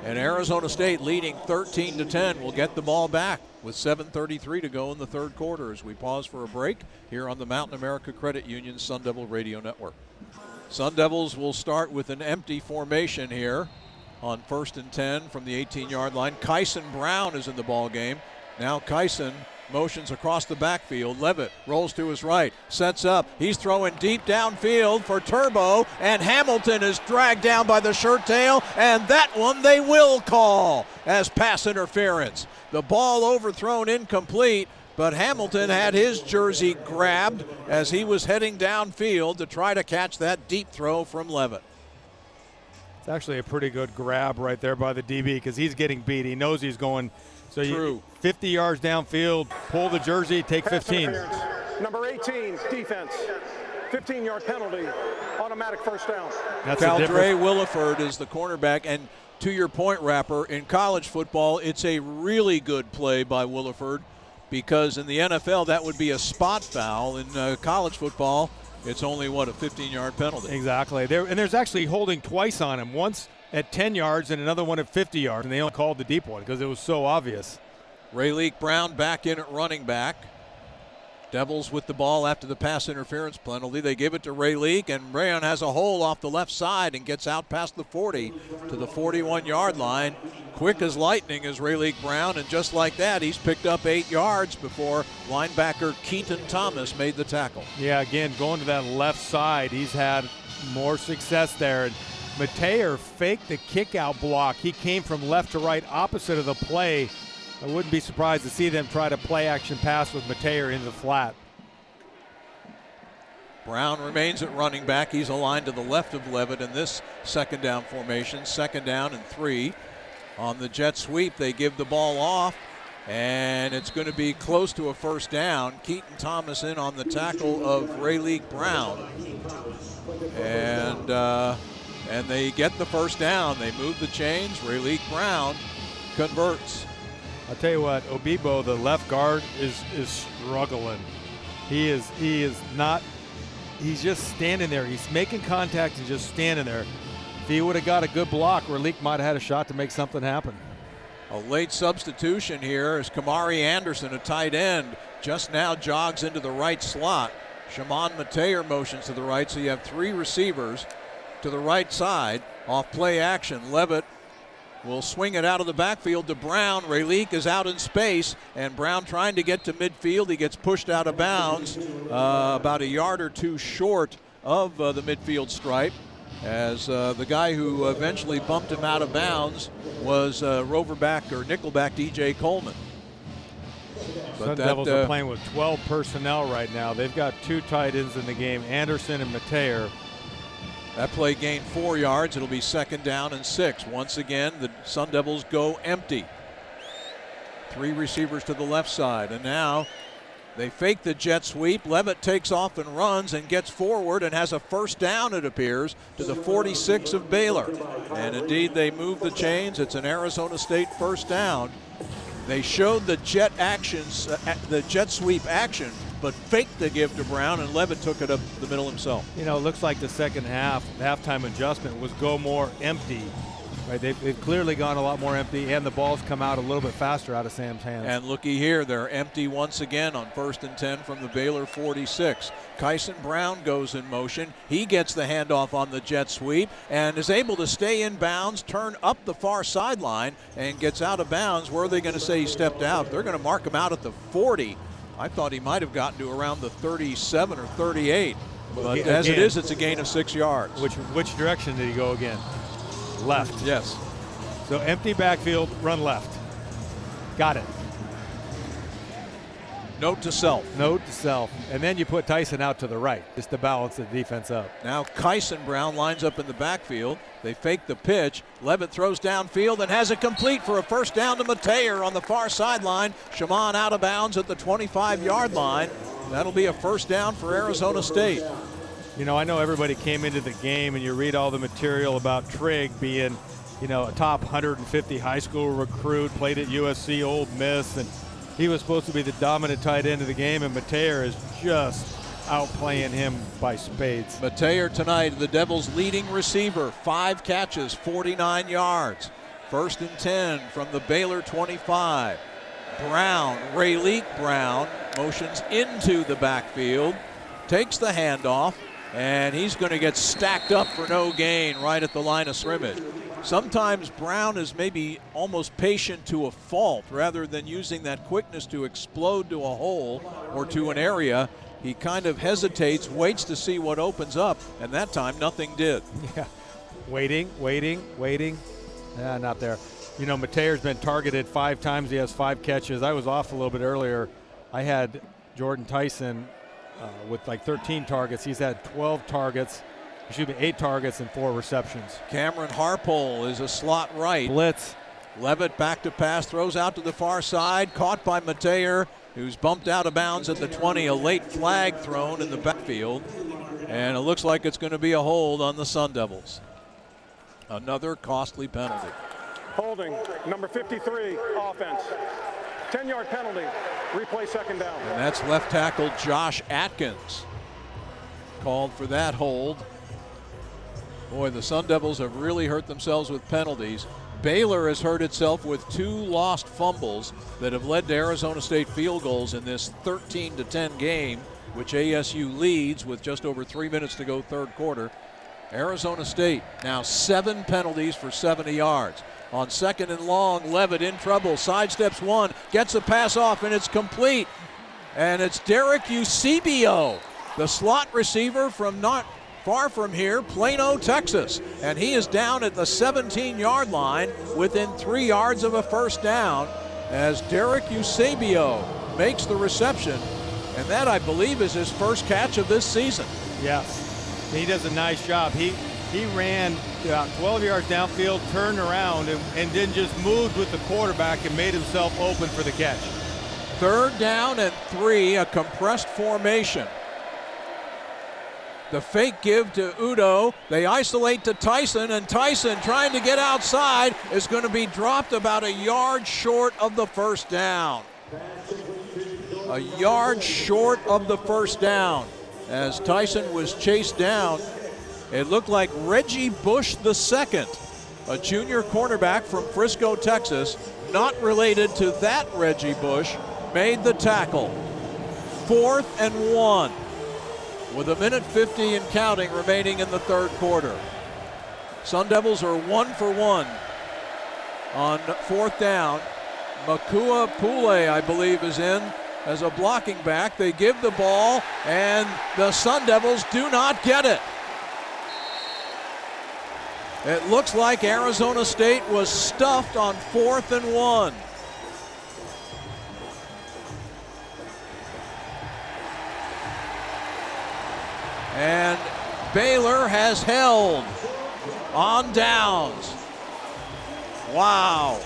And Arizona State leading 13-10 will get the ball back with 7:33 to go in the third quarter as we pause for a break here on the Mountain America Credit Union Sun Devil Radio Network. Sun Devils will start with an empty formation here on 1st and 10 from the 18-yard line. Kyson Brown is in the ball game. Now Kyson motions across the backfield. Levitt rolls to his right, sets up. He's throwing deep downfield for Turbo, and Hamilton is dragged down by the shirt tail, and that one they will call as pass interference. The ball overthrown incomplete, but Hamilton had his jersey grabbed as he was heading downfield to try to catch that deep throw from Levitt. It's actually a pretty good grab right there by the DB because he's getting beat. He knows he's going. So True. 50 yards downfield, pull the jersey, take 15. Number 18, defense. 15-yard penalty, automatic first down. That's the Caldre difference. Williford is the cornerback, and to your point, Rapper, in college football, it's a really good play by Williford because in the NFL, that would be a spot foul. In college football, it's only, a 15-yard penalty. Exactly. There's actually holding twice on him, once at 10 yards and another one at 50 yards, and they only called the deep one because it was so obvious. Rayleigh Brown back in at running back. Devils with the ball after the pass interference penalty. They give it to Rayleigh, and Brown has a hole off the left side and gets out past the 40 to the 41-yard line. Quick as lightning is Rayleigh Brown, and just like that, he's picked up 8 yards before linebacker Keaton Thomas made the tackle. Yeah, again, going to that left side, he's had more success there. And Mateer faked the kick-out block. He came from left to right opposite of the play. I wouldn't be surprised to see them try to play-action pass with Mateer into the flat. Brown remains at running back. He's aligned to the left of Levitt in this second down formation. 2nd down and 3. On the jet sweep, they give the ball off, and it's going to be close to a first down. Keaton Thomas in on the tackle of Rayleigh Brown. And they get the first down. They move the chains. Rayleigh Brown converts. I'll tell you what, Obibo, the left guard, is struggling. He is not. He's just standing there. He's making contact and just standing there. If he would have got a good block, Rayleigh might have had a shot to make something happen. A late substitution here as Kamari Anderson, a tight end, just now jogs into the right slot. Shimon Mateer motions to the right, so you have 3 receivers to the right side. Off play action, Levitt will swing it out of the backfield to Brown. Rayleigh is out in space, and Brown trying to get to midfield. He gets pushed out of bounds about a yard or 2 short of the midfield stripe, as the guy who eventually bumped him out of bounds was roverback or nickelback DJ Coleman. Sun Devils are playing with 12 personnel right now. They've got 2 tight ends in the game, Anderson and Mateer. That play gained 4 yards. It'll be 2nd down and 6. Once again, the Sun Devils go empty. 3 receivers to the left side, and now they fake the jet sweep. Levitt takes off and runs and gets forward and has a first down, it appears, to the 46 of Baylor. And indeed, they move the chains. It's an Arizona State first down. They showed the jet sweep action, but faked the give to Brown, and Levitt took it up the middle himself. You know, it looks like the second half, halftime adjustment was go more empty. Right, they've clearly gone a lot more empty, and the ball's come out a little bit faster out of Sam's hands. And looky here, they're empty once again on 1st and 10 from the Baylor 46. Kyson Brown goes in motion. He gets the handoff on the jet sweep and is able to stay in bounds, turn up the far sideline, and gets out of bounds. Where are they going to say he stepped out? They're going to mark him out at the 40. I thought he might have gotten to around the 37 or 38. But Again, as it is, it's a gain of 6 yards. Which direction did he go again? Left. Yes. So empty backfield, run left. Got it. Note to self. Note to self. And then you put Tyson out to the right just to balance the defense up. Now Kyson Brown lines up in the backfield. They fake the pitch. Levitt throws downfield and has it complete for a first down to Mateer on the far sideline. Shaman out of bounds at the 25-yard line. That'll be a first down for Arizona State. You know, I know everybody came into the game and you read all the material about Trigg being, you know, a top 150 high school recruit, played at USC, Ole Miss, and he was supposed to be the dominant tight end of the game, and Mateer is just outplaying him by spades. Mateer tonight, the Devils' leading receiver, 5 catches, 49 yards. First and 10 from the Baylor 25. Brown, Rayleigh Brown, motions into the backfield, takes the handoff, and he's going to get stacked up for no gain right at the line of scrimmage. Sometimes Brown is maybe almost patient to a fault rather than using that quickness to explode to a hole or to an area. He kind of hesitates, waits to see what opens up, and that time nothing did. Yeah, waiting. Yeah, not there. You know, Mateer's been targeted 5 times. He has 5 catches. I was off a little bit earlier. I had Jordan Tyson with like 13 targets. He's had 12 targets. 8 targets and 4 receptions. Cameron Harpole is a slot right. Blitz. Levitt back to pass, throws out to the far side, caught by Mateer, who's bumped out of bounds at the 20. A late flag thrown in the backfield, and it looks like it's going to be a hold on the Sun Devils. Another costly penalty. Holding, number 53, offense. 10-yard penalty, replay second down. And that's left tackle Josh Atkins. Called for that hold. Boy, the Sun Devils have really hurt themselves with penalties. Baylor has hurt itself with 2 lost fumbles that have led to Arizona State field goals in this 13-10 game, which ASU leads with just over 3 minutes to go third quarter. Arizona State now 7 penalties for 70 yards. On second and long, Levitt in trouble, sidesteps one, gets a pass off, and it's complete. And it's Derek Eusebio, the slot receiver from not far from here, Plano, Texas. And he is down at the 17-yard line within 3 yards of a first down as Derek Eusebio makes the reception. And that, I believe, is his first catch of this season. Yes, he does a nice job. He ran about 12 yards downfield, turned around, and then just moved with the quarterback and made himself open for the catch. Third down and 3, a compressed formation. The fake give to Udo. They isolate to Tyson, and Tyson, trying to get outside, is going to be dropped about a yard short of the first down. A yard short of the first down. As Tyson was chased down, it looked like Reggie Bush II, a junior cornerback from Frisco, Texas, not related to that Reggie Bush, made the tackle. 4th and 1. With 1:50 and counting remaining in the third quarter. Sun Devils are 1 for 1 on 4th down. Makua Pule, I believe, is in as a blocking back. They give the ball, and the Sun Devils do not get it. It looks like Arizona State was stuffed on 4th and 1. And Baylor has held on downs. Wow.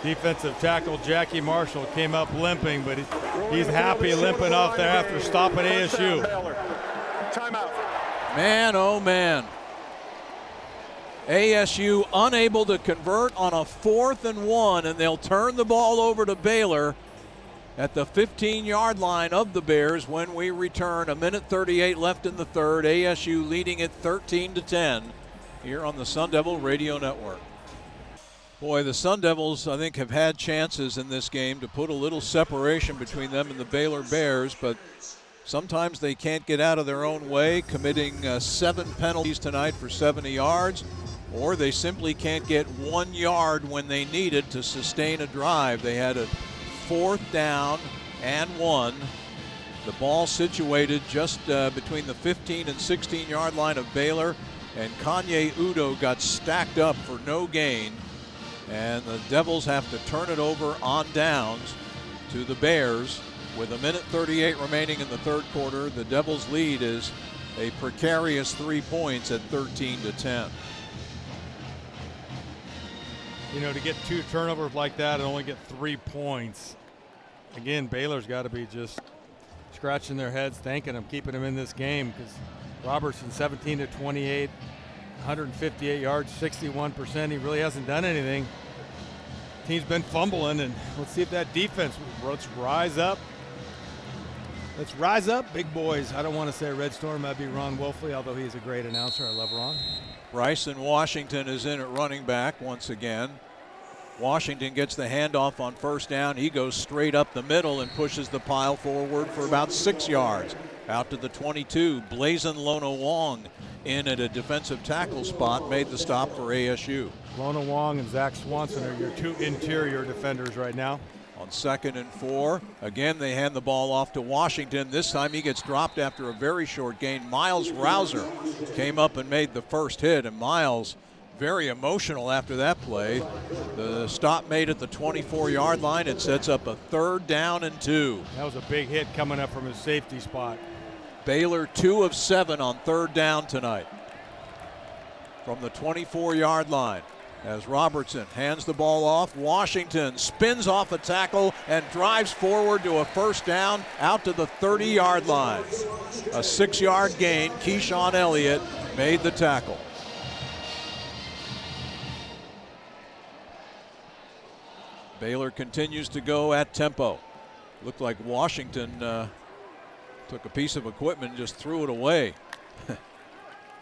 Defensive tackle Jackie Marshall came up limping, but he's happy limping off there after stopping ASU. Timeout. Man, oh man. ASU unable to convert on a 4th and 1, and they'll turn the ball over to Baylor at the 15-yard line of the Bears when we return. 1:38 left in the third. ASU leading it 13-10 here on the Sun Devil Radio Network. Boy, the Sun Devils, I think, have had chances in this game to put a little separation between them and the Baylor Bears, but sometimes they can't get out of their own way, committing 7 penalties tonight for 70 yards, or they simply can't get 1 yard when they needed to sustain a drive. They had a 4th down and 1. The ball situated just between the 15 and 16-yard line of Baylor, and Kanye Udo got stacked up for no gain, and the Devils have to turn it over on downs to the Bears. With 1:38 remaining in the third quarter, the Devils' lead is a precarious 3 points at 13-10. You know, to get 2 turnovers like that and only get 3 points, again, Baylor's got to be just scratching their heads, thanking them, keeping them in this game, because Robertson 17-28, 158 yards, 61%. He really hasn't done anything. Team's been fumbling, and let's see if that defense, let's rise up. Let's rise up, big boys. I don't want to say Red Storm. That'd be Ron Wolfley, although he's a great announcer. I love Ron. Bryson Washington is in at running back once again. Washington gets the handoff on first down. He goes straight up the middle and pushes the pile forward for about 6 yards. Out to the 22, Blazin Lona Wong in at a defensive tackle spot, made the stop for ASU. Lona Wong and Zach Swanson are your 2 interior defenders right now. On 2nd and 4, again they hand the ball off to Washington. This time he gets dropped after a very short gain. Miles Rouser came up and made the first hit, and Miles very emotional after that play. The stop made at the 24-yard line. It sets up a 3rd down and 2. That was a big hit coming up from his safety spot. Baylor 2 of 7 on 3rd down tonight from the 24-yard line. As Robertson hands the ball off, Washington spins off a tackle and drives forward to a first down out to the 30-yard line. A 6-yard gain. Keyshawn Elliott made the tackle. Baylor continues to go at tempo. Looked like Washington took a piece of equipment and just threw it away.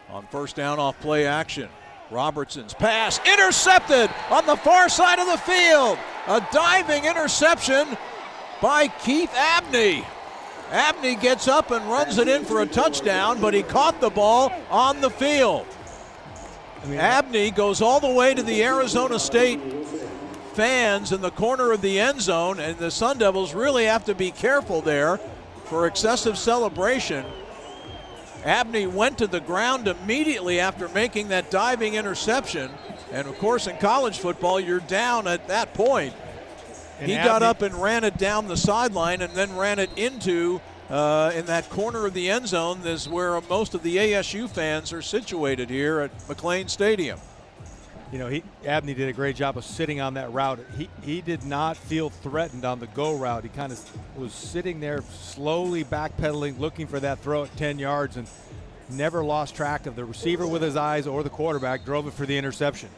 On first down off play action. Robertson's pass intercepted on the far side of the field. A diving interception by Keith Abney. Abney gets up and runs it in for a touchdown, but he caught the ball on the field. Abney goes all the way to the Arizona State fans in the corner of the end zone, and the Sun Devils really have to be careful there for excessive celebration. Abney went to the ground immediately after making that diving interception. And of course, in college football, you're down at that point. He got up and ran it down the sideline and then ran it into in that corner of the end zone. This is where most of the ASU fans are situated here at McLane Stadium. You know, Abney did a great job of sitting on that route. He did not feel threatened on the go route. He kind of was sitting there slowly backpedaling, looking for that throw at 10 yards, and never lost track of the receiver with his eyes or the quarterback, drove it for the interception.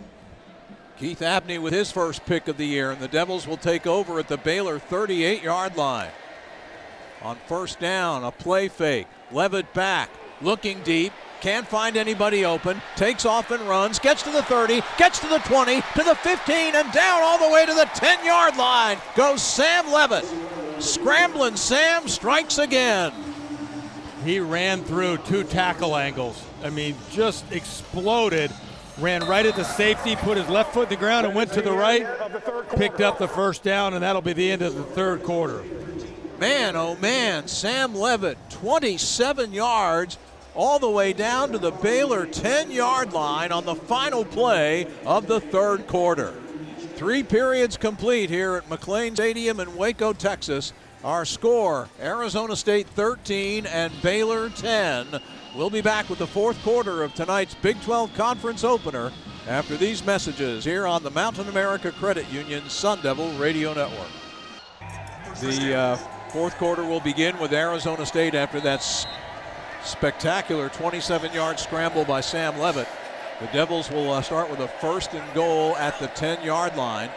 Keith Abney with his first pick of the year, and the Devils will take over at the Baylor 38-yard line. On first down, a play fake. Levitt back, looking deep. Can't find anybody open, takes off and runs, gets to the 30, gets to the 20, to the 15, and down all the way to the 10-yard line goes Sam Levitt. Scrambling Sam strikes again. He ran through 2 tackle angles. I mean, just exploded. Ran right at the safety, put his left foot in the ground and went to the right, picked up the first down, and that'll be the end of the third quarter. Man, oh man, Sam Levitt, 27 yards, all the way down to the Baylor 10-yard line on the final play of the third quarter. 3 periods complete here at McLane Stadium in Waco, Texas. Our score, Arizona State 13 and Baylor 10. We'll be back with the fourth quarter of tonight's Big 12 Conference opener after these messages here on the Mountain America Credit Union Sun Devil Radio Network. The fourth quarter will begin with Arizona State after that spectacular 27-yard scramble by Sam Levitt. The Devils will start with a 1st and goal at the 10-yard line,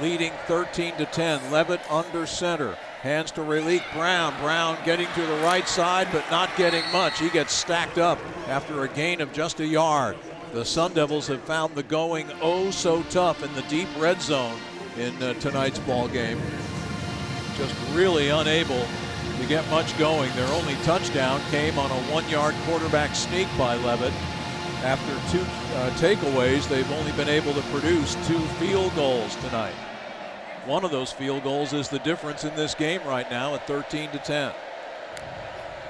leading 13-10. Levitt under center. Hands to Raleek Brown. Brown getting to the right side, but not getting much. He gets stacked up after a gain of just a yard. The Sun Devils have found the going oh so tough in the deep red zone in tonight's ball game. Just really unable to get much going. Their only touchdown came on a 1-yard quarterback sneak by Levitt. After 2 takeaways, they've only been able to produce 2 field goals tonight. one of those field goals is the difference in this game right now at 13-10.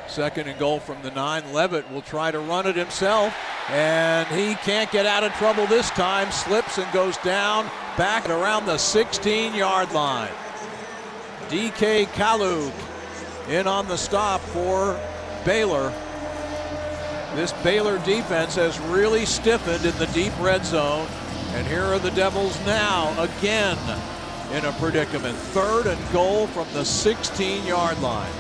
Second and goal from the 9. Levitt will try to run it himself, and he can't get out of trouble this time. Slips and goes down back at around the 16-yard line. DK Kalug in on the stop for Baylor. This Baylor defense has really stiffened in the deep red zone, and here are the Devils now again in a predicament. Third and goal from the 16-yard line.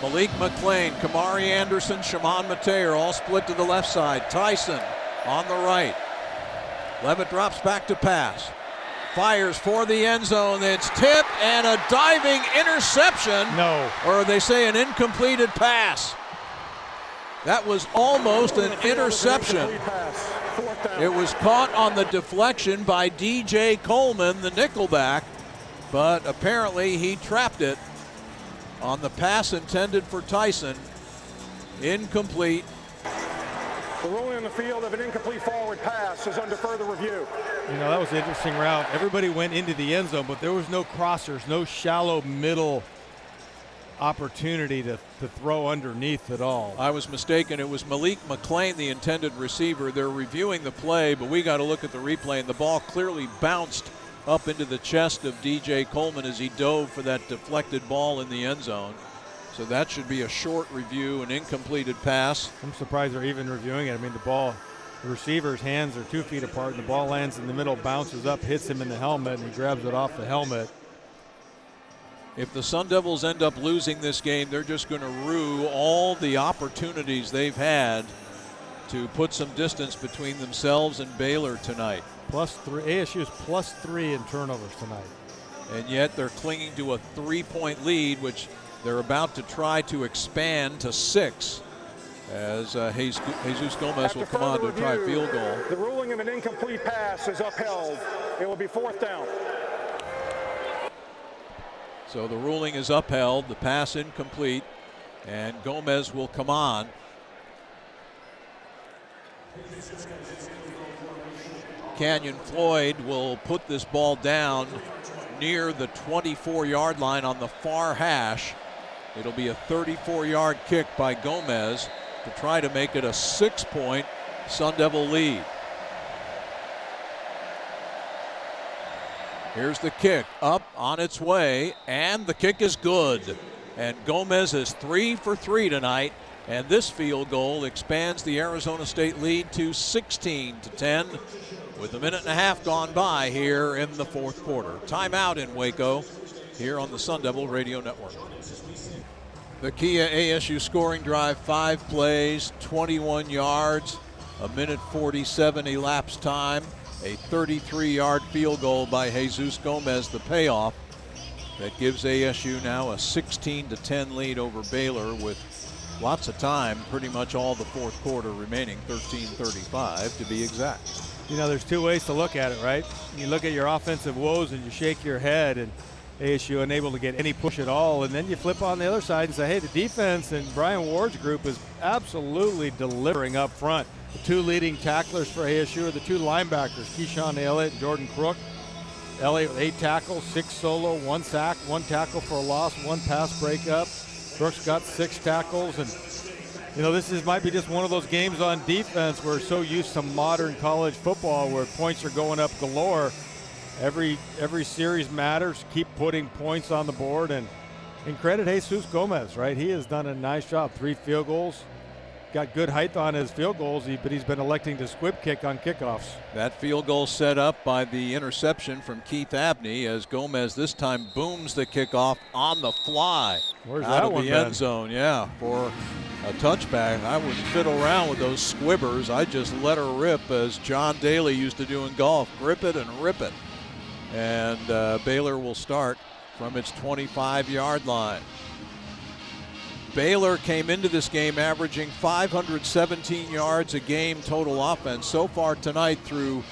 Malik McLean, Kamari Anderson, Shimon Mateer all split to the left side. Tyson on the right. Levitt drops back to pass. Fires for the end zone. It's tipped and a diving interception. No. Or they say an incompleted pass. That was almost an interception. It was caught on the deflection by DJ Coleman, the nickelback, but apparently he trapped it on the pass intended for Tyson. Incomplete. The ruling on the field of an incomplete forward pass is under further review. You know, that was an interesting route. Everybody went into the end zone, but there was no crossers, no shallow middle opportunity to throw underneath at all. I was mistaken. It was Malik McLean, the intended receiver. They're reviewing the play, but we got to look at the replay, and the ball clearly bounced up into the chest of DJ Coleman as he dove for that deflected ball in the end zone. So that should be a short review, an incompleted pass. I'm surprised they're even reviewing it. I mean, the receiver's hands are 2 feet apart, and the ball lands in the middle, bounces up, hits him in the helmet, and he grabs it off the helmet. If the Sun Devils end up losing this game, they're just going to rue all the opportunities they've had to put some distance between themselves and Baylor tonight. +3. ASU is +3 in turnovers tonight. And yet they're clinging to a 3-point lead, which they're about to try to expand to 6 as Jesus Gomez will come on to try a field goal. The ruling of an incomplete pass is upheld. It will be 4th down. So the ruling is upheld, the pass incomplete, and Gomez will come on. Canyon Floyd will put this ball down near the 24-yard line on the far hash. It'll be a 34-yard kick by Gomez to try to make it a 6-point Sun Devil lead. Here's the kick, up on its way, and the kick is good. And Gomez is 3 for 3 tonight, and this field goal expands the Arizona State lead to 16-10 with a minute and a half gone by here in the fourth quarter. Timeout in Waco here on the Sun Devil Radio Network. The Kia ASU scoring drive, 5 plays, 21 yards, a minute 47 elapsed time, a 33-yard field goal by Jesus Gomez, the payoff that gives ASU now a 16-10 lead over Baylor with lots of time, pretty much all the fourth quarter remaining, 13:35 to be exact. You know, there's 2 ways to look at it, right? You look at your offensive woes and you shake your head and ASU unable to get any push at all, and then you flip on the other side and say, hey, the defense and Brian Ward's group is absolutely delivering up front. The 2 leading tacklers for ASU are the 2 linebackers, Keyshawn Elliott and Jordan Crook. Elliott with 8 tackles, 6 solo, 1 sack, 1 tackle for a loss, 1 pass breakup. Brooks got 6 tackles, and you know, might be just one of those games on defense. We're so used to modern college football where points are going up galore. Every series matters. Keep putting points on the board, and credit Jesus Gomez, right? He has done a nice job. 3 field goals. Got good height on his field goals, but he's been electing to squib kick on kickoffs. That field goal set up by the interception from Keith Abney as Gomez this time booms the kickoff on the fly. Where's out that of one the been? end zone, yeah, for a touchback. I wouldn't fiddle around with those squibbers. I just let her rip, as John Daly used to do in golf. Grip it and rip it. And Baylor will start from its 25-yard line. Baylor came into this game averaging 517 yards a game total offense. So far tonight, through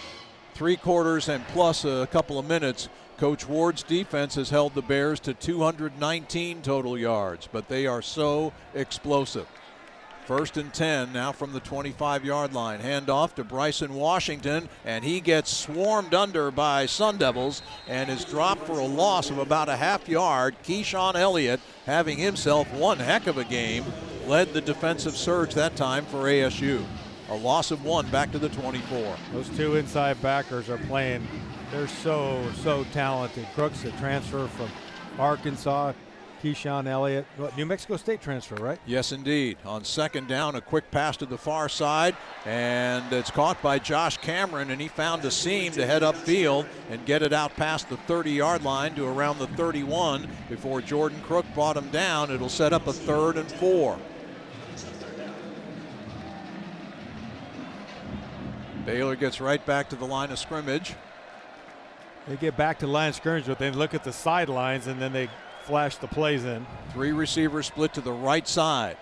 3 quarters and plus a couple of minutes, Coach Ward's defense has held the Bears to 219 total yards, but they are so explosive. First and 10 now from the 25-yard line. Hand off to Bryson Washington, and he gets swarmed under by Sun Devils and is dropped for a loss of about a half yard. Keyshawn Elliott, having himself one heck of a game, led the defensive surge that time for ASU. A loss of 1 back to the 24. Those two inside backers are playing. They're so talented. Crooks, a transfer from Arkansas. Keyshawn Elliott, New Mexico State transfer, right? Yes, indeed. On second down, a quick pass to the far side, and it's caught by Josh Cameron, and he found a seam to head upfield and get it out past the 30-yard line to around the 31 before Jordan Crook brought him down. It'll set up a 3rd and 4. Baylor gets right back to the line of scrimmage. They get back to the line of scrimmage, but they look at the sidelines, and then they flash the plays in. 3 receivers split to the right side.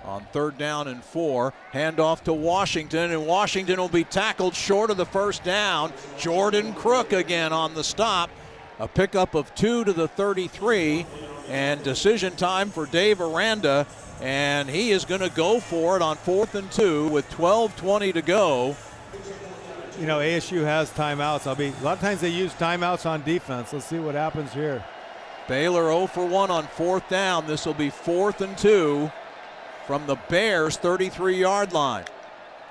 On 3rd down and 4, handoff to Washington, and Washington will be tackled short of the first down. Jordan Crook again on the stop. A pickup of 2 to the 33, and decision time for Dave Aranda, and he is going to go for it on 4th and 2 with 12:20 to go. You know, ASU has timeouts. A lot of times they use timeouts on defense. Let's see what happens here. Baylor 0 for 1 on 4th down. This will be 4th and 2 from the Bears' 33-yard line.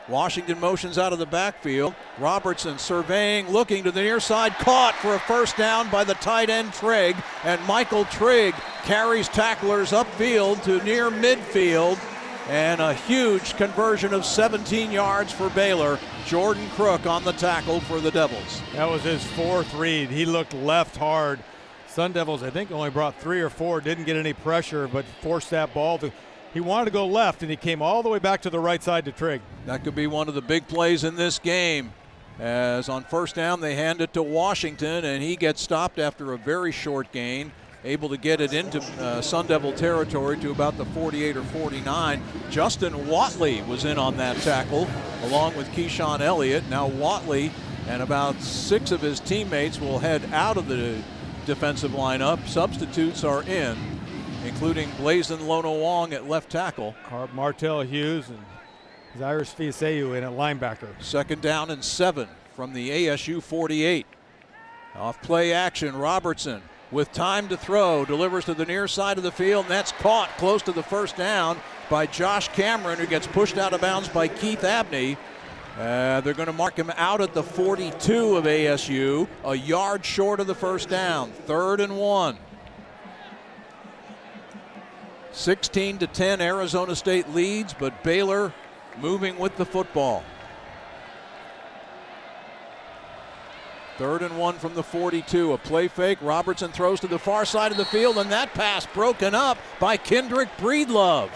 Washington motions out of the backfield. Robertson surveying, looking to the near side, caught for a first down by the tight end Trigg, and Michael Trigg carries tacklers upfield to near midfield, and a huge conversion of 17 yards for Baylor. Jordan Crook on the tackle for the Devils. That was his 4th read. He looked left hard. Sun Devils, I think, only brought 3 or 4, didn't get any pressure, but forced that ball. He wanted to go left, and he came all the way back to the right side to Trigg. That could be one of the big plays in this game, as on first down they hand it to Washington, and he gets stopped after a very short gain, able to get it into Sun Devil territory to about the 48 or 49. Justin Watley was in on that tackle, along with Keyshawn Elliott. Now Watley and about 6 of his teammates will head out of the defensive lineup. Substitutes are in, including Blazin Lona Wong at left tackle. Martell Hughes and Cyrus Fiaseu in at linebacker. 2nd down and 7 from the ASU 48. Off play action, Robertson with time to throw, delivers to the near side of the field, and that's caught close to the first down by Josh Cameron, who gets pushed out of bounds by Keith Abney. They're going to mark him out at the 42 of ASU, a yard short of the first down. 3rd and 1. 16-10, Arizona State leads, but Baylor moving with the football. 3rd and 1 from the 42. A play fake. Robertson throws to the far side of the field, and that pass broken up by Kendrick Breedlove.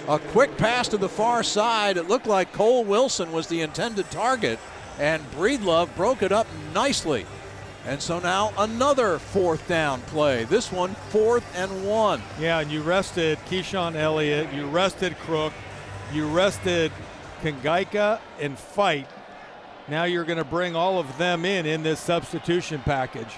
A quick pass to the far side. It looked like Cole Wilson was the intended target, and Breedlove broke it up nicely. And so now another 4th down play. This one 4th and 1. Yeah, and you rested Keyshawn Elliott, you rested Crook, you rested Kangaika and Fight. Now you're going to bring all of them in this substitution package.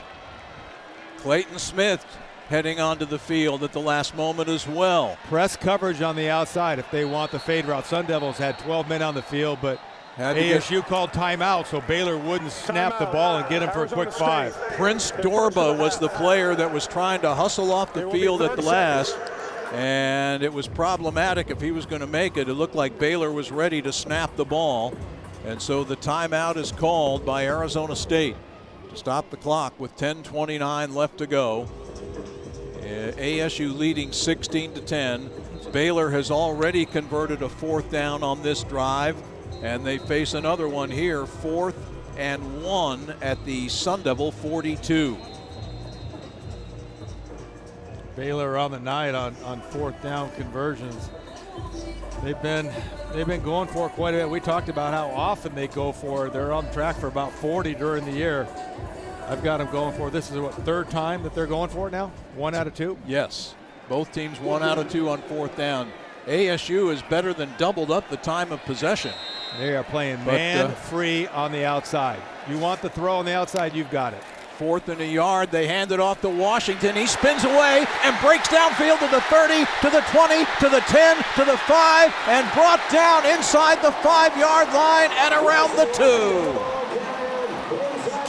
Clayton Smith heading onto the field at the last moment as well. Press coverage on the outside if they want the fade route. Sun Devils had 12 men on the field, but ASU called timeout, so Baylor wouldn't snap the ball and get him for a quick 5. Prince Dorba was the player that was trying to hustle off the field at the last, and it was problematic if he was going to make it. It looked like Baylor was ready to snap the ball, and so the timeout is called by Arizona State to stop the clock with 10:29 left to go. ASU leading 16-10. Baylor has already converted a 4th down on this drive, and they face another one here, 4th and 1 at the Sun Devil 42. Baylor on the night on 4th down conversions. They've been going for it quite a bit. We talked about how often they go for it. They're on track for about 40 during the year. I've got them going for it. This is what, 3rd time that they're going for it now? 1 out of 2? Yes. Both teams 1 out of 2 on 4th down. ASU has better than doubled up the time of possession. They are playing man free on the outside. You want the throw on the outside, you've got it. 4th and a yard. They hand it off to Washington. He spins away and breaks downfield to the 30, to the 20, to the 10, to the 5, and brought down inside the 5-yard line and around the 2.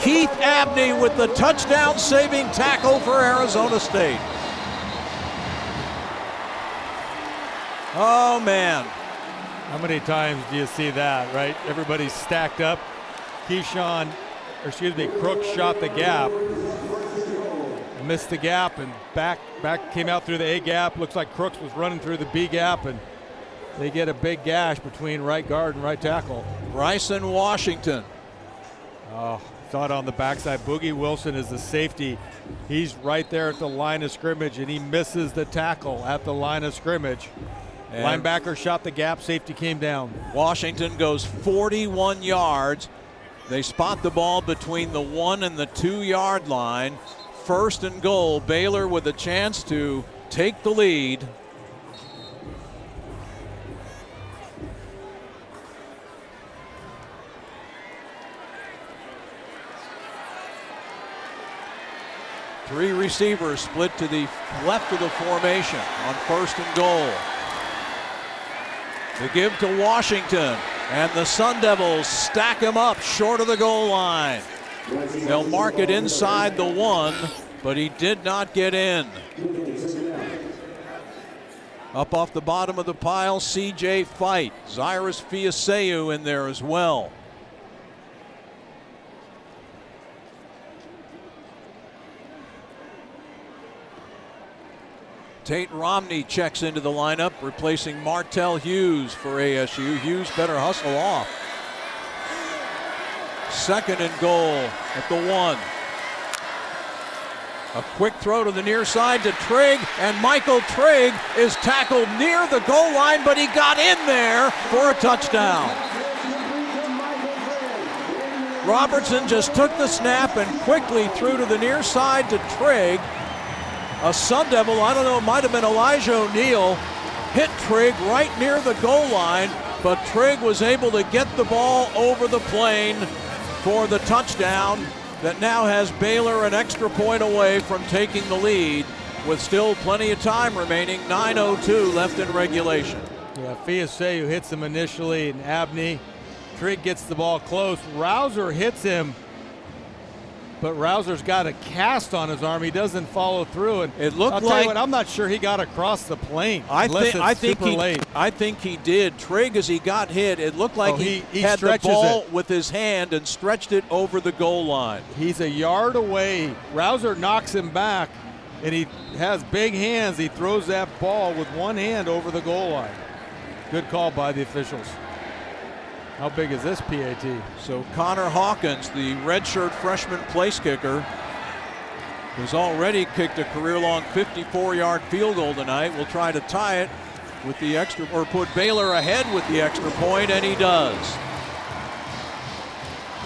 Keith Abney with the touchdown-saving tackle for Arizona State. Oh, man. How many times do you see that, right? Everybody's stacked up. Crooks shot the gap, missed the gap, and back came out through the A gap. Looks like Crooks was running through the B gap, and they get a big gash between right guard and right tackle. Bryson Washington. Oh, saw it on the backside. Boogie Wilson is the safety. He's right there at the line of scrimmage, and he misses the tackle at the line of scrimmage. And linebacker shot the gap, safety came down. Washington goes 41 yards. They spot the ball between the 1 and the 2-yard line. 1st and goal. Baylor with a chance to take the lead. Three receivers split to the left of the formation on 1st and goal. The give to Washington, and the Sun Devils stack him up short of the goal line. They'll mark it inside the 1, but he did not get in. Up off the bottom of the pile, C.J. Fight. Cyrus Fiaseu in there as well. Tate Romney checks into the lineup, replacing Martell Hughes for ASU. Hughes better hustle off. 2nd and goal at the 1. A quick throw to the near side to Trigg, and Michael Trigg is tackled near the goal line, but he got in there for a touchdown. Robertson just took the snap and quickly threw to the near side to Trigg. A Sun Devil, I don't know, it might have been Elijah O'Neal, hit Trigg right near the goal line, but Trigg was able to get the ball over the plane for the touchdown that now has Baylor an extra point away from taking the lead with still plenty of time remaining, 9:02 left in regulation. Yeah, Fiaseu hits him initially, and Abney. Trigg gets the ball close. Rouser hits him, but Rouser's got a cast on his arm. He doesn't follow through, and it looked I'll tell you what, I'm not sure he got across the plane. I think he did. Trigg, as he got hit, it looked like he had the ball with his hand and stretched it over the goal line. He's a yard away. Rouser knocks him back, and he has big hands. He throws that ball with one hand over the goal line. Good call by the officials. How big is this PAT? So Connor Hawkins, the redshirt freshman place kicker, has already kicked a career-long 54-yard field goal tonight. Will try to tie it with the extra, or put Baylor ahead with the extra point, and he does.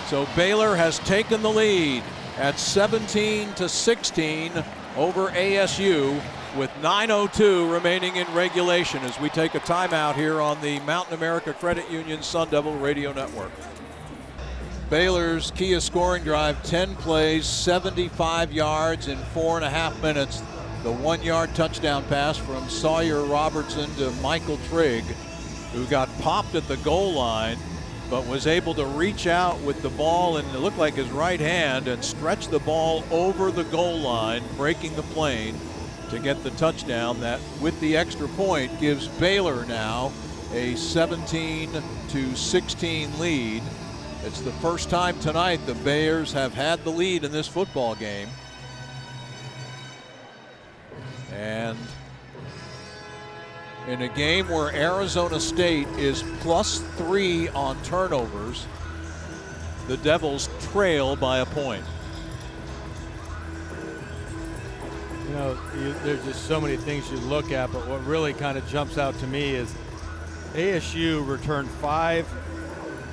So Baylor has taken the lead at 17-16 over ASU, with 9:02 remaining in regulation as we take a timeout here on the Mountain America Credit Union Sun Devil Radio Network. Baylor's Kia scoring drive, 10 plays, 75 yards in 4.5 minutes. The 1-yard touchdown pass from Sawyer Robertson to Michael Trigg, who got popped at the goal line, but was able to reach out with the ball, and it looked like his right hand, and stretch the ball over the goal line, breaking the plane to get the touchdown that, with the extra point, gives Baylor now a 17-16 lead. It's the first time tonight the Bears have had the lead in this football game. And in a game where Arizona State is +3 on turnovers, the Devils trail by a point. You know, there's just so many things you look at, but what really kind of jumps out to me is ASU returned 4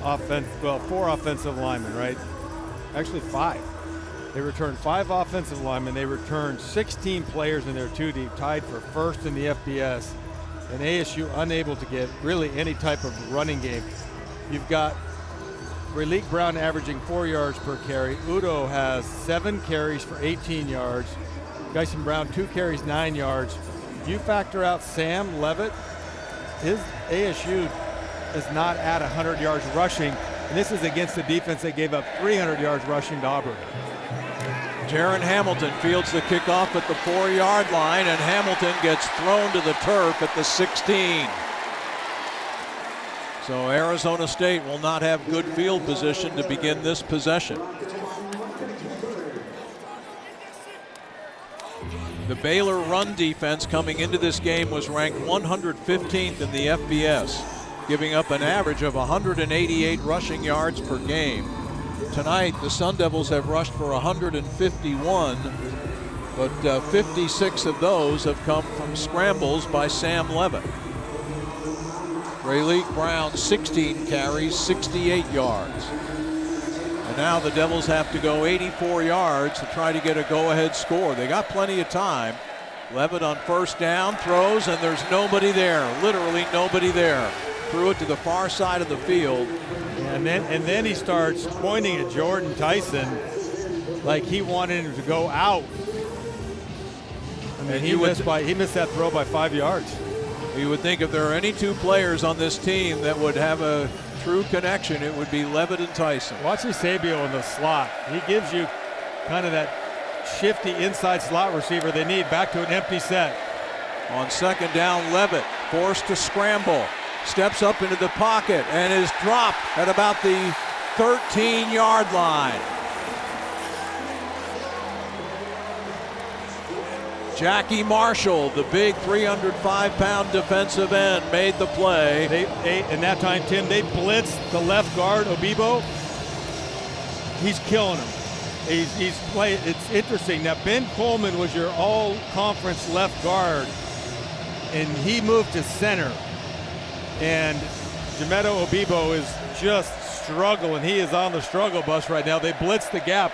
offensive linemen, right? Actually 5. They returned 5 offensive linemen. They returned 16 players in their 2 deep, tied for first in the FBS, and ASU unable to get really any type of running game. You've got Relique Brown averaging 4 yards per carry. Udo has 7 carries for 18 yards. Kyson Brown 2 carries, 9 yards. You factor out Sam Levitt, his ASU is not at 100 yards rushing, and this is against a defense that gave up 300 yards rushing to Auburn. Jaron Hamilton fields the kickoff at the 4-yard line, and Hamilton gets thrown to the turf at the 16. So Arizona State will not have good field position to begin this possession. The Baylor run defense coming into this game was ranked 115th in the FBS, giving up an average of 188 rushing yards per game. Tonight, the Sun Devils have rushed for 151, but 56 of those have come from scrambles by Sam Levitt. Relique Brown, 16 carries, 68 yards. And now the Devils have to go 84 yards to try to get a go-ahead score. They got plenty of time. Levitt on first down, throws, and there's nobody there, literally nobody there. Threw it to the far side of the field. And then he starts pointing at Jordan Tyson like he wanted him to go out. I mean, he missed that throw by 5 yards. You would think if there are any two players on this team that would have a true connection, it would be Levitt and Tyson. Watch Eusebio in the slot. He gives you kind of that shifty inside slot receiver they need. Back to an empty set. On second down, Levitt forced to scramble. Steps up into the pocket and is dropped at about the 13-yard line. Jackie Marshall, the big 305-pound defensive end, made the play. And that time, Tim, they blitzed the left guard, Obibo. He's killing him. He's playing. It's interesting. Now, Ben Coleman was your all-conference left guard, and he moved to center. And Jamedo Obibo is just struggling. He is on the struggle bus right now. They blitzed the gap.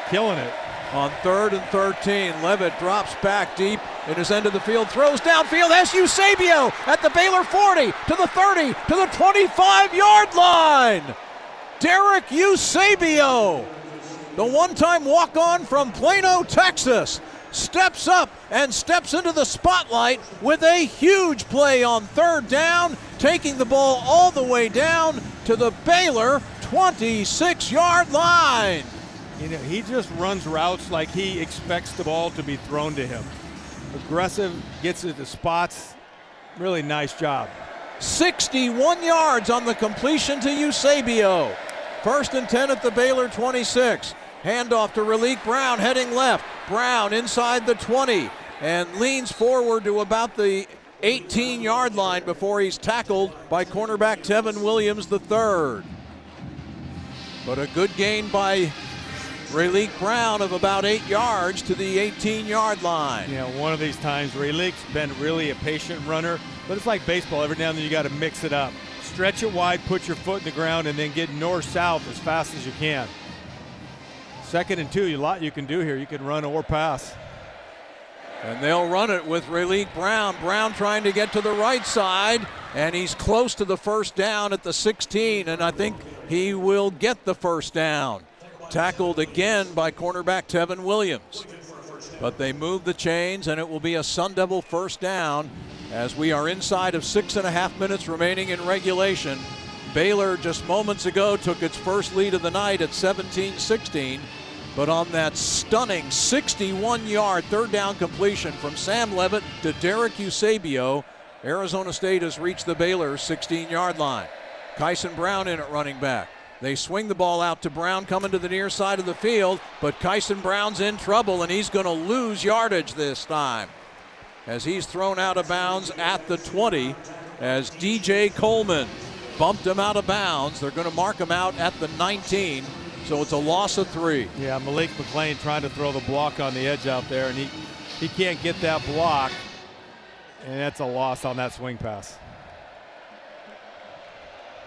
Killing it. On 3rd and 13, Levitt drops back deep in his end of the field, throws downfield, has Eusebio at the Baylor 40, to the 30, to the 25-yard line. Derek Eusebio, the one-time walk-on from Plano, Texas, steps up and steps into the spotlight with a huge play on 3rd down, taking the ball all the way down to the Baylor 26-yard line. You know, he just runs routes like he expects the ball to be thrown to him. Aggressive, gets it to spots. Really nice job. 61 yards on the completion to Eusebio. 1st and 10 at the Baylor 26. Handoff to Relique Brown, heading left. Brown inside the 20 and leans forward to about the 18-yard line before he's tackled by cornerback Tevin Williams III. But a good gain by Relique Brown of about 8 yards to the 18-yard line. Yeah, one of these times Relique's been really a patient runner, but it's like baseball. Every now and then you got to mix it up. Stretch it wide, put your foot in the ground, and then get north-south as fast as you can. 2nd and 2, a lot you can do here. You can run or pass. And they'll run it with Relique Brown. Brown trying to get to the right side, and he's close to the first down at the 16, and I think he will get the first down. Tackled again by cornerback Tevin Williams. But they move the chains, and it will be a Sun Devil first down as we are inside of 6.5 minutes remaining in regulation. Baylor just moments ago took its first lead of the night at 17-16. But on that stunning 61-yard 3rd down completion from Sam Levitt to Derek Eusebio, Arizona State has reached the Baylor 16-yard line. Kyson Brown in at running back. They swing the ball out to Brown coming to the near side of the field, but Kyson Brown's in trouble and he's going to lose yardage this time as he's thrown out of bounds at the 20 as DJ Coleman bumped him out of bounds. They're going to mark him out at the 19, so it's a loss of 3. Yeah, Malik McLane trying to throw the block on the edge out there, and he can't get that block, and that's a loss on that swing pass.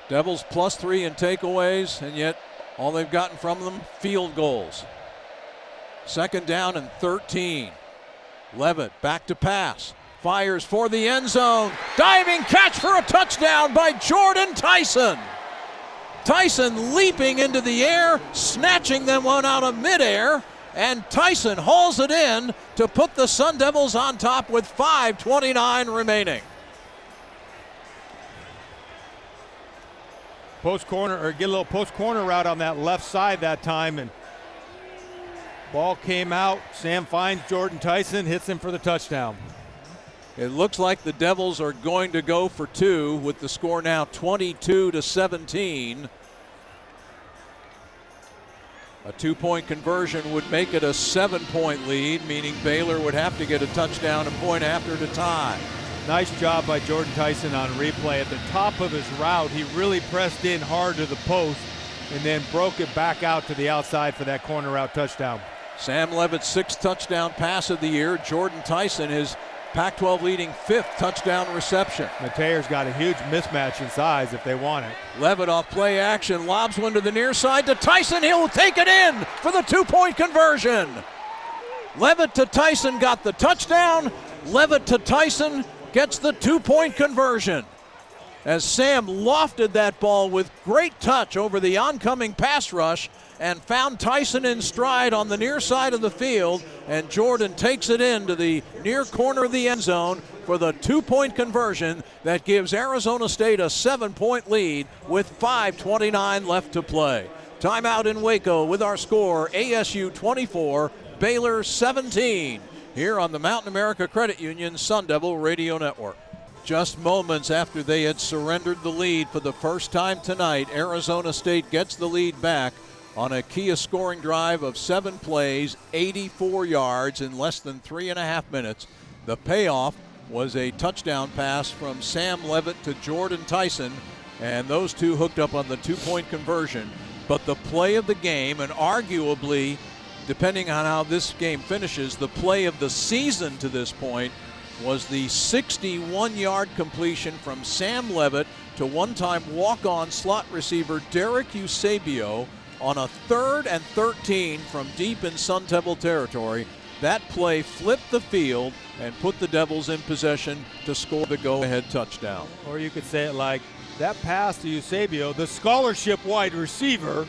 Devils +3 in takeaways, and yet all they've gotten from them, field goals. 2nd down and 13. Levitt back to pass. Fires for the end zone. Diving catch for a touchdown by Jordan Tyson. Tyson leaping into the air, snatching them one out of midair, and Tyson hauls it in to put the Sun Devils on top with 5:29 remaining. Post corner, or get a little post corner route on that left side that time, and ball came out. Sam finds Jordan Tyson, hits him for the touchdown. It looks like the Devils are going to go for two with the score now 22-17. A 2-point conversion would make it a 7-point lead, meaning Baylor would have to get a touchdown a point after to tie. Nice job by Jordan Tyson on replay. At the top of his route, he really pressed in hard to the post and then broke it back out to the outside for that corner route touchdown. Sam Levitt's 6th touchdown pass of the year. Jordan Tyson, his Pac-12 leading 5th touchdown reception. Mateer's got a huge mismatch in size if they want it. Levitt off play action, lobs one to the near side to Tyson. He'll take it in for the 2-point conversion. Levitt to Tyson got the touchdown. Levitt to Tyson gets the 2-point conversion. As Sam lofted that ball with great touch over the oncoming pass rush and found Tyson in stride on the near side of the field, and Jordan takes it into the near corner of the end zone for the 2-point conversion that gives Arizona State a 7-point lead with 5:29 left to play. Timeout in Waco with our score, ASU 24, Baylor 17, here on the Mountain America Credit Union Sun Devil Radio Network. Just moments after they had surrendered the lead for the first time tonight, Arizona State gets the lead back on a Kia scoring drive of 7 plays, 84 yards in less than 3.5 minutes. The payoff was a touchdown pass from Sam Levitt to Jordan Tyson, and those two hooked up on the 2-point conversion. But the play of the game, and arguably, depending on how this game finishes, the play of the season to this point, was the 61-yard completion from Sam Levitt to one-time walk-on slot receiver Derek Eusebio on a 3rd and 13 from deep in Sun Devil territory. That play flipped the field and put the Devils in possession to score the go-ahead touchdown. Or you could say it like, that pass to Eusebio, the scholarship wide receiver,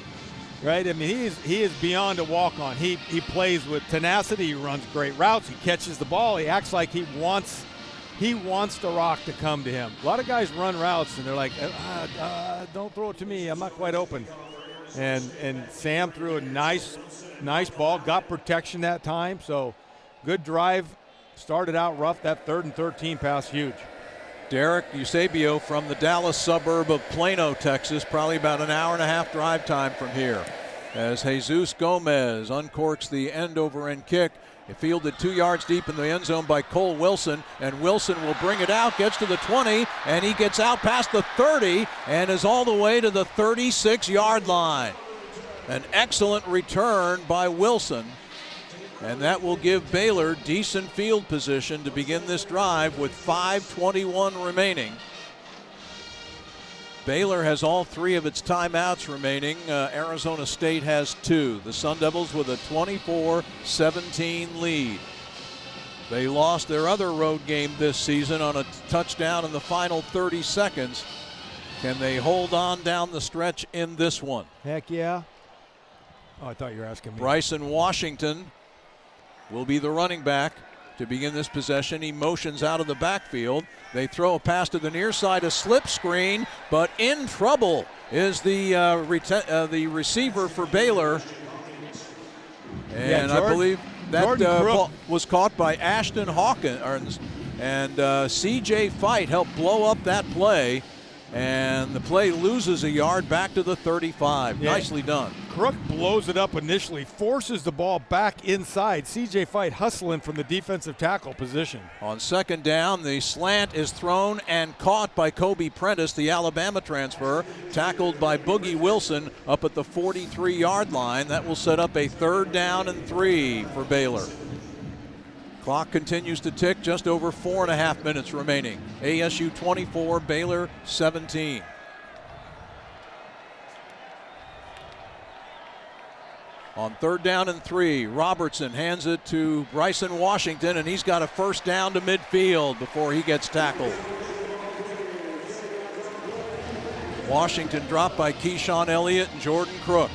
right? I mean, he is beyond a walk-on. He plays with tenacity. He runs great routes. He catches the ball. He acts like he wants the rock to come to him. A lot of guys run routes and they're like, don't throw it to me. I'm not quite open. And Sam threw a nice ball, got protection that time. So good drive. Started out rough. That 3rd and 13 pass, huge. Derek Eusebio from the Dallas suburb of Plano, Texas, probably about an hour-and-a-half drive time from here. As Jesus Gomez uncorks the end-over-end kick, it fielded 2 yards deep in the end zone by Cole Wilson, and Wilson will bring it out, gets to the 20, and he gets out past the 30 and is all the way to the 36-yard line. An excellent return by Wilson. And that will give Baylor decent field position to begin this drive with 5:21 remaining. Baylor has all 3 of its timeouts remaining. Arizona State has 2. The Sun Devils with a 24-17 lead. They lost their other road game this season on a touchdown in the final 30 seconds. Can they hold on down the stretch in this one? Heck yeah. Oh, I thought you were asking me. Bryson Washington will be the running back to begin this possession. He motions out of the backfield. They throw a pass to the near side, a slip screen, but in trouble is the receiver for Baylor. And I believe that ball was caught by Ashton Hawkins, and C.J. Fight helped blow up that play. And the play loses a yard back to the 35. Yeah. Nicely done. Crook blows it up initially, forces the ball back inside. C.J. Fight hustling from the defensive tackle position. On 2nd down, the slant is thrown and caught by Kobe Prentice, the Alabama transfer, tackled by Boogie Wilson up at the 43-yard line. That will set up a 3rd down and 3 for Baylor. Clock continues to tick, just over 4.5 minutes remaining. ASU 24, Baylor 17. On 3rd down and 3, Robertson hands it to Bryson Washington, and he's got a 1st down to midfield before he gets tackled. Washington dropped by Keyshawn Elliott and Jordan Crook.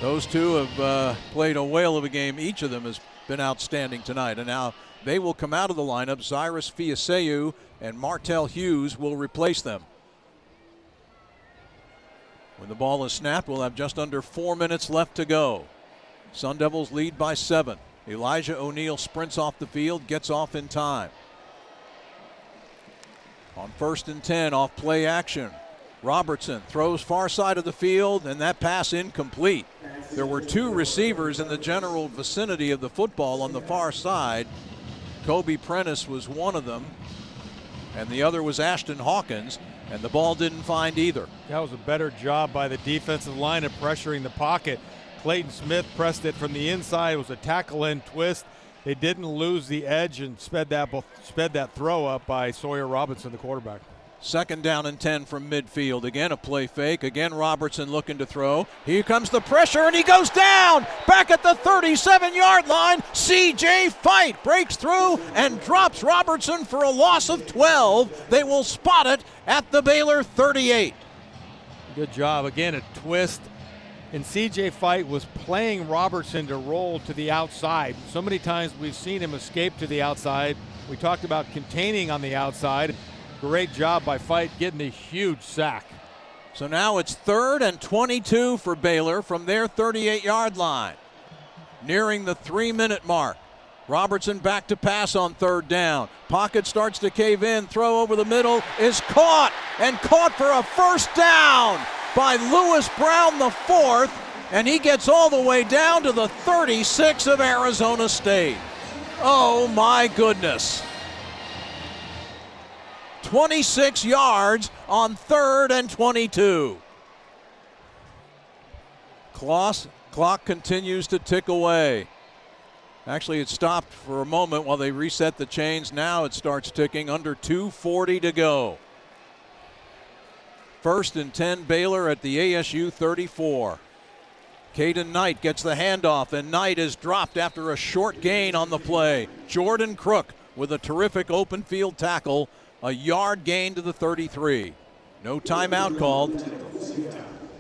Those two have played a whale of a game. Each of them has been outstanding tonight. And now they will come out of the lineup. Cyrus Fiaseu and Martell Hughes will replace them. When the ball is snapped, we'll have just under 4 minutes left to go. Sun Devils lead by 7. Elijah O'Neal sprints off the field, gets off in time. On 1st and 10, off play action. Robertson throws far side of the field, and that pass incomplete. There were 2 receivers in the general vicinity of the football on the far side. Kobe Prentice was one of them, and the other was Ashton Hawkins, and the ball didn't find either. That was a better job by the defensive line of pressuring the pocket. Clayton Smith pressed it from the inside. It was a tackle and twist. They didn't lose the edge and sped that throw up by Sawyer Robinson, the quarterback. 2nd down and 10 from midfield. Again, a play fake. Again, Robertson looking to throw. Here comes the pressure, and he goes down. Back at the 37-yard line, C.J. Fight breaks through and drops Robertson for a loss of 12. They will spot it at the Baylor 38. Good job. Again, a twist. And C.J. Fight was playing Robertson to roll to the outside. So many times we've seen him escape to the outside. We talked about containing on the outside. Great job by Fight getting a huge sack. So now it's 3rd and 22 for Baylor from their 38-yard line. Nearing the 3-minute mark. Robertson back to pass on 3rd down. Pocket starts to cave in. Throw over the middle is caught, and caught for a 1st down by Lewis Brown, the 4th, and he gets all the way down to the 36 of Arizona State. Oh my goodness. 26 yards on 3rd and 22. Clock continues to tick away. Actually, it stopped for a moment while they reset the chains. Now it starts ticking. Under 2:40 to go. 1st and 10, Baylor at the ASU 34. Caden Knight gets the handoff, and Knight is dropped after a short gain on the play. Jordan Crook with a terrific open field tackle. A yard gain to the 33. No timeout called.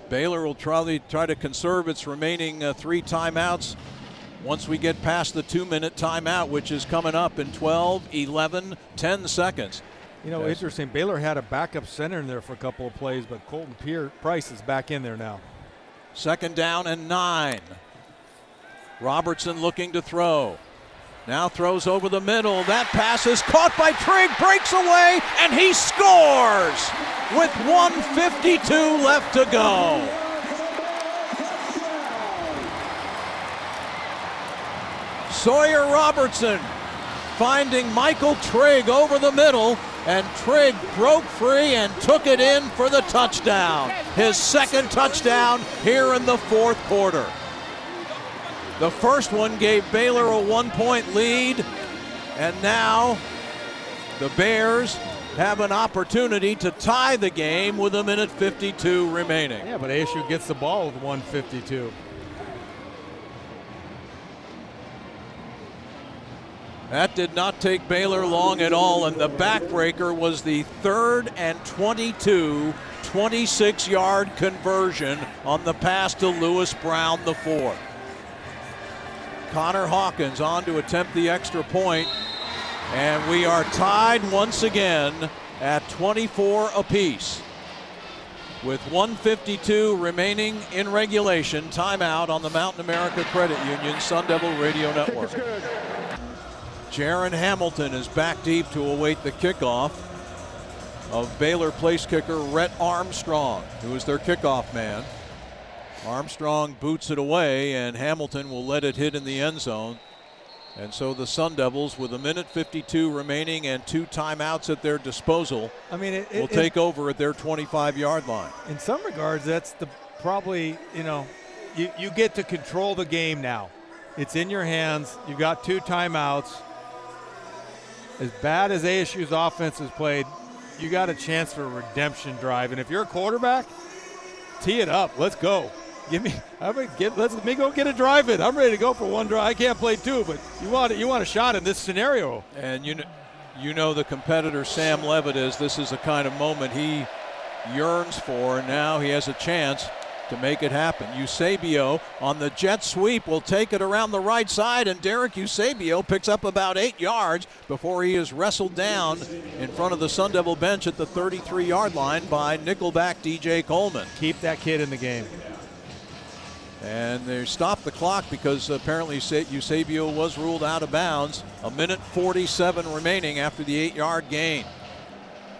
Baylor will try to conserve its remaining 3 timeouts once we get past the 2-minute timeout, which is coming up in 12, 11, 10 seconds. You know, interesting. Baylor had a backup center in there for a couple of plays, but Colton Price is back in there now. 2nd down and 9. Robertson looking to throw. Now throws over the middle. That pass is caught by Trigg, breaks away, and he scores with 1:52 left to go. Sawyer Robertson finding Michael Trigg over the middle, and Trigg broke free and took it in for the touchdown. His 2nd touchdown here in the 4th quarter. The first one gave Baylor a 1-point lead, and now the Bears have an opportunity to tie the game with 1:52 remaining. Yeah, but ASU gets the ball with 1:52. That did not take Baylor long at all, and the backbreaker was the 3rd and 22, 26-yard conversion on the pass to Lewis Brown, the 4th. Connor Hawkins on to attempt the extra point, and we are tied once again at 24 apiece. With 1:52 remaining in regulation. Timeout on the Mountain America Credit Union Sun Devil Radio Network. Jaron Hamilton is back deep to await the kickoff of Baylor place kicker Rhett Armstrong, who is their kickoff man. Armstrong boots it away, and Hamilton will let it hit in the end zone. And so the Sun Devils, with 1:52 remaining and 2 timeouts at their disposal, will take over at their 25-yard line. In some regards, that's probably, you get to control the game now. It's in your hands. You've got 2 timeouts. As bad as ASU's offense has played, you got a chance for a redemption drive. And if you're a quarterback, tee it up. Let's go. Let me go get a drive in. I'm ready to go for 1 drive. I can't play 2, but you want a shot in this scenario. And you know the competitor Sam Levitt is. This is the kind of moment he yearns for, and now he has a chance to make it happen. Eusebio on the jet sweep will take it around the right side, and Derek Eusebio picks up about 8 yards before he is wrestled down in front of the Sun Devil bench at the 33-yard line by nickelback DJ Coleman. Keep that kid in the game. And they stopped the clock because apparently Eusebio was ruled out of bounds. 1:47 remaining after the 8-yard gain.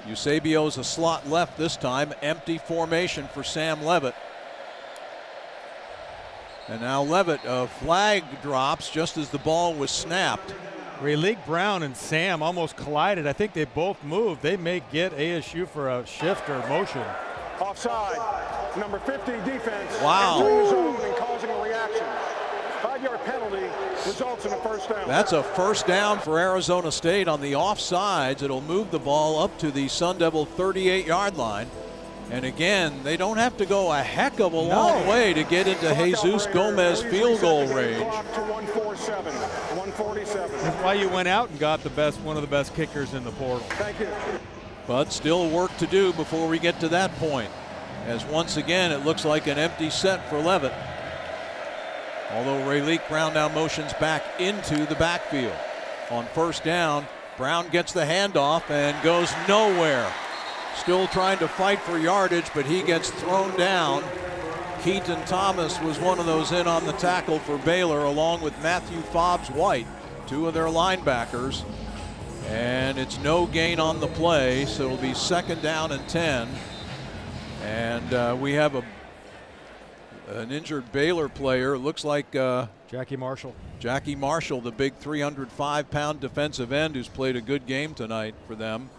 Eusebio's a slot left this time. Empty formation for Sam Levitt. And now Levitt, a flag drops just as the ball was snapped. Raleek Brown and Sam almost collided. I think they both moved. They may get ASU for a shift or motion. Offside. Number 50 defense. Wow. Entering the zone and causing a reaction. 5-yard penalty results in a first down. That's a first down for Arizona State on the offsides. It'll move the ball up to the Sun Devil 38-yard line. And again, they don't have to go a heck of a long way to get into Jesus Gomez field goal range. To 147. That's why you went out and got one of the best kickers in the portal. Thank you. But still work to do before we get to that point. As once again, it looks like an empty set for Levitt. Although Raleek Brown now motions back into the backfield. On first down, Brown gets the handoff and goes nowhere. Still trying to fight for yardage, but he gets thrown down. Keaton Thomas was one of those in on the tackle for Baylor, along with Matthew Fobbs-White, two of their linebackers. And it's no gain on the play, so it'll be second down and 10. And we have an injured Baylor player. It looks like Jackie Marshall. Jackie Marshall, the big 305-pound defensive end who's played a good game tonight for them,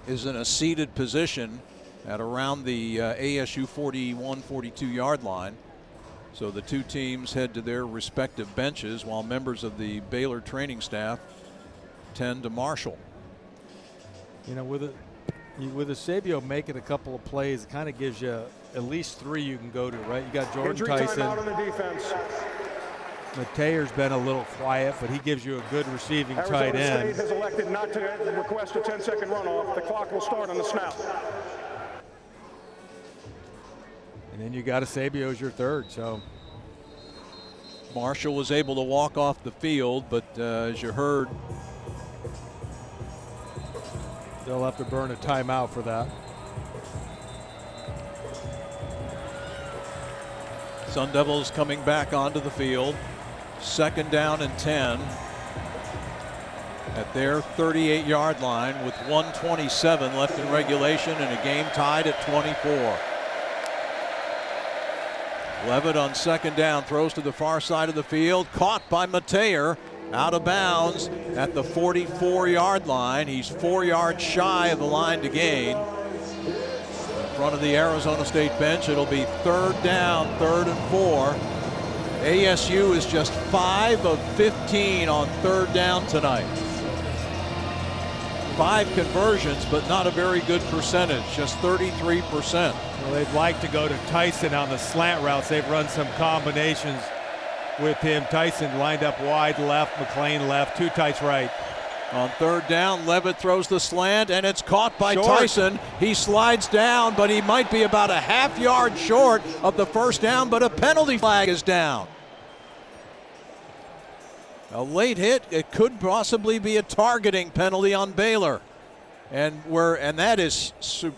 is in a seated position at around the ASU 41, 42-yard line. So the two teams head to their respective benches while members of the Baylor training staff tend to Marshall. You know, with Eusebio making a couple of plays, it kind of gives you at least 3 you can go to, right? You got Jordan Injury Tyson. timeout on the defense. Mateer's been a little quiet, but he gives you a good receiving tight Arizona end. State has elected not to request a 10-second runoff. The clock will start on the snap. And then you got Eusebio as your third. So Marshall was able to walk off the field, but as you heard, they'll have to burn a timeout for that. Sun Devils coming back onto the field. Second down and 10 at their 38-yard line with 1:27 left in regulation and a game tied at 24. Levitt on second down throws to the far side of the field, caught by Mateer, out of bounds at the 44-yard line. He's 4 yards shy of the line to gain. In front of the Arizona State bench, it'll be third down, 3rd and 4. ASU is just 5 of 15 on third down tonight. 5 conversions, but not a very good percentage, just 33%. Well, they'd like to go to Tyson on the slant routes. They've run some combinations with him. Tyson lined up wide left, McLane left, 2 tights right. On third down, Levitt throws the slant, and it's caught by Short. Tyson. He slides down, but he might be about a half yard short of the first down, but a penalty flag is down. A late hit, it could possibly be a targeting penalty on Baylor. And that is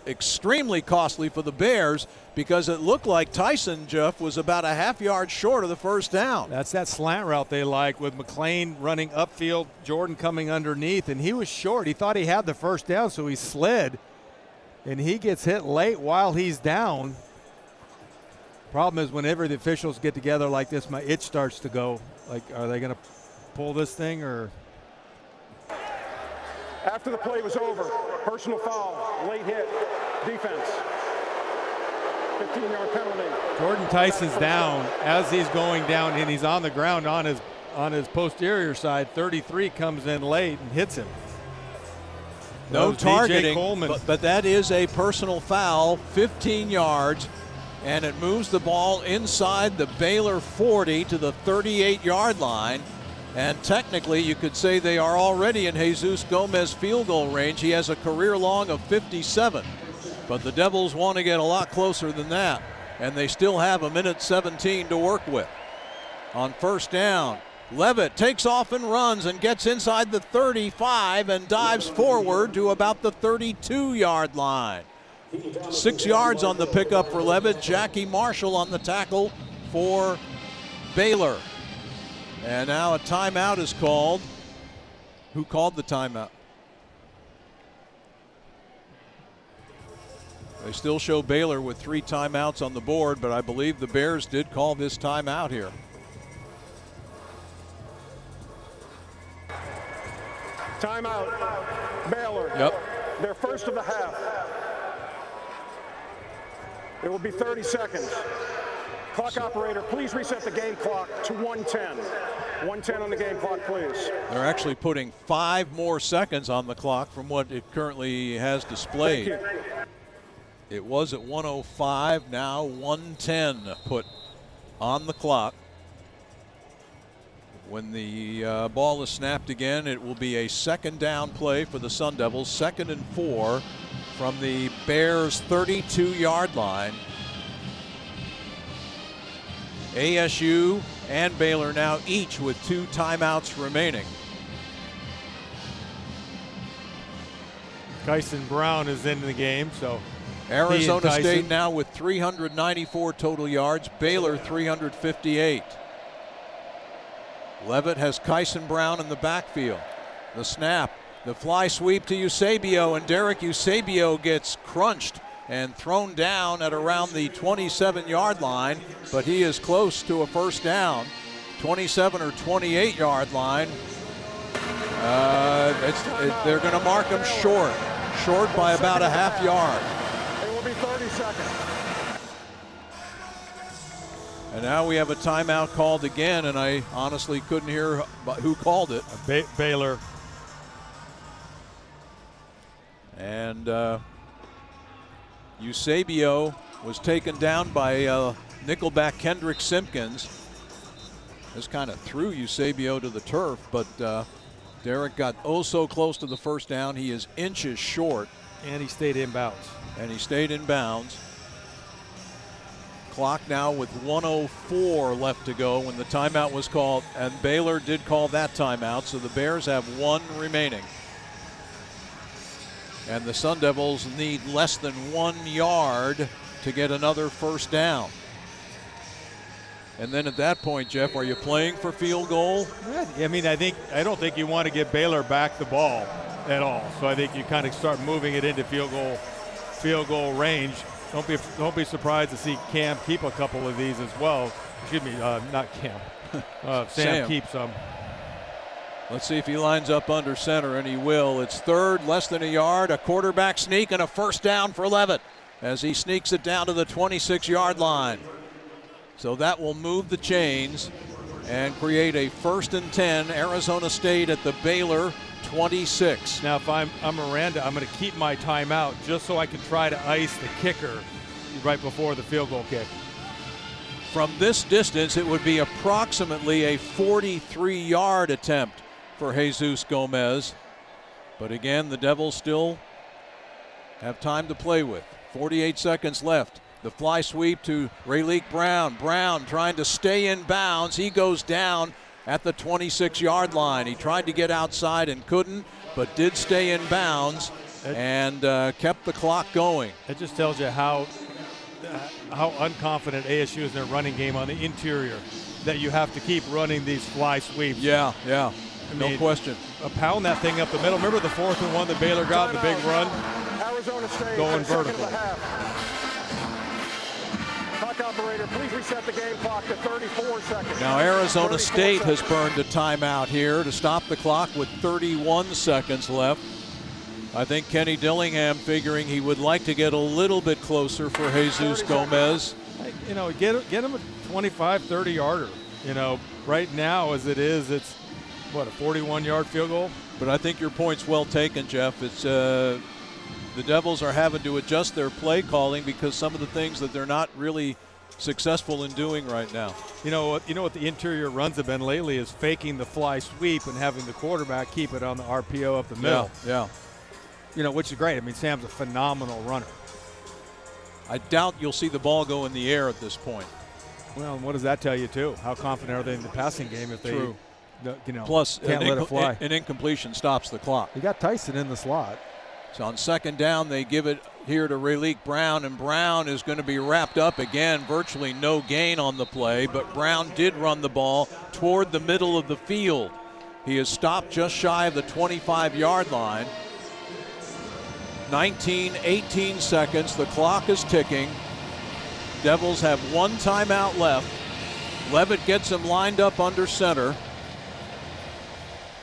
extremely costly for the Bears because it looked like Tyson, Jeff, was about a half yard short of the first down. That's that slant route they like with McLane running upfield, Jordan coming underneath, and he was short. He thought he had the first down, so he slid, and he gets hit late while he's down. Problem is whenever the officials get together like this, my itch starts to go. Like, are they going to pull this thing or? After the play was over, personal foul, late hit, defense. 15-yard penalty. Jordan Tyson's down as he's going down, and he's on the ground on his posterior side. 33 comes in late and hits him. No targeting, Coleman. but that is a personal foul, 15 yards, and it moves the ball inside the Baylor 40 to the 38-yard line. And technically, you could say they are already in Jesus Gomez field goal range. He has a career long of 57. But the Devils want to get a lot closer than that, and they still have 1:17 to work with. On first down, Levitt takes off and runs and gets inside the 35 and dives forward to about the 32-yard line. 6 yards on the pickup for Levitt. Jackie Marshall on the tackle for Baylor. And now a timeout is called. Who called the timeout? They still show Baylor with 3 timeouts on the board, but I believe the Bears did call this timeout here. Timeout. Baylor. Yep. Their first of the half. It will be 30 seconds. Clock operator, please reset the game clock to 1:10. 1:10 on the game clock, please. They're actually putting 5 more seconds on the clock from what it currently has displayed. Thank you. It was at 1:05, now 1:10 put on the clock. When the ball is snapped again, it will be a second down play for the Sun Devils, 2nd and 4 from the Bears' 32-yard line. ASU and Baylor now each with 2 timeouts remaining. Kyson Brown is in the game, so Arizona State now with 394 total yards, Baylor 358. Levitt has Kyson Brown in the backfield. The snap, the fly sweep to Eusebio, and Derek Eusebio gets crunched and thrown down at around the 27-yard line, but he is close to a first down. 27 or 28-yard line. They're going to mark him short by about a half yard. It will be 30 seconds. And now we have a timeout called again, and I honestly couldn't hear who called it. Baylor. And Eusebio was taken down by nickelback Kendrick Simpkins. This kind of threw Eusebio to the turf, but Derek got oh so close to the first down. He is inches short. And he stayed in bounds. Clock now with 1:04 left to go when the timeout was called, and Baylor did call that timeout, so the Bears have 1 remaining. And the Sun Devils need less than 1 yard to get another first down. And then at that point, Jeff, are you playing for field goal? I mean, I don't think you want to get Baylor back the ball at all. So I think you kind of start moving it into field goal range. Don't be surprised to see Cam keep a couple of these as well. Excuse me, not Cam. Sam keeps them. Let's see if he lines up under center, and he will. It's 3rd, less than a yard, a quarterback sneak, and a first down for Levitt as he sneaks it down to the 26-yard line. So that will move the chains and create a 1st and 10, Arizona State at the Baylor 26. Now, if I'm Miranda, I'm going to keep my timeout just so I can try to ice the kicker right before the field goal kick. From this distance, it would be approximately a 43-yard attempt for Jesus Gomez. But again, the Devils still have time to play with. 48 seconds left. The fly sweep to Rayleigh Brown. Brown trying to stay in bounds. He goes down at the 26-yard line. He tried to get outside and couldn't, but did stay in bounds and kept the clock going. It just tells you how unconfident ASU is in their running game on the interior, that you have to keep running these fly sweeps. Yeah. No question. Pound that thing up the middle. Remember the 4th and 1 that Baylor got, the big run? Arizona State going vertical. Clock operator, please reset the game clock to 34 seconds. Now Arizona State has burned a timeout here to stop the clock with 31 seconds left. I think Kenny Dillingham figuring he would like to get a little bit closer for Jesus Gomez. You know, get him a 25, 30-yarder. You know, right now as it is, it's, what, a 41-yard field goal? But I think your point's well taken, Jeff. It's the Devils are having to adjust their play calling because some of the things that they're not really successful in doing right now. You know what the interior runs have been lately is faking the fly sweep and having the quarterback keep it on the RPO up the middle. Yeah. You know, which is great. I mean, Sam's a phenomenal runner. I doubt you'll see the ball go in the air at this point. Well, and what does that tell you, too? How confident are they in the passing game if they True. Plus, Plus, can't let it fly? an incompletion stops the clock. You got Tyson in the slot. So on second down, they give it here to Raleek Brown, and Brown is going to be wrapped up again. Virtually no gain on the play, but Brown did run the ball toward the middle of the field. He is stopped just shy of the 25-yard line. 18 seconds. The clock is ticking. Devils have one timeout left. Levitt gets him lined up under center.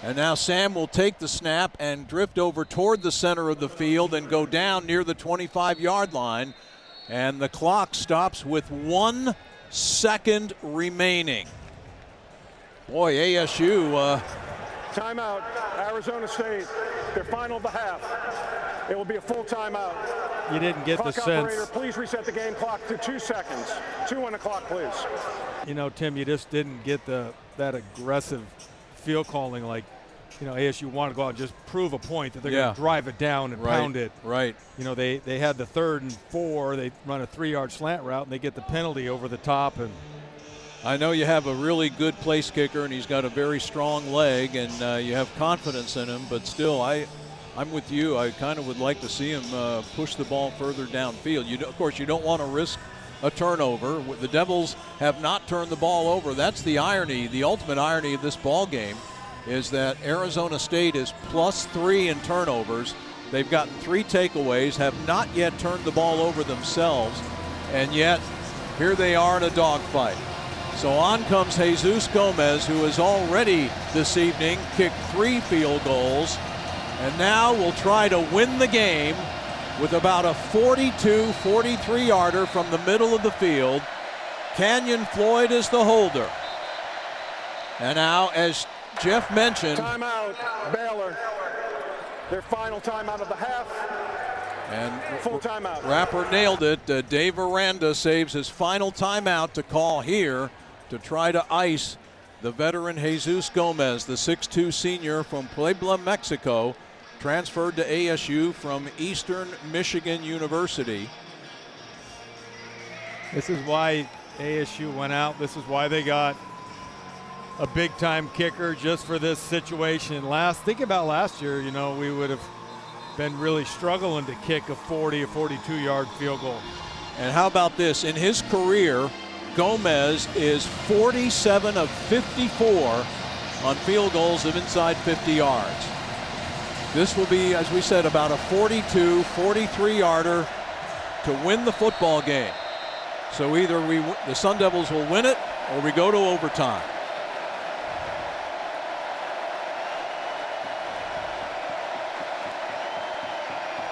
And now Sam will take the snap and drift over toward the center of the field and go down near the 25-yard line. And the clock stops with 1 second remaining. Boy, ASU. Timeout, Arizona State. Their final of the half. It will be a full timeout. You didn't get Clock the operator, sense. please reset the game clock to 2 seconds. 2 on the clock, please. You know, Tim, you just didn't get that aggressive field calling like, ASU wanted to go out and just prove a point that they're going to drive it down and pound it. Right. They had the 3rd and 4. They run a 3-yard slant route, and they get the penalty over the top. And I know you have a really good place kicker, and he's got a very strong leg, and you have confidence in him, but still, I'm with you. I kind of would like to see him push the ball further downfield. Of course, you don't want to risk a turnover. The Devils have not turned the ball over. That's the irony, the ultimate irony of this ball game, is that Arizona State is +3 in turnovers. They've gotten 3 takeaways, have not yet turned the ball over themselves, and yet here they are in a dogfight. So on comes Jesus Gomez, who has already this evening kicked 3 field goals, and now will try to win the game with about a 42, 43-yarder from the middle of the field. Canyon Floyd is the holder. And now, as Jeff mentioned, Timeout, Baylor. Their final timeout of the half. and Full timeout. Rapper nailed it. Dave Aranda saves his final timeout to call here to try to ice the veteran Jesus Gomez, the 6'2 senior from Puebla, Mexico, transferred to ASU from Eastern Michigan University. this is why ASU went out. This is why they got a big-time kicker just for this situation. Think about last year, we would have been really struggling to kick a 40 or 42-yard field goal. And how about this? In his career, Gomez is 47 of 54 on field goals of inside 50 yards. This will be, as we said, about a 42, 43-yarder to win the football game. So either the Sun Devils will win it or we go to overtime.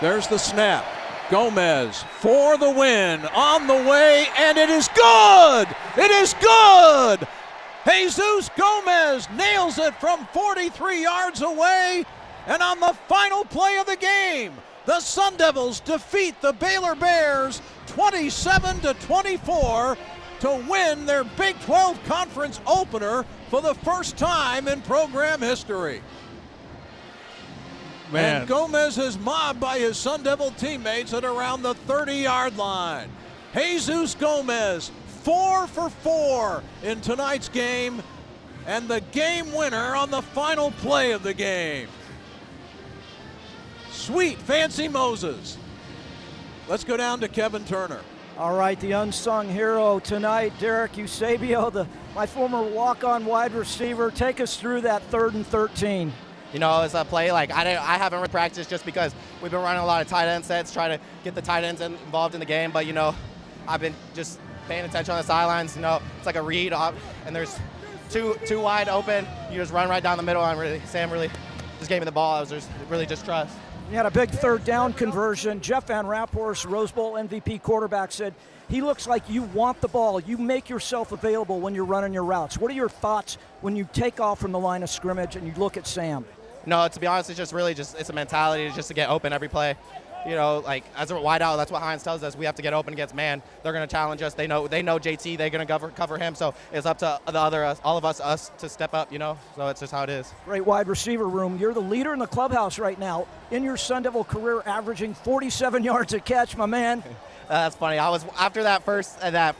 There's the snap. Gomez for the win, on the way, and it is good! It is good! Jesus Gomez nails it from 43 yards away, and on the final play of the game, the Sun Devils defeat the Baylor Bears 27-24 to win their Big 12 Conference opener for the first time in program history. Man. And Gomez is mobbed by his Sun Devil teammates at around the 30-yard line. Jesus Gomez, 4 for 4 in tonight's game, and the game winner on the final play of the game. Sweet Fancy Moses. Let's go down to Kevin Turner. All right, the unsung hero tonight, Derek Eusebio, my former walk-on wide receiver. Take us through that 3rd and 13. It's a play like I haven't really practiced just because we've been running a lot of tight end sets, trying to get the tight ends involved in the game. But I've been just paying attention on the sidelines. It's like a read, and there's two wide open. You just run right down the middle, and Sam really just gave me the ball. I was just trust. You had a big 3rd down conversion. Jeff Van Rapphorst, Rose Bowl MVP quarterback, said he looks like you want the ball. You make yourself available when you're running your routes. What are your thoughts when you take off from the line of scrimmage and you look at Sam? No, to be honest, it's it's a mentality just to get open every play. As a wide out, that's what Hines tells us. We have to get open against man. They're going to challenge us. They know JT. They're going to cover him. So it's up to all of us to step up. So it's just how it is. Great wide receiver room. You're the leader in the clubhouse right now. In your Sun Devil career, averaging 47 yards a catch, my man. That's funny. I was after that first that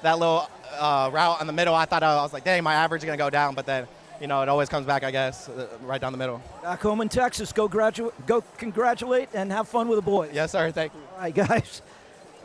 little route in the middle. I thought I was like, dang, my average is gonna go down, but then it always comes back, I guess, right down the middle. Back home in Texas, go congratulate and have fun with the boys. Yes, sir. Thank you. All right, guys.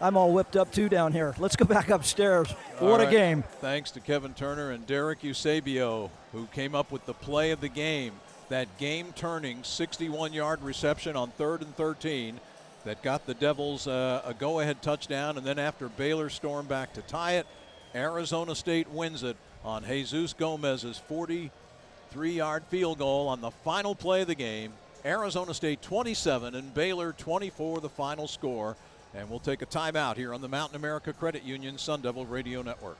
I'm all whipped up too down here. Let's go back upstairs. What a game. Thanks to Kevin Turner and Derek Eusebio, who came up with the play of the game. That game-turning 61-yard reception on 3rd and 13 that got the Devils a go-ahead touchdown. And then after Baylor stormed back to tie it, Arizona State wins it on Jesus Gomez's 43-yard field goal on the final play of the game. Arizona State 27 and Baylor 24, the final score. And we'll take a timeout here on the Mountain America Credit Union Sun Devil Radio Network.